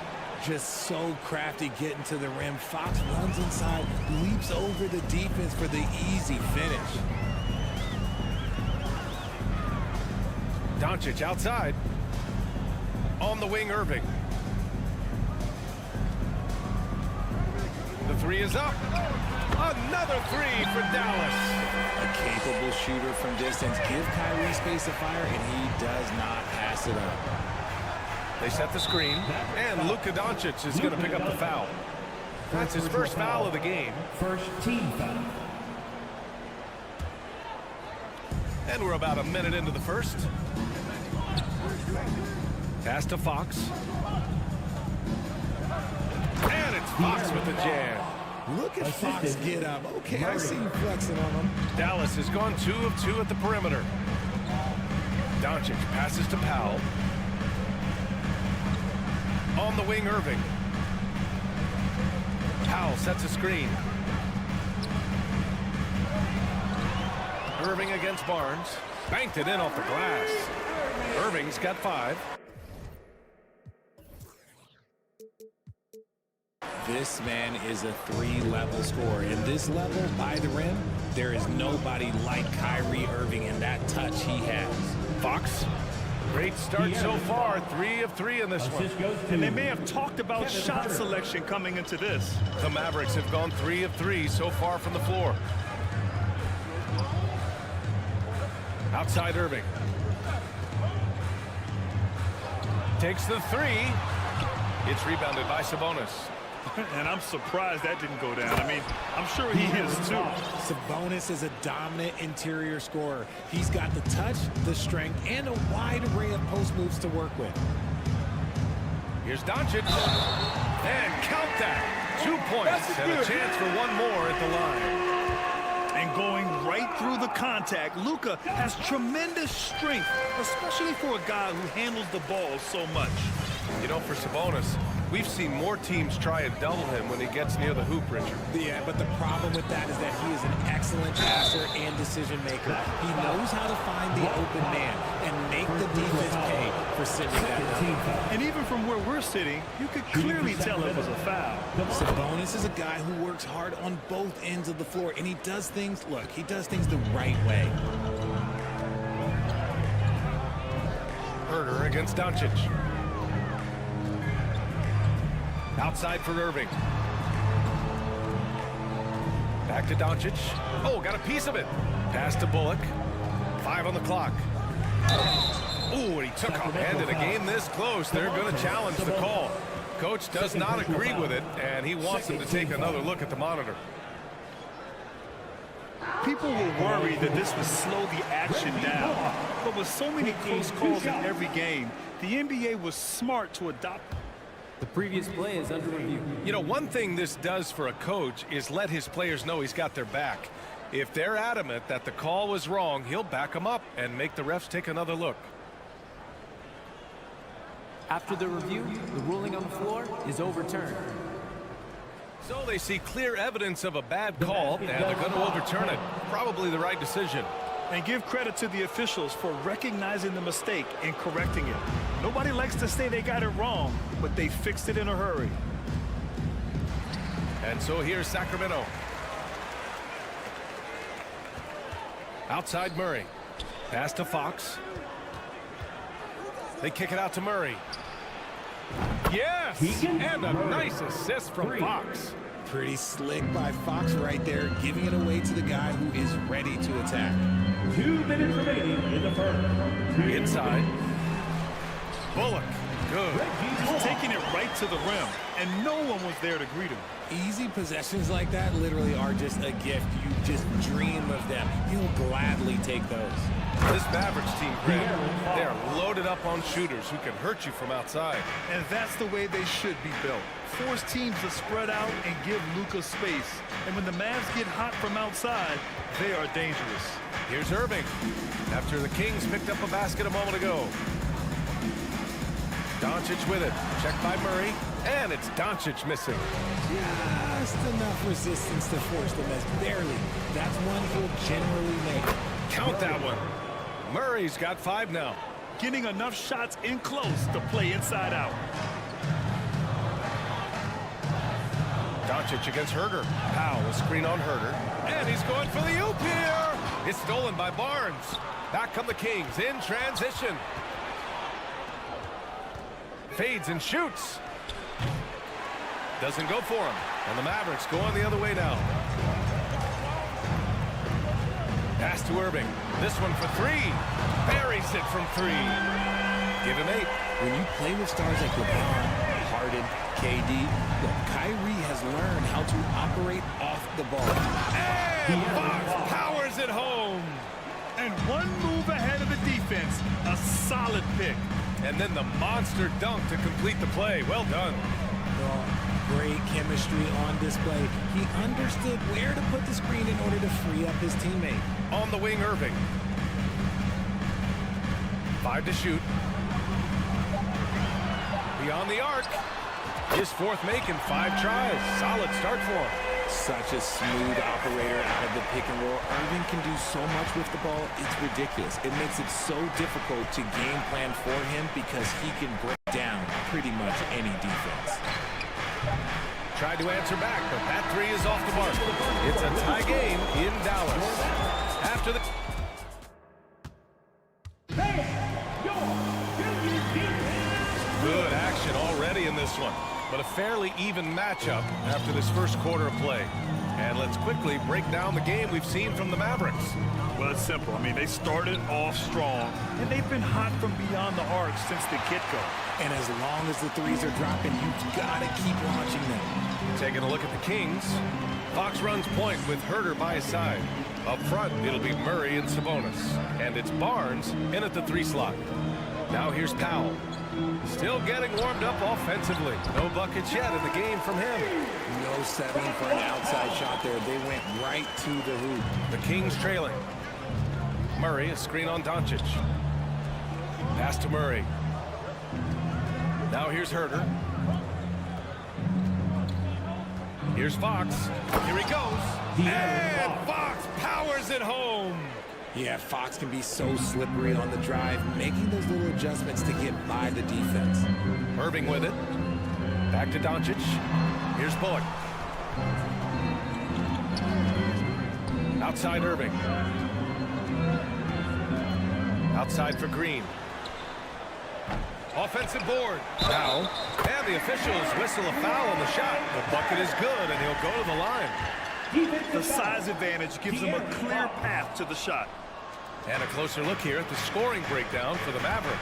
Just so crafty getting to the rim. Fox runs inside, leaps over the defense for the easy finish. Doncic outside. On the wing, Irving. The three is up. Another three for Dallas. A capable shooter from distance. Give Kyrie space to fire, and he does not pass it up. They set the screen, and Luka Doncic is going to pick up the foul. That's his first foul of the game. First team foul. And we're about a minute into the first. Pass to Fox. And it's Fox with the jam. Look at Fox get up. Okay, I see you flexing on him. Dallas has gone 2 of 2 at the perimeter. Doncic passes to Powell. On the wing, Irving. Powell sets a screen. Irving against Barnes. Banked it in off the glass. Irving's got 5. This man is a 3-level scorer. And this level, by the rim, there is nobody like Kyrie Irving in that touch he has. Fox, great start so far. 3 of 3 in this one. And they may have talked about shot selection coming into this. The Mavericks have gone 3 of 3 so far from the floor. Outside Irving. Takes the 3. It's rebounded by Sabonis. And I'm surprised that didn't go down. I mean, I'm sure he is too. Sabonis is a dominant interior scorer. He's got the touch, the strength, and a wide array of post moves to work with. Here's Doncic. And count that. 2 points and a chance for one more at the line. And going right through the contact, Luka has tremendous strength, especially for a guy who handles the ball so much. You know, for Sabonis, we've seen more teams try and double him when he gets near the hoop, Richard. Yeah, but the problem with that is that he is an excellent passer and decision maker. He knows how to find the open man and make the defense pay for sending that down. And even from where we're sitting, you could clearly tell it was a foul. Sabonis is a guy who works hard on both ends of the floor, and he does things, look, he does things the right way. Herter against Doncic. Outside for Irving. Back to Doncic. Oh, got a piece of it. Pass to Bullock. 5 on the clock. Oh, and he took a hand in a game this close. They're going to challenge the call. Coach does not agree with it, and he wants him to take another look at the monitor. People were worried that this would slow the action down. But with so many close calls in every game, the NBA was smart to adopt. The previous play is under review. You know, one thing this does for a coach is let his players know he's got their back. If they're adamant that the call was wrong, he'll back them up and make the refs take another look. After the review, the ruling on the floor is overturned. So they see clear evidence of a bad call, and they're going to overturn it. Probably the right decision. And give credit to the officials for recognizing the mistake and correcting it. Nobody likes to say they got it wrong, but they fixed it in a hurry. And so here's Sacramento. Outside Murray. Pass to Fox. They kick it out to Murray. Yes! And a nice assist from Fox. Pretty slick by Fox right there, giving it away to the guy who is ready to attack. 2 minutes remaining in the first. Inside. Bullock good. He's taking it right to the rim, and no one was there to greet him. Easy possessions like that literally are just a gift. You just dream of them. He'll gladly take those. This Mavericks team, Grant, they are loaded up on shooters who can hurt you from outside. And that's the way they should be built. Force teams to spread out and give Luka space. And when the Mavs get hot from outside, they are dangerous. Here's Irving after the Kings picked up a basket a moment ago. Doncic with it. Checked by Murray. And it's Doncic missing. Just enough resistance to force the miss. Barely. That's one he'll generally make. Count that one. Murray's got 5 now. Getting enough shots in close to play inside out. Doncic against Herder. Powell, a screen on Herder. And he's going for the oop here. It's stolen by Barnes. Back come the Kings in transition. Fades and shoots. Doesn't go for him. And the Mavericks going the other way now. Pass to Irving. This one for 3. Buries it from 3. Give him 8. When you play with stars like LeBron, Harden, KD, look, Kyrie has learned how to operate off the ball. And Fox powers it home. And one move ahead of the defense. A solid pick. And then the monster dunk to complete the play. Well done. Great chemistry on display. He understood where to put the screen in order to free up his teammate. On the wing, Irving. 5 to shoot. Beyond the arc. His 4th make in 5 tries. Solid start for him. Such a smooth operator out of the pick and roll. Irving can do so much with the ball, it's ridiculous. It makes it so difficult to game plan for him because he can break down pretty much any defense. Tried to answer back, but that 3 is off the mark. It's a tie game in Dallas. After the... Good action already in this one, but a fairly even matchup after this first quarter of play. And let's quickly break down the game we've seen from the Mavericks. Well, it's simple. I mean, they started off strong, and they've been hot from beyond the arc since the get-go. And as long as the threes are dropping, you've got to keep launching them. Taking a look at the Kings. Fox runs point with Herder by his side. Up front, it'll be Murray and Sabonis. And it's Barnes in at the 3 slot. Now here's Powell. Still getting warmed up offensively. No buckets yet in the game from him. No settling for an outside shot there. They went right to the hoop. The Kings trailing. Murray, a screen on Doncic. Pass to Murray. Now here's Herder. Here's Fox. Here he goes. And Fox powers it home. Yeah, Fox can be so slippery on the drive, making those little adjustments to get by the defense. Irving with it. Back to Doncic. Here's Bullock. Outside Irving. Outside for Green. Offensive board. Now, and the officials whistle a foul on the shot. The bucket is good, and he'll go to the line. The size advantage gives him a clear path to the shot. And a closer look here at the scoring breakdown for the Mavericks.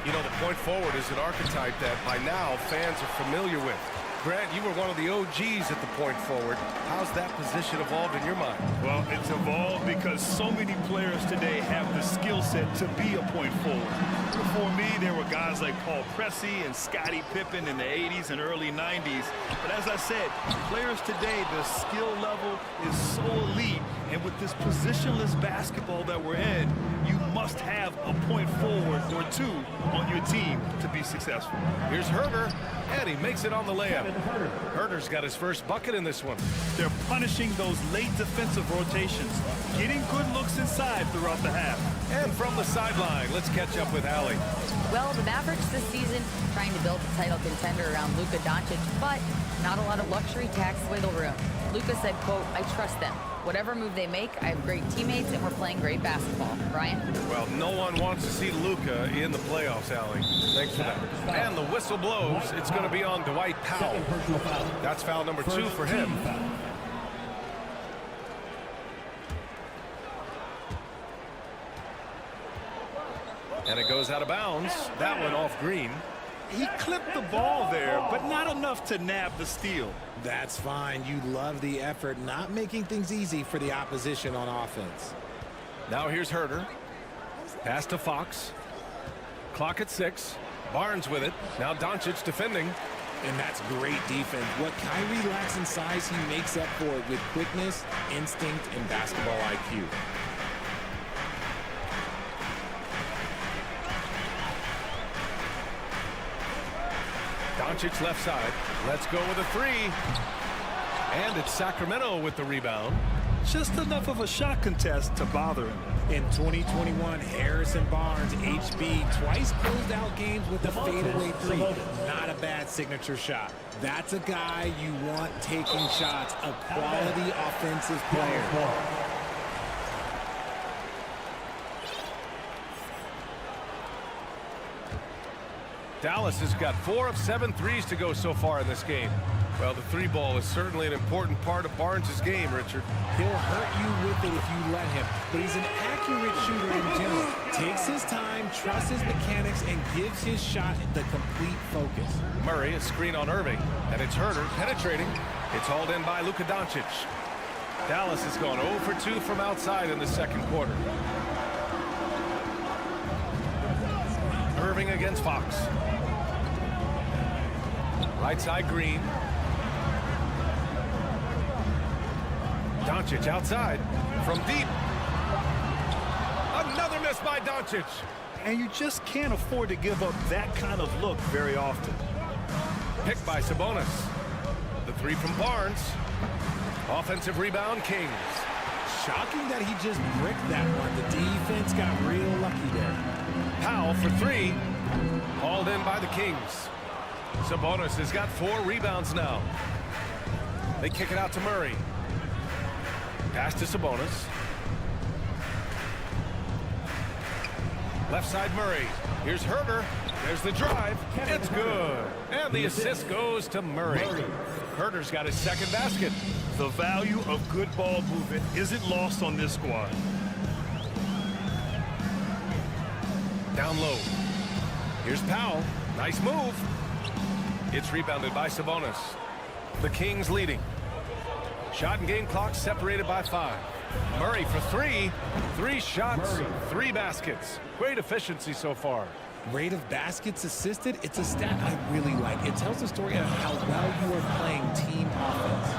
You know, the point forward is an archetype that by now fans are familiar with. Grant, you were one of the OGs at the point forward. How's that position evolved in your mind? Well, it's evolved because so many players today have the skill set to be a point forward. Before me, there were guys like Paul Pressey and Scottie Pippen in the 80s and early 90s. But as I said, players today, the skill level is so elite. And with this positionless basketball that we're in, you must have a point forward or 2 on your team to be successful. Here's Herder, and he makes it on the layup. Herder's got his first bucket in this one. They're punishing those late defensive rotations, getting good looks inside throughout the half. And from the sideline, let's catch up with Allie. Well, the Mavericks this season trying to build a title contender around Luka Doncic, but not a lot of luxury tax wiggle room. Luka said, quote, "I trust them. Whatever move they make, I have great teammates and we're playing great basketball." Brian? Well, no one wants to see Luka in the playoffs, Allie. Thanks for that. And the whistle blows. It's going to be on Dwight Powell. That's foul number 2 for him. And it goes out of bounds. That one off Green. he clipped the ball there, but not enough to nab the steal. That's fine. You love the effort, not making things easy for the opposition on offense. Now here's Herter. Pass to Fox. Clock at 6. Barnes with it. Now Doncic defending. And that's great defense. What Kyrie lacks in size, he makes up for it with quickness, instinct, and basketball IQ. Doncic left side. Let's go with a 3. And it's Sacramento with the rebound. Just enough of a shot contest to bother him. In 2021, Harrison Barnes, HB, twice closed out games with a fadeaway 3. Not a bad signature shot. That's a guy you want taking shots, a quality offensive player. Dallas has got 4 of 7 threes to go so far in this game. Well, the 3 ball is certainly an important part of Barnes' game, Richard. He'll hurt you with it if you let him, but he's an accurate shooter in general. Takes his time, trusts his mechanics, and gives his shot the complete focus. Murray, a screen on Irving, and it's Herter penetrating. It's hauled in by Luka Doncic. Dallas has gone 0 for 2 from outside in the second quarter. Irving against Fox. Right side Green. Doncic outside from deep. Another miss by Doncic. And you just can't afford to give up that kind of look very often. Picked by Sabonis. The 3 from Barnes. Offensive rebound, Kings. Shocking that he just bricked that one. The defense got real lucky there. Powell for 3. Hauled in by the Kings. Sabonis has got 4 rebounds now. They kick it out to Murray. Pass to Sabonis. Left side Murray. Here's Herter. There's the drive. It's good. And the assist goes to Murray. Herter's got his second basket. The value of good ball movement isn't lost on this squad. Down low. Here's Powell. Nice move. It's rebounded by Sabonis. The Kings leading. Shot and game clock separated by 5. Murray for 3. 3 shots, 3 baskets. Great efficiency so far. Rate of baskets assisted, it's a stat I really like. It tells the story of how well you are playing team offense.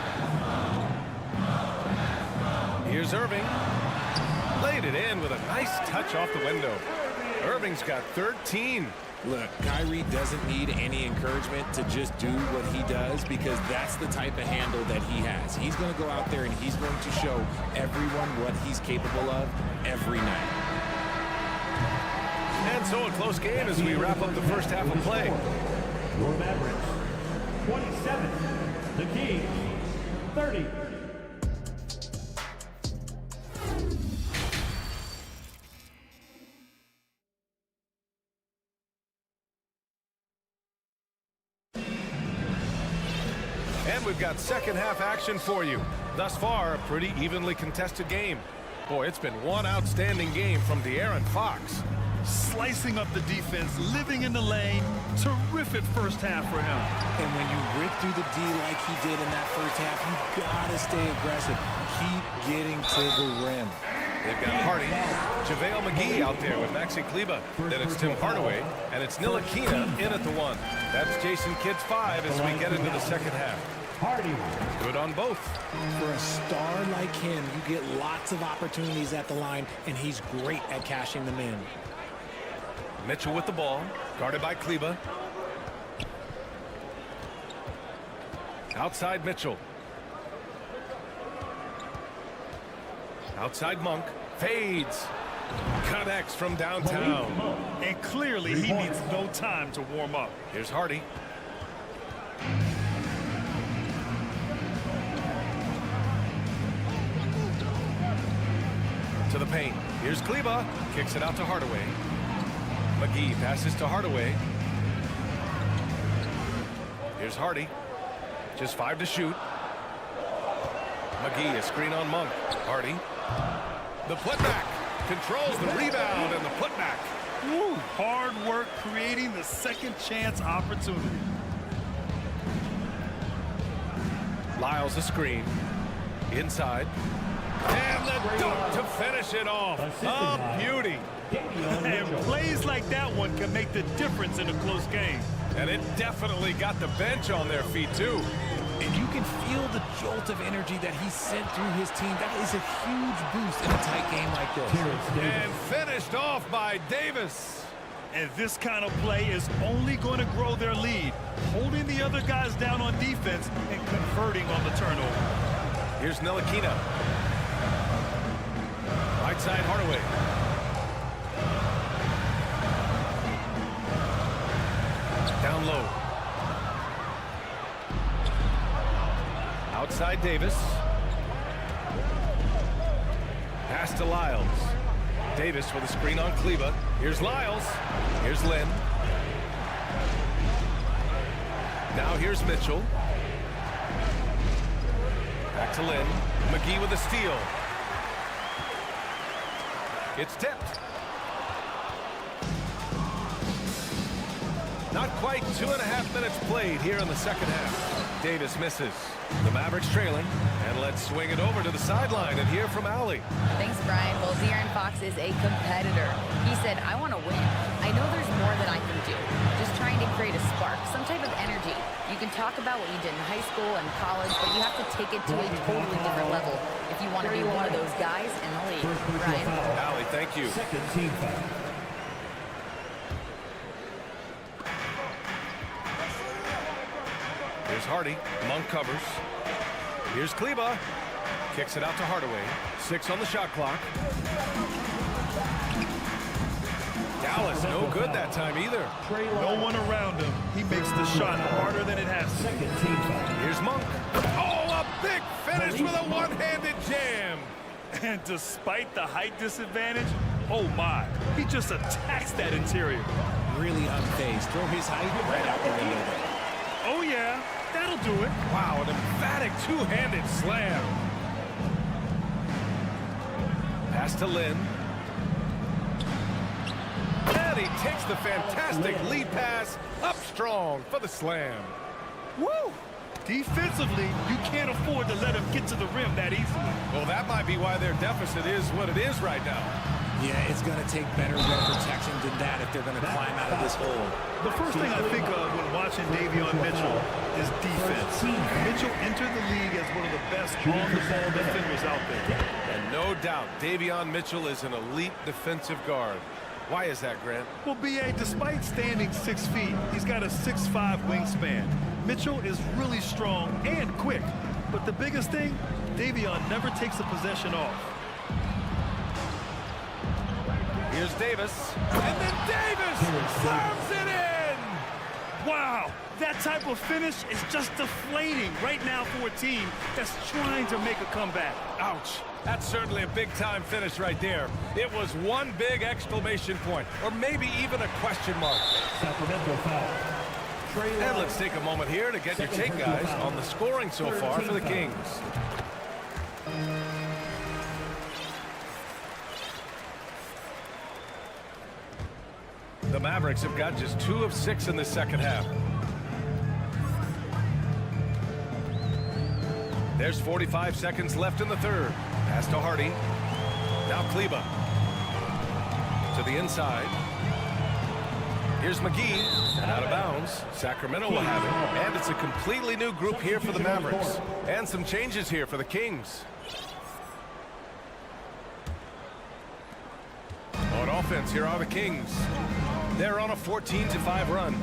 Here's Irving. Laid it in with a nice touch off the window. Irving's got 13. Look, Kyrie doesn't need any encouragement to just do what he does because that's the type of handle that he has. He's going to go out there and he's going to show everyone what he's capable of every night. And so a close game as we wrap up the first half of play. Your Mavericks, 27. The Kings, 30. And we've got second half action for you. Thus far, a pretty evenly contested game. Boy, it's been one outstanding game from De'Aaron Fox. Slicing up the defense, living in the lane. Terrific first half for him. And when you rip through the D like he did in that first half, you gotta stay aggressive. Keep getting to the rim. They've got Hardy, JaVale McGee out there with Maxi Kleba. Then it's Tim Hardaway, and it's Ntilikina in at the 1. That's Jason Kidd's 5 as we get into the second half. Good on both. For a star like him, you get lots of opportunities at the line, and he's great at cashing them in. Mitchell with the ball, guarded by Kleba. Outside Mitchell. Outside Monk, fades. Connects from downtown. And clearly he needs no time to warm up. Here's Hardy. To the paint. Here's Kleba. Kicks it out to Hardaway. McGee passes to Hardaway. Here's Hardy. Just 5 to shoot. McGee, a screen on Monk. Hardy. The putback. Controls the rebound and the putback. Woo, hard work creating the second chance opportunity. Lyles a screen. Inside. And the dunk to finish it off. A beauty. And plays like that one can make the difference in a close game. And it definitely got the bench on their feet, too. And you can feel the jolt of energy that he sent through his team. That is a huge boost in a tight game like this. And finished off by Davis. And this kind of play is only going to grow their lead, holding the other guys down on defense and converting on the turnover. Here's Ntilikina. Right side, Hardaway. Down low. Outside Davis. Pass to Lyles. Davis with a screen on Kleba. Here's Lyles. Here's Lynn. Now here's Mitchell. Back to Lynn. McGee with a steal. It's tipped. Not quite 2.5 minutes played here in the second half. Davis misses. The Mavericks trailing. And let's swing it over to the sideline and hear from Allie. Thanks, Brian. Well, De'Aaron Fox is a competitor. He said, I want to win. I know there's more that I can do. Just trying to create a spark, some type of energy. You can talk about what you did in high school and college, but you have to take it to a totally different level if you want to be one of those guys in the league. Brian? Allie, thank you. Second team foul. Here's Hardy. Monk covers. Here's Kleba. Kicks it out to Hardaway. 6 on the shot clock. Dallas, no good that time either. No one around him. He makes the shot harder than it has to. Second team foul. Here's Monk. Oh, a big finish with a one-handed jam. And despite the height disadvantage, oh my, he just attacks that interior. Really unfazed. Throw his height right out the window. Oh yeah, that'll do it. Wow, an emphatic two-handed slam. Pass to Lynn. And he takes the fantastic lead pass up strong for the slam. Woo! Defensively, you can't afford to let him get to the rim that easily. Well, that might be why their deficit is what it is right now. Yeah, it's going to take better rim protection than that if they're going to climb out of this hole. The first thing I think of when watching Davion Mitchell is defense. Mitchell entered the league as one of the best on-the-ball defenders out there. And no doubt, Davion Mitchell is an elite defensive guard. Why is that, Grant? Well, B.A., despite standing 6 feet, he's got a 6'5" wingspan. Mitchell is really strong and quick. But the biggest thing, Davion never takes a possession off. Here's Davis. And then Davis slams it in! Wow, that type of finish is just deflating right now for a team that's trying to make a comeback. Ouch. That's certainly a big-time finish right there. It was one big exclamation point, or maybe even a question mark. Sacramento foul. And let's take a moment here to get your take, guys, on the scoring so far for the Kings. The Mavericks have got just 2 of 6 in the second half. There's 45 seconds left in the third. Pass to Hardy. Now Kleba. To the inside. Here's McGee. And out of bounds. Sacramento will have it. And it's a completely new group here for the Mavericks. And some changes here for the Kings. On offense, here are the Kings. They're on a 14-5 run.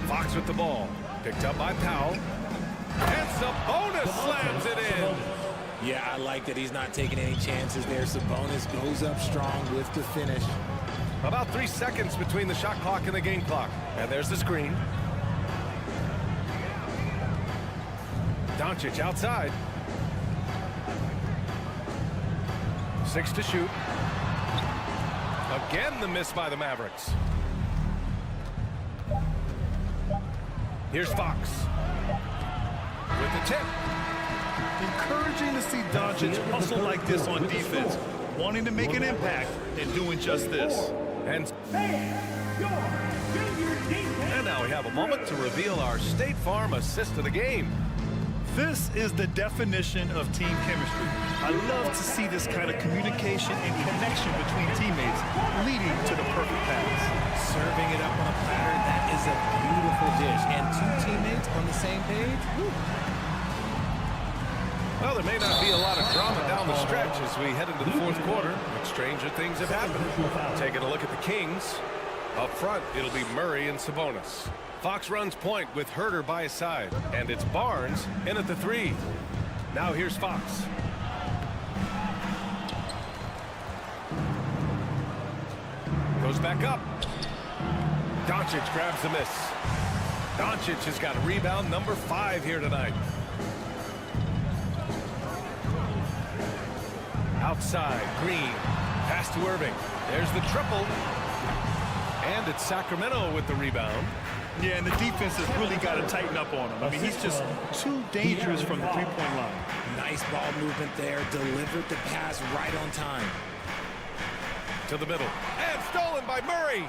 Fox with the ball. Picked up by Powell. And Sabonis slams it in. Yeah, I like that he's not taking any chances there. Sabonis goes up strong with the finish. About 3 seconds between the shot clock and the game clock. And there's the screen. Doncic outside. 6 to shoot. Again, the miss by the Mavericks. Here's Fox. With the tip. Encouraging to see Doncic hustle like this on defense, wanting to make an impact and doing just this. And now we have a moment to reveal our State Farm assist of the game. This is the definition of team chemistry. I love to see this kind of communication and connection between teammates leading to the perfect pass. Serving it up on a platter, that is a beautiful dish. And two teammates on the same page. Woo. Well, there may not be a lot of drama down the stretch as we head into the fourth quarter, but stranger things have happened. Taking a look at the Kings. Up front, it'll be Murray and Sabonis. Fox runs point with Herter by his side, and it's Barnes in at the 3. Now here's Fox. Goes back up. Doncic grabs the miss. Doncic has got rebound number 5 here tonight. Outside, Green. Pass to Irving. There's the triple. And it's Sacramento with the rebound. Yeah, and the defense has really got to tighten up on him. I mean, he's just too dangerous from the three-point line. Nice ball movement there. Delivered the pass right on time. To the middle. And stolen by Murray.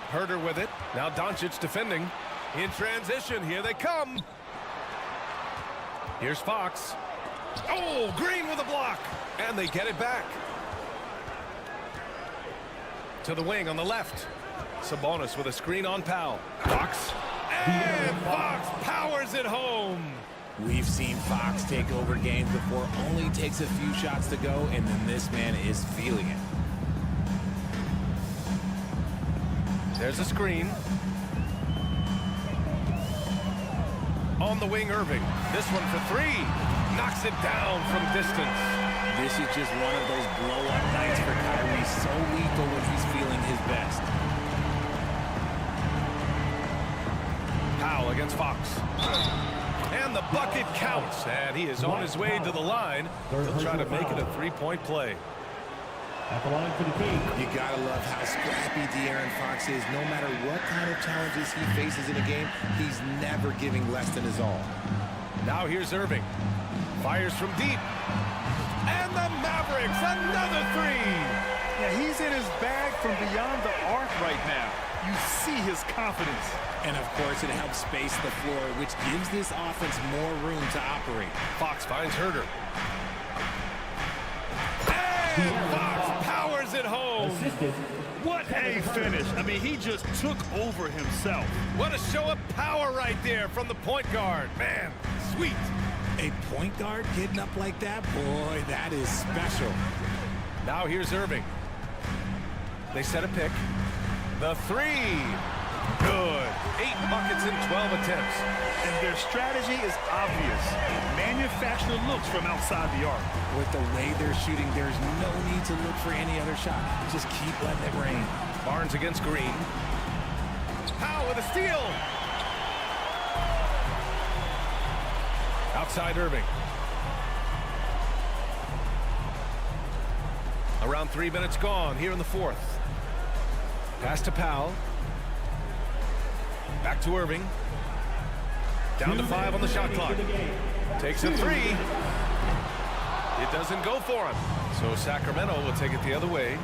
Herter with it. Now Doncic defending. In transition. Here they come. Here's Fox. Oh, Green with a block. And they get it back. To the wing on the left. Sabonis with a screen on Powell. Fox. And Fox powers it home. We've seen Fox take over games before. Only takes a few shots to go, and then this man is feeling it. There's a screen. On the wing, Irving. This one for 3. Knocks it down from distance. This is just one of those blow-up nights for Kyrie. So lethal when he's feeling his best. Powell against Fox. And the bucket counts. And he is on his way to the line. He'll try to make it a 3-point play. At the line for the Kings. You gotta love how scrappy De'Aaron Fox is. No matter what kind of challenges he faces in a game, he's never giving less than his all. Now here's Irving. Fires from deep. And the Mavericks, another 3. Yeah, he's in his bag from beyond the arc right now. You see his confidence. And, of course, it helps space the floor, which gives this offense more room to operate. Fox finds Herter. And Fox powers it home. What a finish. I mean, he just took over himself. What a show of power right there from the point guard. Man, sweet. A point guard getting up like that? Boy, that is special. Now here's Irving. They set a pick. The 3. Good. 8 buckets in 12 attempts. And their strategy is obvious. Manufacture looks from outside the arc. With the way they're shooting, there's no need to look for any other shot. Just keep letting it rain. Barnes against Green. Powell with a steal. Outside Irving. Around 3 minutes gone here in the fourth. Pass to Powell. Back to Irving. Down to 5 on the shot clock. Takes a 3. It doesn't go for him. So Sacramento will take it the other way.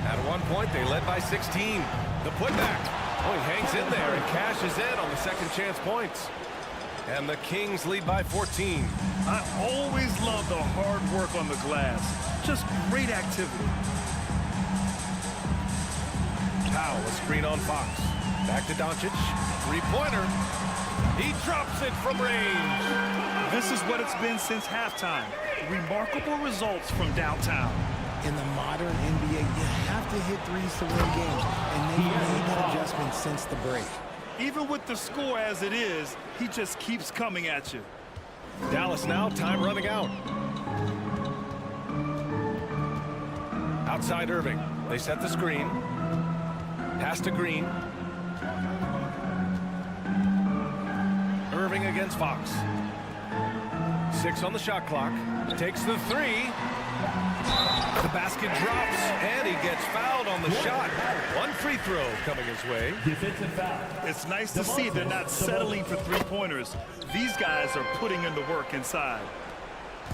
At one point, they led by 16. The putback. Oh, he hangs in there and cashes in on the second chance points. And the Kings lead by 14. I always love the hard work on the glass. Just great activity. Powell, a screen on Fox. Back to Doncic. 3-pointer. He drops it from range. This is what it's been since halftime. Remarkable results from downtown. In the modern NBA, you have to hit threes to win games, and they've made that adjustment since the break. Even with the score as it is, he just keeps coming at you. Dallas now, time running out. Outside Irving. They set the screen. Pass to Green. Irving against Fox. 6 on the shot clock. Takes the 3. The basket drops, and he gets fouled on the shot. One free throw coming his way. Defensive foul. It's nice to see they're not settling for three-pointers. These guys are putting in the work inside.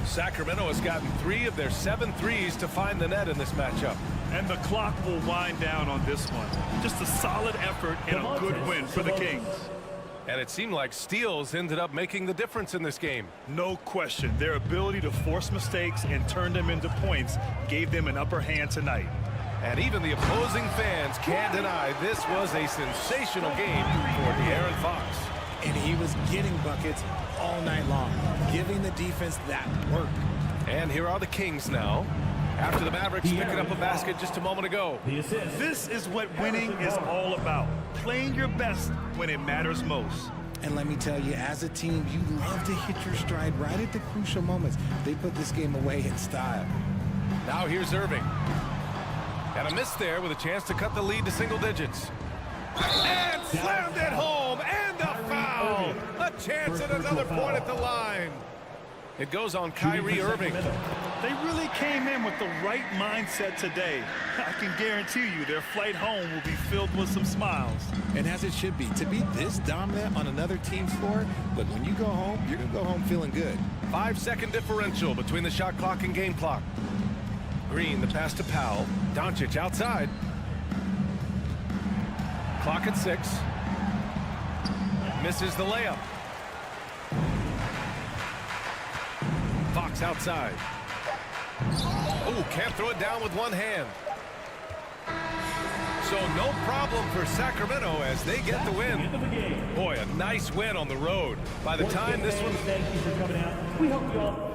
Sacramento has gotten 3 of their 7 threes to find the net in this matchup. And the clock will wind down on this one. Just a solid effort and a good win for the Kings. And it seemed like steals ended up making the difference in this game. No question. Their ability to force mistakes and turn them into points gave them an upper hand tonight. And even the opposing fans can't deny this was a sensational game for De'Aaron Fox. And he was getting buckets all night long, giving the defense that work. And here are the Kings now, after the Mavericks picking up a basket just a moment ago. This is what winning is all about. Playing your best when it matters most. And let me tell you, as a team, you love to hit your stride right at the crucial moments. They put this game away in style. Now here's Irving. And a miss there with a chance to cut the lead to single digits. And slammed it home, and a foul. A chance at another point at the line. It goes on Kyrie Irving. They really came in with the right mindset today. I can guarantee you their flight home will be filled with some smiles. And as it should be, to be this dominant on another team's floor, but when you go home, you're going to go home feeling good. 5-second differential between the shot clock and game clock. Green, the pass to Powell. Doncic outside. Clock at 6. Misses the layup. Fox outside. Oh, can't throw it down with one hand. So no problem for Sacramento as they get the win. Boy, a nice win on the road. By the time this one... Thank you for coming out. We hope you all...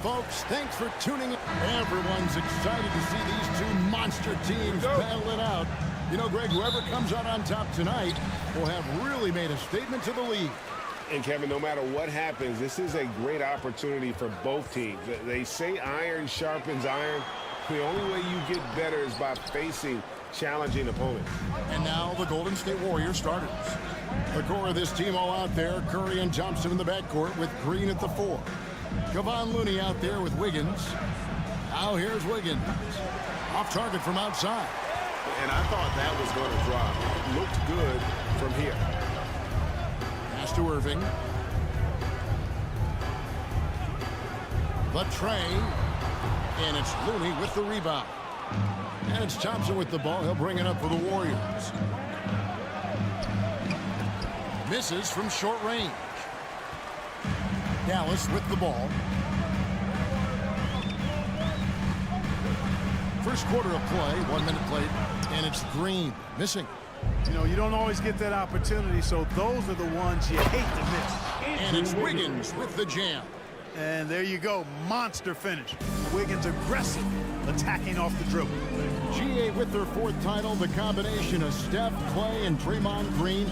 folks. Thanks for tuning in. Everyone's excited to see these two monster teams battle it out. You know, Greg, whoever comes out on top tonight will have really made a statement to the league. And, Kevin, no matter what happens, this is a great opportunity for both teams. They say iron sharpens iron. The only way you get better is by facing challenging opponents. And now the Golden State Warriors starters. The core of this team all out there. Curry and Thompson in the backcourt with Green at the 4. Kevon Looney out there with Wiggins. Now here's Wiggins. Off target from outside. And I thought that was going to drop. It looked good from here. Pass to Irving. The tray. And it's Looney with the rebound. And it's Thompson with the ball. He'll bring it up for the Warriors. Misses from short range. Dallas with the ball. First quarter of play, 1 minute played, and it's Green missing. You know, you don't always get that opportunity, so those are the ones you hate to miss. And it's Wiggins with the jam. And there you go, monster finish. Wiggins aggressive, attacking off the dribble. GA with their 4th title, the combination of Steph, Clay, and Draymond Green,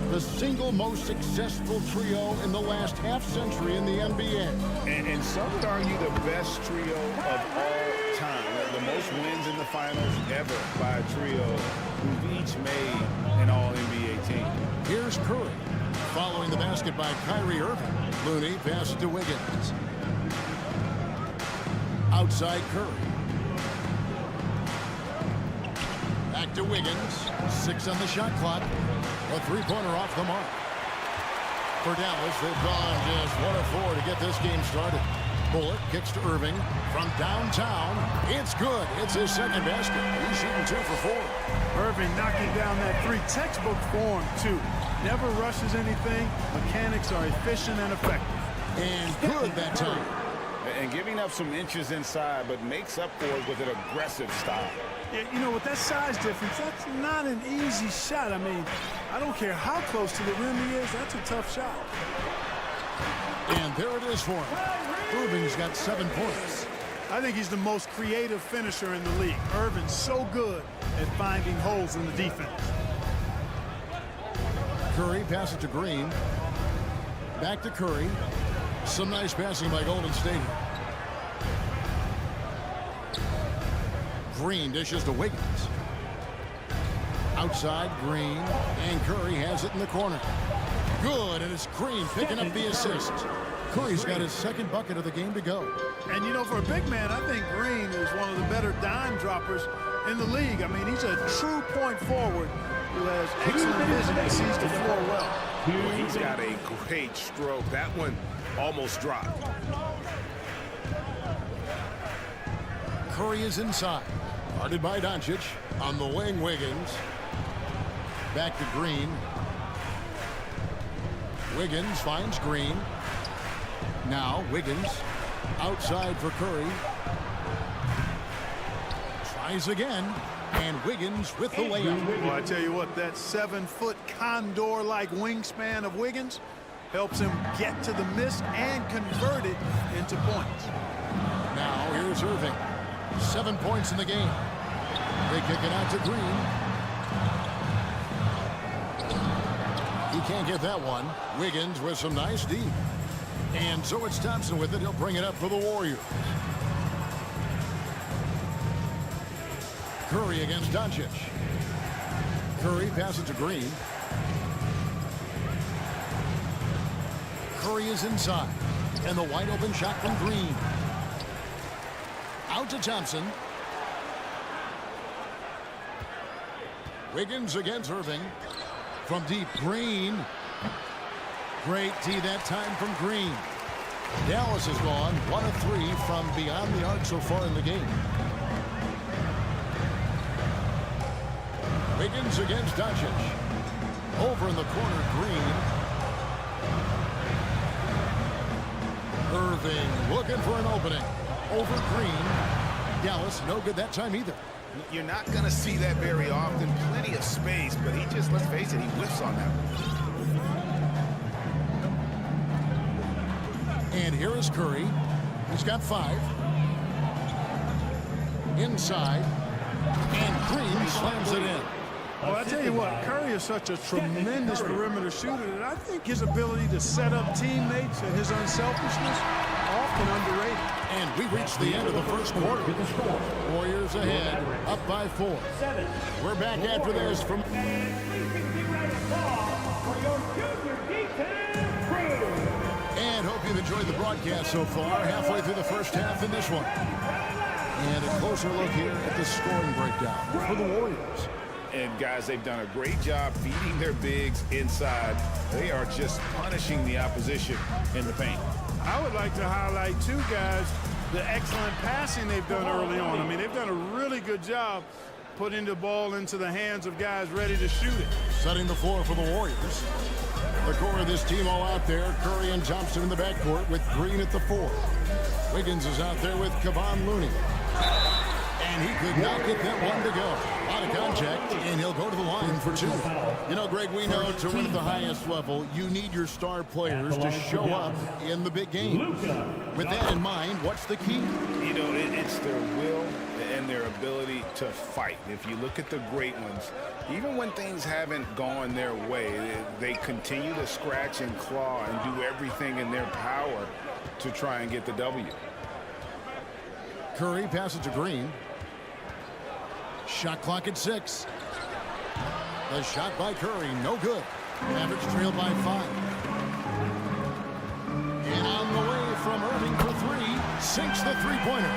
the single most successful trio in the last half-century in the NBA. And some would argue the best trio of all time. The most wins in the finals ever by a trio who've each made an all-NBA team. Here's Curry. Following the basket by Kyrie Irving. Looney passes to Wiggins. Outside Curry. Back to Wiggins. 6 on the shot clock. A three-pointer off the mark. For Dallas, they've gone just 1 of 4 to get this game started. Bullock kicks to Irving from downtown. It's good. It's his 2nd basket. He's shooting 2 for 4. Irving knocking down that 3. Textbook form, too. Never rushes anything. Mechanics are efficient and effective. And good that time. And giving up some inches inside, but makes up for it with an aggressive style. Yeah, you know, with that size difference, that's not an easy shot. I mean, I don't care how close to the rim he is. That's a tough shot. And there it is for him. Irving's got 7 points. I think he's the most creative finisher in the league. Irving's so good at finding holes in the defense. Curry passes to Green. Back to Curry. Some nice passing by Golden State. Green dishes to Wiggins. Outside Green. And Curry has it in the corner. Good, and it's Green picking up the assist. Curry's got his 2nd bucket of the game to go. And, you know, for a big man, I think Green is one of the better dime droppers in the league. I mean, he's a true point forward who has excellent vision and sees the floor well. Well, he's got a great stroke. That one almost dropped. Curry is inside. Guarded by Doncic. On the wing, Wiggins. Back to Green. Wiggins finds Green. Now Wiggins outside for Curry. Tries again. And Wiggins with the layup. Well, I tell you what, that 7-foot condor-like wingspan of Wiggins helps him get to the miss and convert it into points. Now here's Irving. 7 points in the game. They kick it out to Green. He can't get that one. Wiggins with some nice D. And so it's Thompson with it. He'll bring it up for the Warriors. Curry against Doncic. Curry passes to Green. Curry is inside. And the wide open shot from Green. Out to Thompson. Wiggins against Irving. From deep, Green. Great D that time from Green. Dallas has gone 1 of 3 from beyond the arc so far in the game. Wiggins against Doncic. Over in the corner, Green. Irving looking for an opening. Over Green. Dallas no good that time either. You're not going to see that very often. Plenty of space, but he just, let's face it, he whiffs on that one. And here is Curry. He's got 5. Inside. And Green slams it in. Well, I tell you what, Curry is such a tremendous perimeter shooter that I think his ability to set up teammates and his unselfishness often underrated. And we reach the end of the first quarter. Warriors ahead, up by 4. We're back after this from... And hope you've enjoyed the broadcast so far. Halfway through the first half in this one. And a closer look here at the scoring breakdown for the Warriors. And guys, they've done a great job feeding their bigs inside. They are just punishing the opposition in the paint. I would like to highlight, too, guys, the excellent passing they've done early on. I mean, they've done a really good job putting the ball into the hands of guys ready to shoot it. Setting the floor for the Warriors. The core of this team all out there. Curry and Thompson in the backcourt with Green at the 4. Wiggins is out there with Kevon Looney. And he could not get that one to go. Out of contact, and he'll go to the line for 2. You know, Greg, we know to win at the highest level, you need your star players to show up in the big games. With that in mind, what's the key? You know, it's their will and their ability to fight. If you look at the great ones, even when things haven't gone their way, they continue to scratch and claw and do everything in their power to try and get the W. Curry passes to Green. Shot clock at 6. The shot by Curry, no good. Mavericks trail by 5. And on the way from Irving for 3, sinks the three-pointer.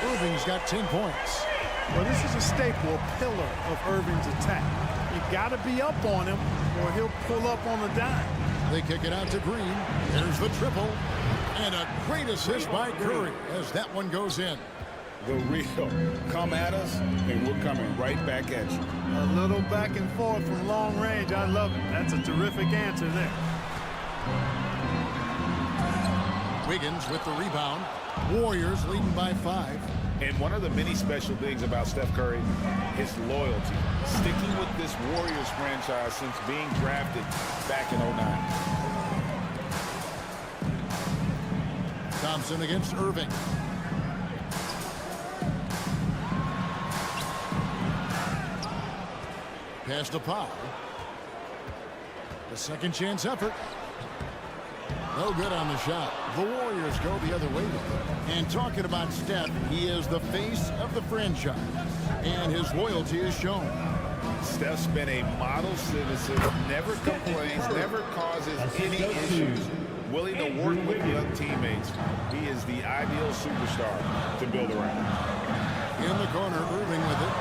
Irving's got 10 points. Well, this is a staple, a pillar of Irving's attack. You got to be up on him or he'll pull up on the dime. They kick it out to Green. There's the triple. And a great assist by Curry as that one goes in. The real come at us, and we're coming right back at you. A little back and forth from long range. I love it. That's a terrific answer there. Wiggins with the rebound. Warriors leading by 5. And one of the many special things about Steph Curry, his loyalty. Sticking with this Warriors franchise since being drafted back in 09. Thompson against Irving. Pass to Powell. The second chance effort. No good on the shot. The Warriors go the other way with it. And talking about Steph, he is the face of the franchise. And his loyalty is shown. Steph's been a model citizen, never complains, never causes any issues. Willing to work with young teammates. He is the ideal superstar to build around. In the corner, Irving with it.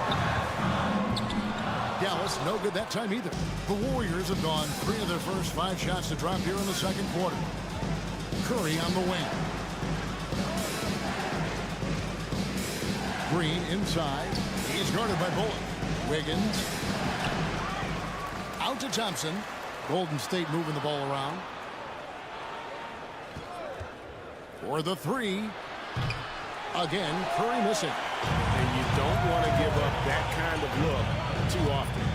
Dallas, no good that time either. The Warriors have gone 3 of their first 5 shots to drop here in the second quarter. Curry on the wing. Green inside. He's guarded by Bullock. Wiggins. Out to Thompson. Golden State moving the ball around. For the 3. Again, Curry missing. And you don't want to give up that kind of look too often.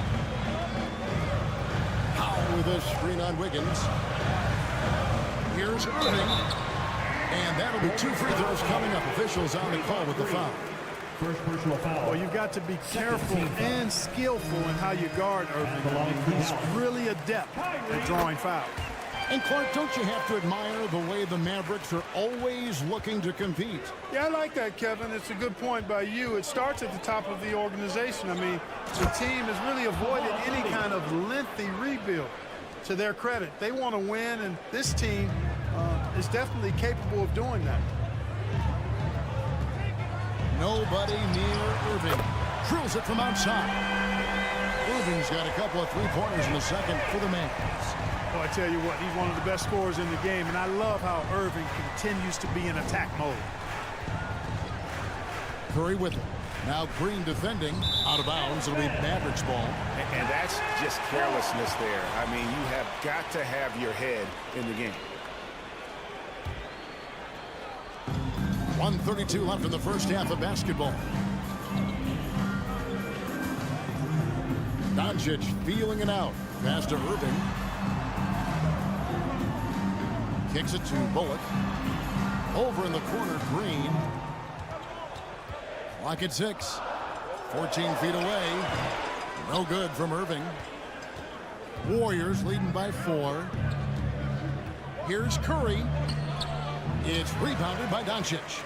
Powell with a screen on Wiggins. Here's Irving. And that'll be 2 free throws coming up. Officials on the call with the foul. First personal foul. Well, you've got to be careful and skillful in how you guard Irving. He's really adept at drawing fouls. And Clark, don't you have to admire the way the Mavericks are always looking to compete? Yeah, I like that, Kevin. It's a good point by you. It starts at the top of the organization. I mean, the team has really avoided any kind of lengthy rebuild. To their credit, they want to win, and this team is definitely capable of doing that. Nobody near Irving. Drills it from outside. Irving's got a couple of three-pointers in the second for the Mavs. Well, I tell you what, he's one of the best scorers in the game, and I love how Irving continues to be in attack mode. Curry with it. Now Green defending. Out of bounds. It'll be Mavericks ball. And that's just carelessness there. I mean, you have got to have your head in the game. 1:32 left in the first half of basketball. Doncic feeling it out. Pass to Irving. Kicks it to Bullock. Over in the corner, Green. Clock at 6. 14 feet away. No good from Irving. Warriors leading by 4. Here's Curry. It's rebounded by Doncic.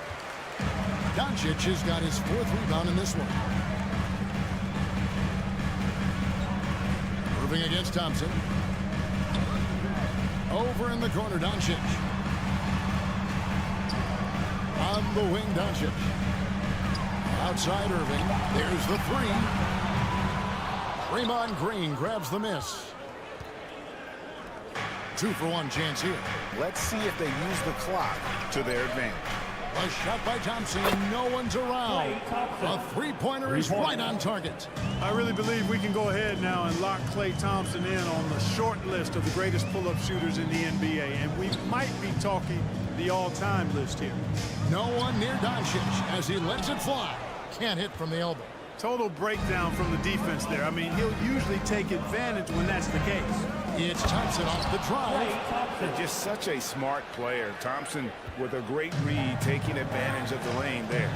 Doncic has got his 4th rebound in this one. Irving against Thompson. Over in the corner, Doncic. On the wing, Doncic. Outside Irving. There's the 3. Draymond Green grabs the miss. 2-for-1 chance here. Let's see if they use the clock to their advantage. A shot by Thompson, and no one's around. A three-pointer is right on target. I really believe we can go ahead now and lock Klay Thompson in on the short list of the greatest pull-up shooters in the NBA, and we might be talking the all-time list here. No one near Doncic as he lets it fly. Can't hit from the elbow. Total breakdown from the defense there. I mean, he'll usually take advantage when that's the case. It's Thompson off the drive. Just such a smart player. Thompson with a great read, taking advantage of the lane there.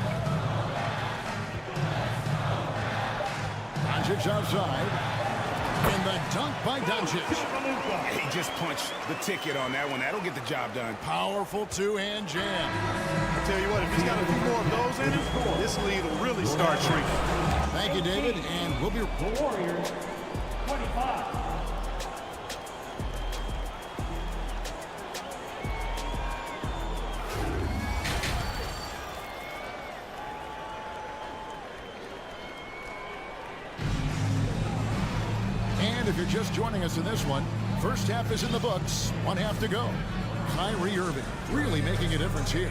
Doncic outside. And the dunk by Doncic. He just punched the ticket on that one. That'll get the job done. Powerful two-hand jam. I tell you what, if he's got a few more of those in him, this lead will really start shrinking. Thank you, David, and we'll be... The Warriors, 25. And if you're just joining us in this one, first half is in the books, 1 half to go. Kyrie Irving really making a difference here.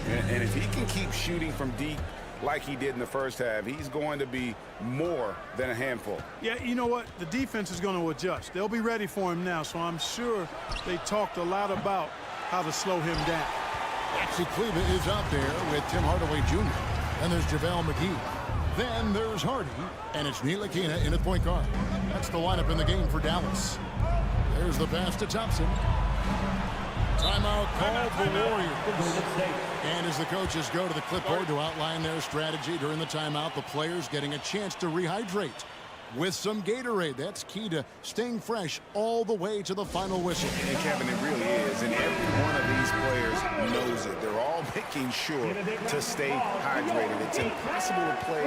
And if he can keep shooting from deep like he did in the first half, he's going to be more than a handful. Yeah, you know what? The defense is going to adjust. They'll be ready for him now, so I'm sure they talked a lot about how to slow him down. Maxi Kleber is out there with Tim Hardaway Jr. And there's JaVale McGee. Then there's Hardy, and it's Ntilikina in at point guard. That's the lineup in the game for Dallas. There's the pass to Thompson. Timeout called for Warriors. And as the coaches go to the clipboard to outline their strategy during the timeout, the players getting a chance to rehydrate with some Gatorade. That's key to staying fresh all the way to the final whistle. And Kevin, it really is. And every one of these players knows it. They're all making sure to stay hydrated. It's impossible to play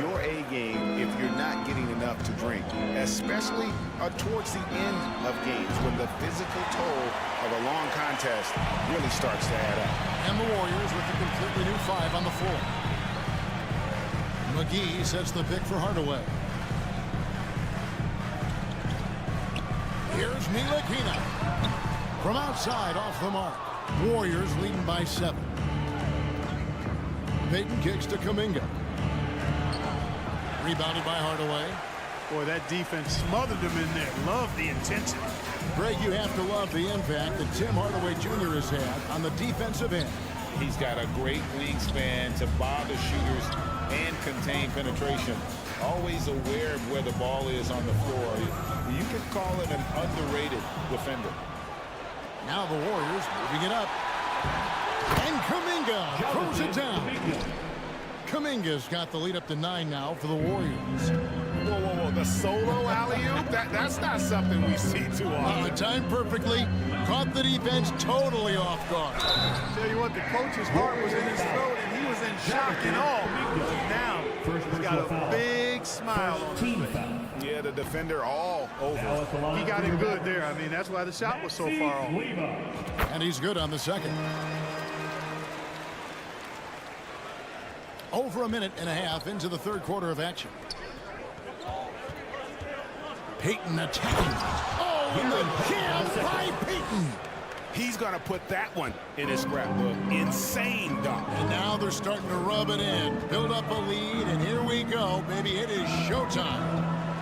your A game if you're not getting enough to drink, especially towards the end of games when the physical toll of a long contest really starts to add up. And the Warriors with a completely new 5 on the floor. McGee sets the pick for Hardaway. Here's Ntilikina. From outside, off the mark. Warriors leading by 7. Payton kicks to Kuminga. Rebounded by Hardaway. Boy, that defense smothered him in there. Love the intensity. Greg, you have to love the impact that Tim Hardaway Jr. has had on the defensive end. He's got a great wingspan to bother shooters and contain penetration. Always aware of where the ball is on the floor. You could call it an underrated defender. Now the Warriors moving it up. And Kuminga throws it down. Kuminga's got the lead up to 9 now for the Warriors. Whoa, whoa, whoa. The solo alley-oop? That's not something we see too often. Timed perfectly. Caught the defense totally off guard. Tell you what, the coach's heart was in his throat, and he was in shock and all. But now he's got a big smile on his face. Yeah, the defender all over. He got it good there. I mean, that's why the shot was so far off. And he's good on the second. Over a minute and a half into the third quarter of action. Payton attacking. Oh, and the jam by Payton. He's going to put that one in his scrapbook. Insane dunk. And now they're starting to rub it in. Build up a lead, and here we go. Baby, it is showtime.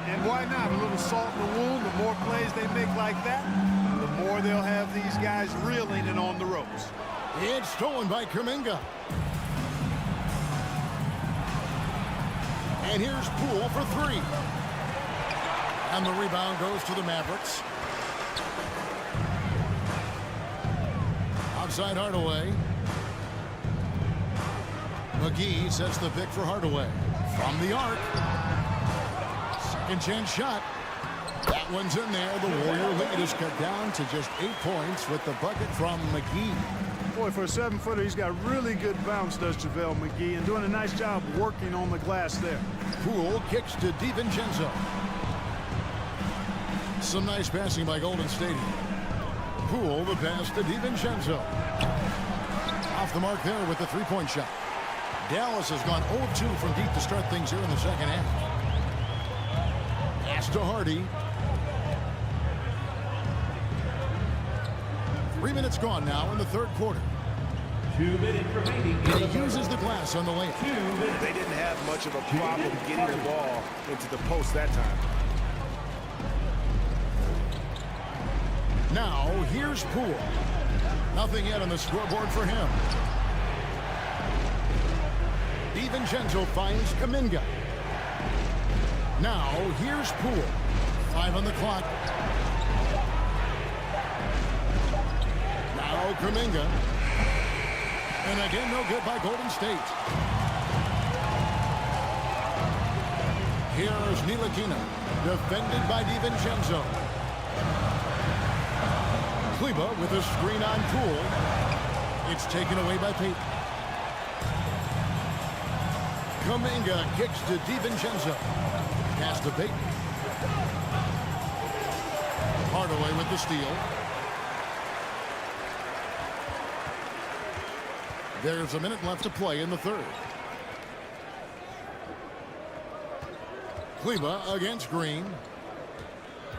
And why not? A little salt in the wound. The more plays they make like that, the more they'll have these guys reeling and on the ropes. It's stolen by Kuminga. And here's Poole for 3. And the rebound goes to the Mavericks. Outside Hardaway. McGee sets the pick for Hardaway. From the arc. Second chance shot. That one's in there. The Warrior lead is cut down to just 8 points with the bucket from McGee. Boy, for a 7-footer, he's got really good bounce, does JaVale McGee, and doing a nice job working on the glass there. Poole kicks to DiVincenzo. Some nice passing by Golden State. Poole, the pass to DiVincenzo. Off the mark there with the three-point shot. Dallas has gone 0-2 from deep to start things here in the second half. Pass to Hardy. 3 minutes gone now in the third quarter. 2 minutes remaining. And he uses the glass on the layup. They didn't have much of a problem getting the ball into the post that time. Now, here's Poole. Nothing yet on the scoreboard for him. DiVincenzo finds Kuminga. Now, here's Poole. 5 on the clock. Now, Kuminga. And again, no good by Golden State. Here's Ntilikina, defended by DiVincenzo. Kleba with a screen on Poole. It's taken away by Payton. Kuminga kicks to DiVincenzo. Pass to Payton. Hardaway with the steal. There's a minute left to play in the third. Kleba against Green.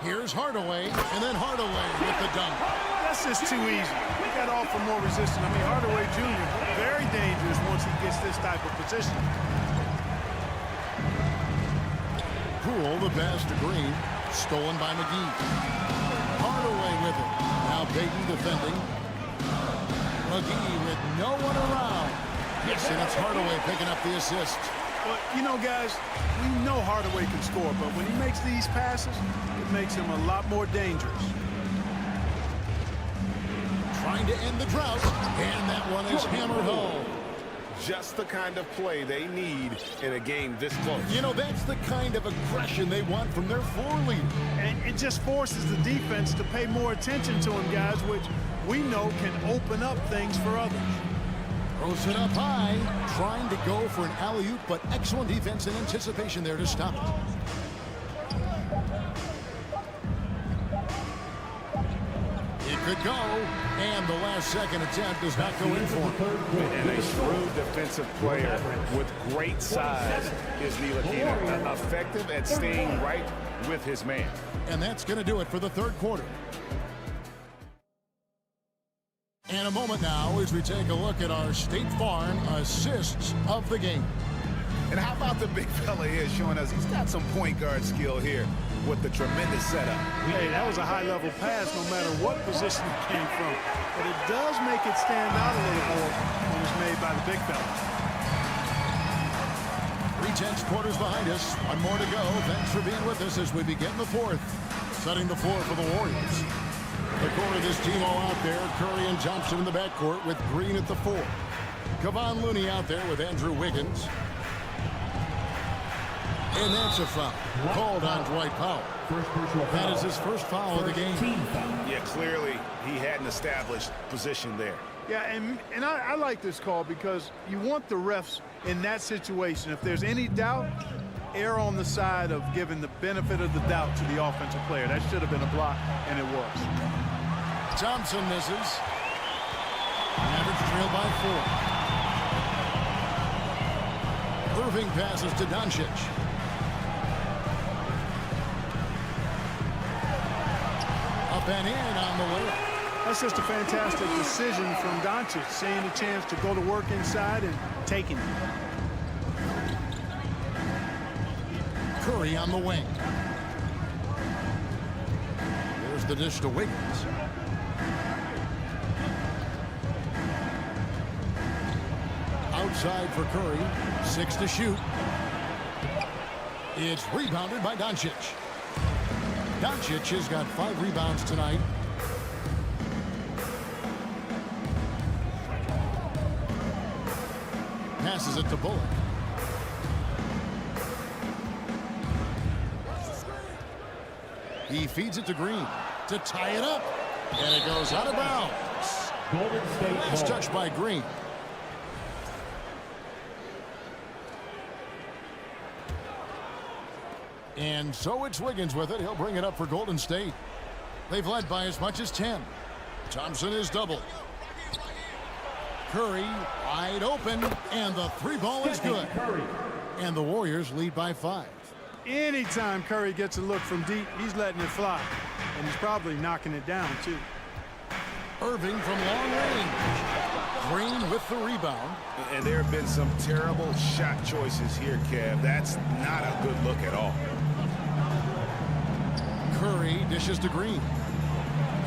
Here's Hardaway, and then Hardaway with the dunk. That's just too easy. He got off for more resistance. I mean, Hardaway Jr., very dangerous once he gets this type of position. Poole, the pass to Green, stolen by McGee. Hardaway with it. Now Payton defending. McGee with no one around. Yes, and it's Hardaway picking up the assist. Well, you know, guys, we know Hardaway can score, but when he makes these passes, it makes him a lot more dangerous. Trying to end the drought, and that one is hammered home. Just the kind of play they need in a game this close. You know, that's the kind of aggression they want from their floor leader. And it just forces the defense to pay more attention to him, guys, which we know can open up things for others. Throws it up high, trying to go for an alley-oop, but excellent defense and anticipation there to stop it. It could go, and the last second attempt does not go in for him. And a shrewd defensive player with great size is Ntilikina, effective at staying right with his man. And that's going to do it for the third quarter. And a moment now as we take a look at our State Farm assists of the game. And how about the big fella here showing us he's got some point guard skill here with the tremendous setup. Hey, that was a high-level pass no matter what position it came from. But it does make it stand out a little more when it's made by the big fella. 3/10 quarters behind us. One more to go. Thanks for being with us as we begin the fourth. Setting the floor for the Warriors. The core of this team all out there. Curry and Thompson in the backcourt with Green at the 4. Kevon Looney out there with Andrew Wiggins. And that's a foul called on Dwight Powell. That is his first foul of the game. Yeah, clearly he had an established position there. Yeah, and I like this call because you want the refs in that situation. If there's any doubt, err on the side of giving the benefit of the doubt to the offensive player. That should have been a block, and it was. Thompson misses. Mavericks trail by 4. Irving passes to Doncic. Up and in on the layup. That's just a fantastic decision from Doncic, seeing a chance to go to work inside and taking it. Curry on the wing. There's the dish to Wiggins. Outside for Curry. 6 to shoot. It's rebounded by Doncic. Doncic has got 5 rebounds tonight. passes it to Bullock. He feeds it to Green to tie it up. And it goes out of bounds. Golden State Nice ball. touch by Green. And so it's Wiggins with it. He'll bring it up for Golden State. They've led by as much as 10. Thompson is doubled. Curry wide open, and the three ball is good. And the Warriors lead by 5. Anytime Curry gets a look from deep, he's letting it fly. And he's probably knocking it down, too. Irving from long range. Green with the rebound. And there have been some terrible shot choices here, Kev. That's not a good look at all. Curry dishes to Green.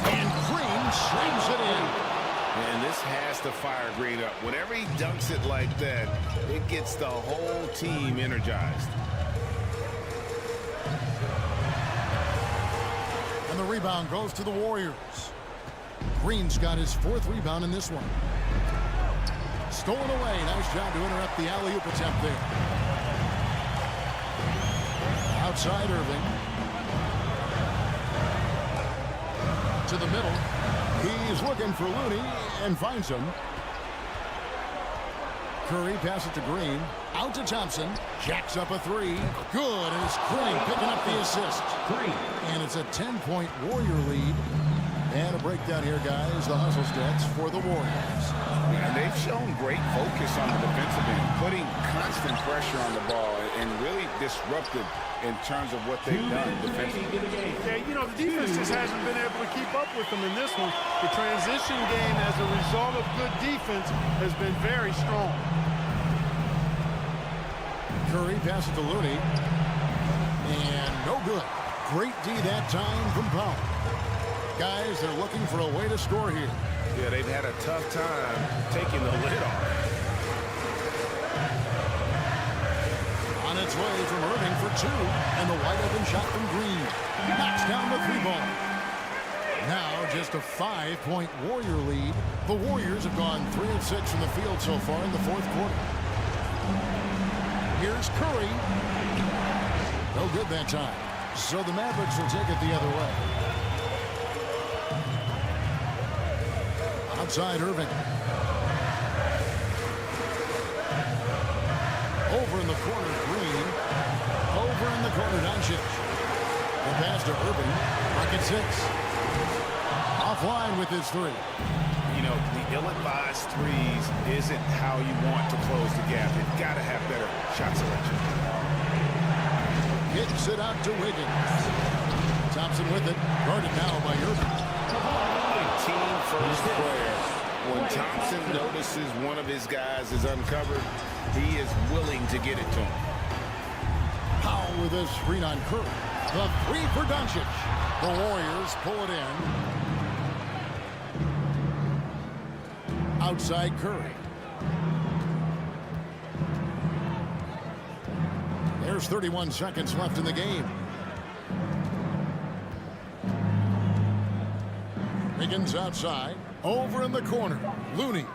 And Green slams it in. And this has to fire Green up. Whenever he dunks it like that, it gets the whole team energized. And the rebound goes to the Warriors. Green's got his 4th rebound in this one. Stolen away. Nice job to interrupt the alley-oop attempt there. Outside Irving. To the middle. He's looking for Looney and finds him. Curry passes it to Green. Out to Thompson. Jacks up a 3. Good. And it's Green picking up the assist. And it's a 10-point Warrior lead. And a breakdown here, guys. The hustle stats for the Warriors. And they've shown great focus on the defensive end, putting constant pressure on the ball and really disruptive in terms of what they've done defensively. Yeah, you know, the defense just hasn't been able to keep up with them in this one. The transition game as a result of good defense has been very strong. Curry passes to Looney. And no good. Great D that time from Powell. Guys, they're looking for a way to score here. Yeah, they've had a tough time taking the lid off. On its way from Irving for 2. And the wide open shot from Green. Knocks down the 3 ball. Now just a 5-point Warrior lead. The Warriors have gone 3 of 6 from the field so far in the 4th quarter. Here's Curry. No good that time. So the Mavericks will take it the other way. Outside Irving. Over in the corner, Green. Over in the corner, Doncic. The pass to Irving. Rocket 6. Offline with his 3. You know, the ill-advised threes isn't how you want to close the gap. You've got to have better shot selection. Kicks it out to Wiggins. Thompson with it. Guarded now by Irving. Team-first player. When Thompson notices one of his guys is uncovered, he is willing to get it to him. Powell with a screen on Curry. The 3 for Doncic. The Warriors pull it in. Outside Curry. There's 31 seconds left in the game. Wiggins outside. Over in the corner. Looney.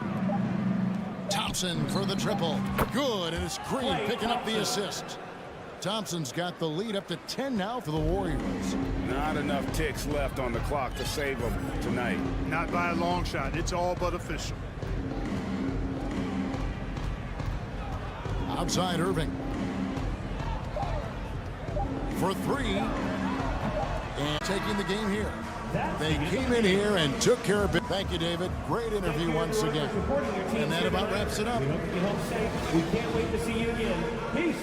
Thompson for the triple. Good, and it's Green picking up the assist. Thompson's got the lead up to 10 now for the Warriors. Not enough ticks left on the clock to save them tonight. Not by a long shot. It's all but official. Outside Irving. For 3. And taking the game here. They came in here and took care of it. Thank you, David. Great interview once again. And that about wraps it up. We can't wait to see you again. Peace.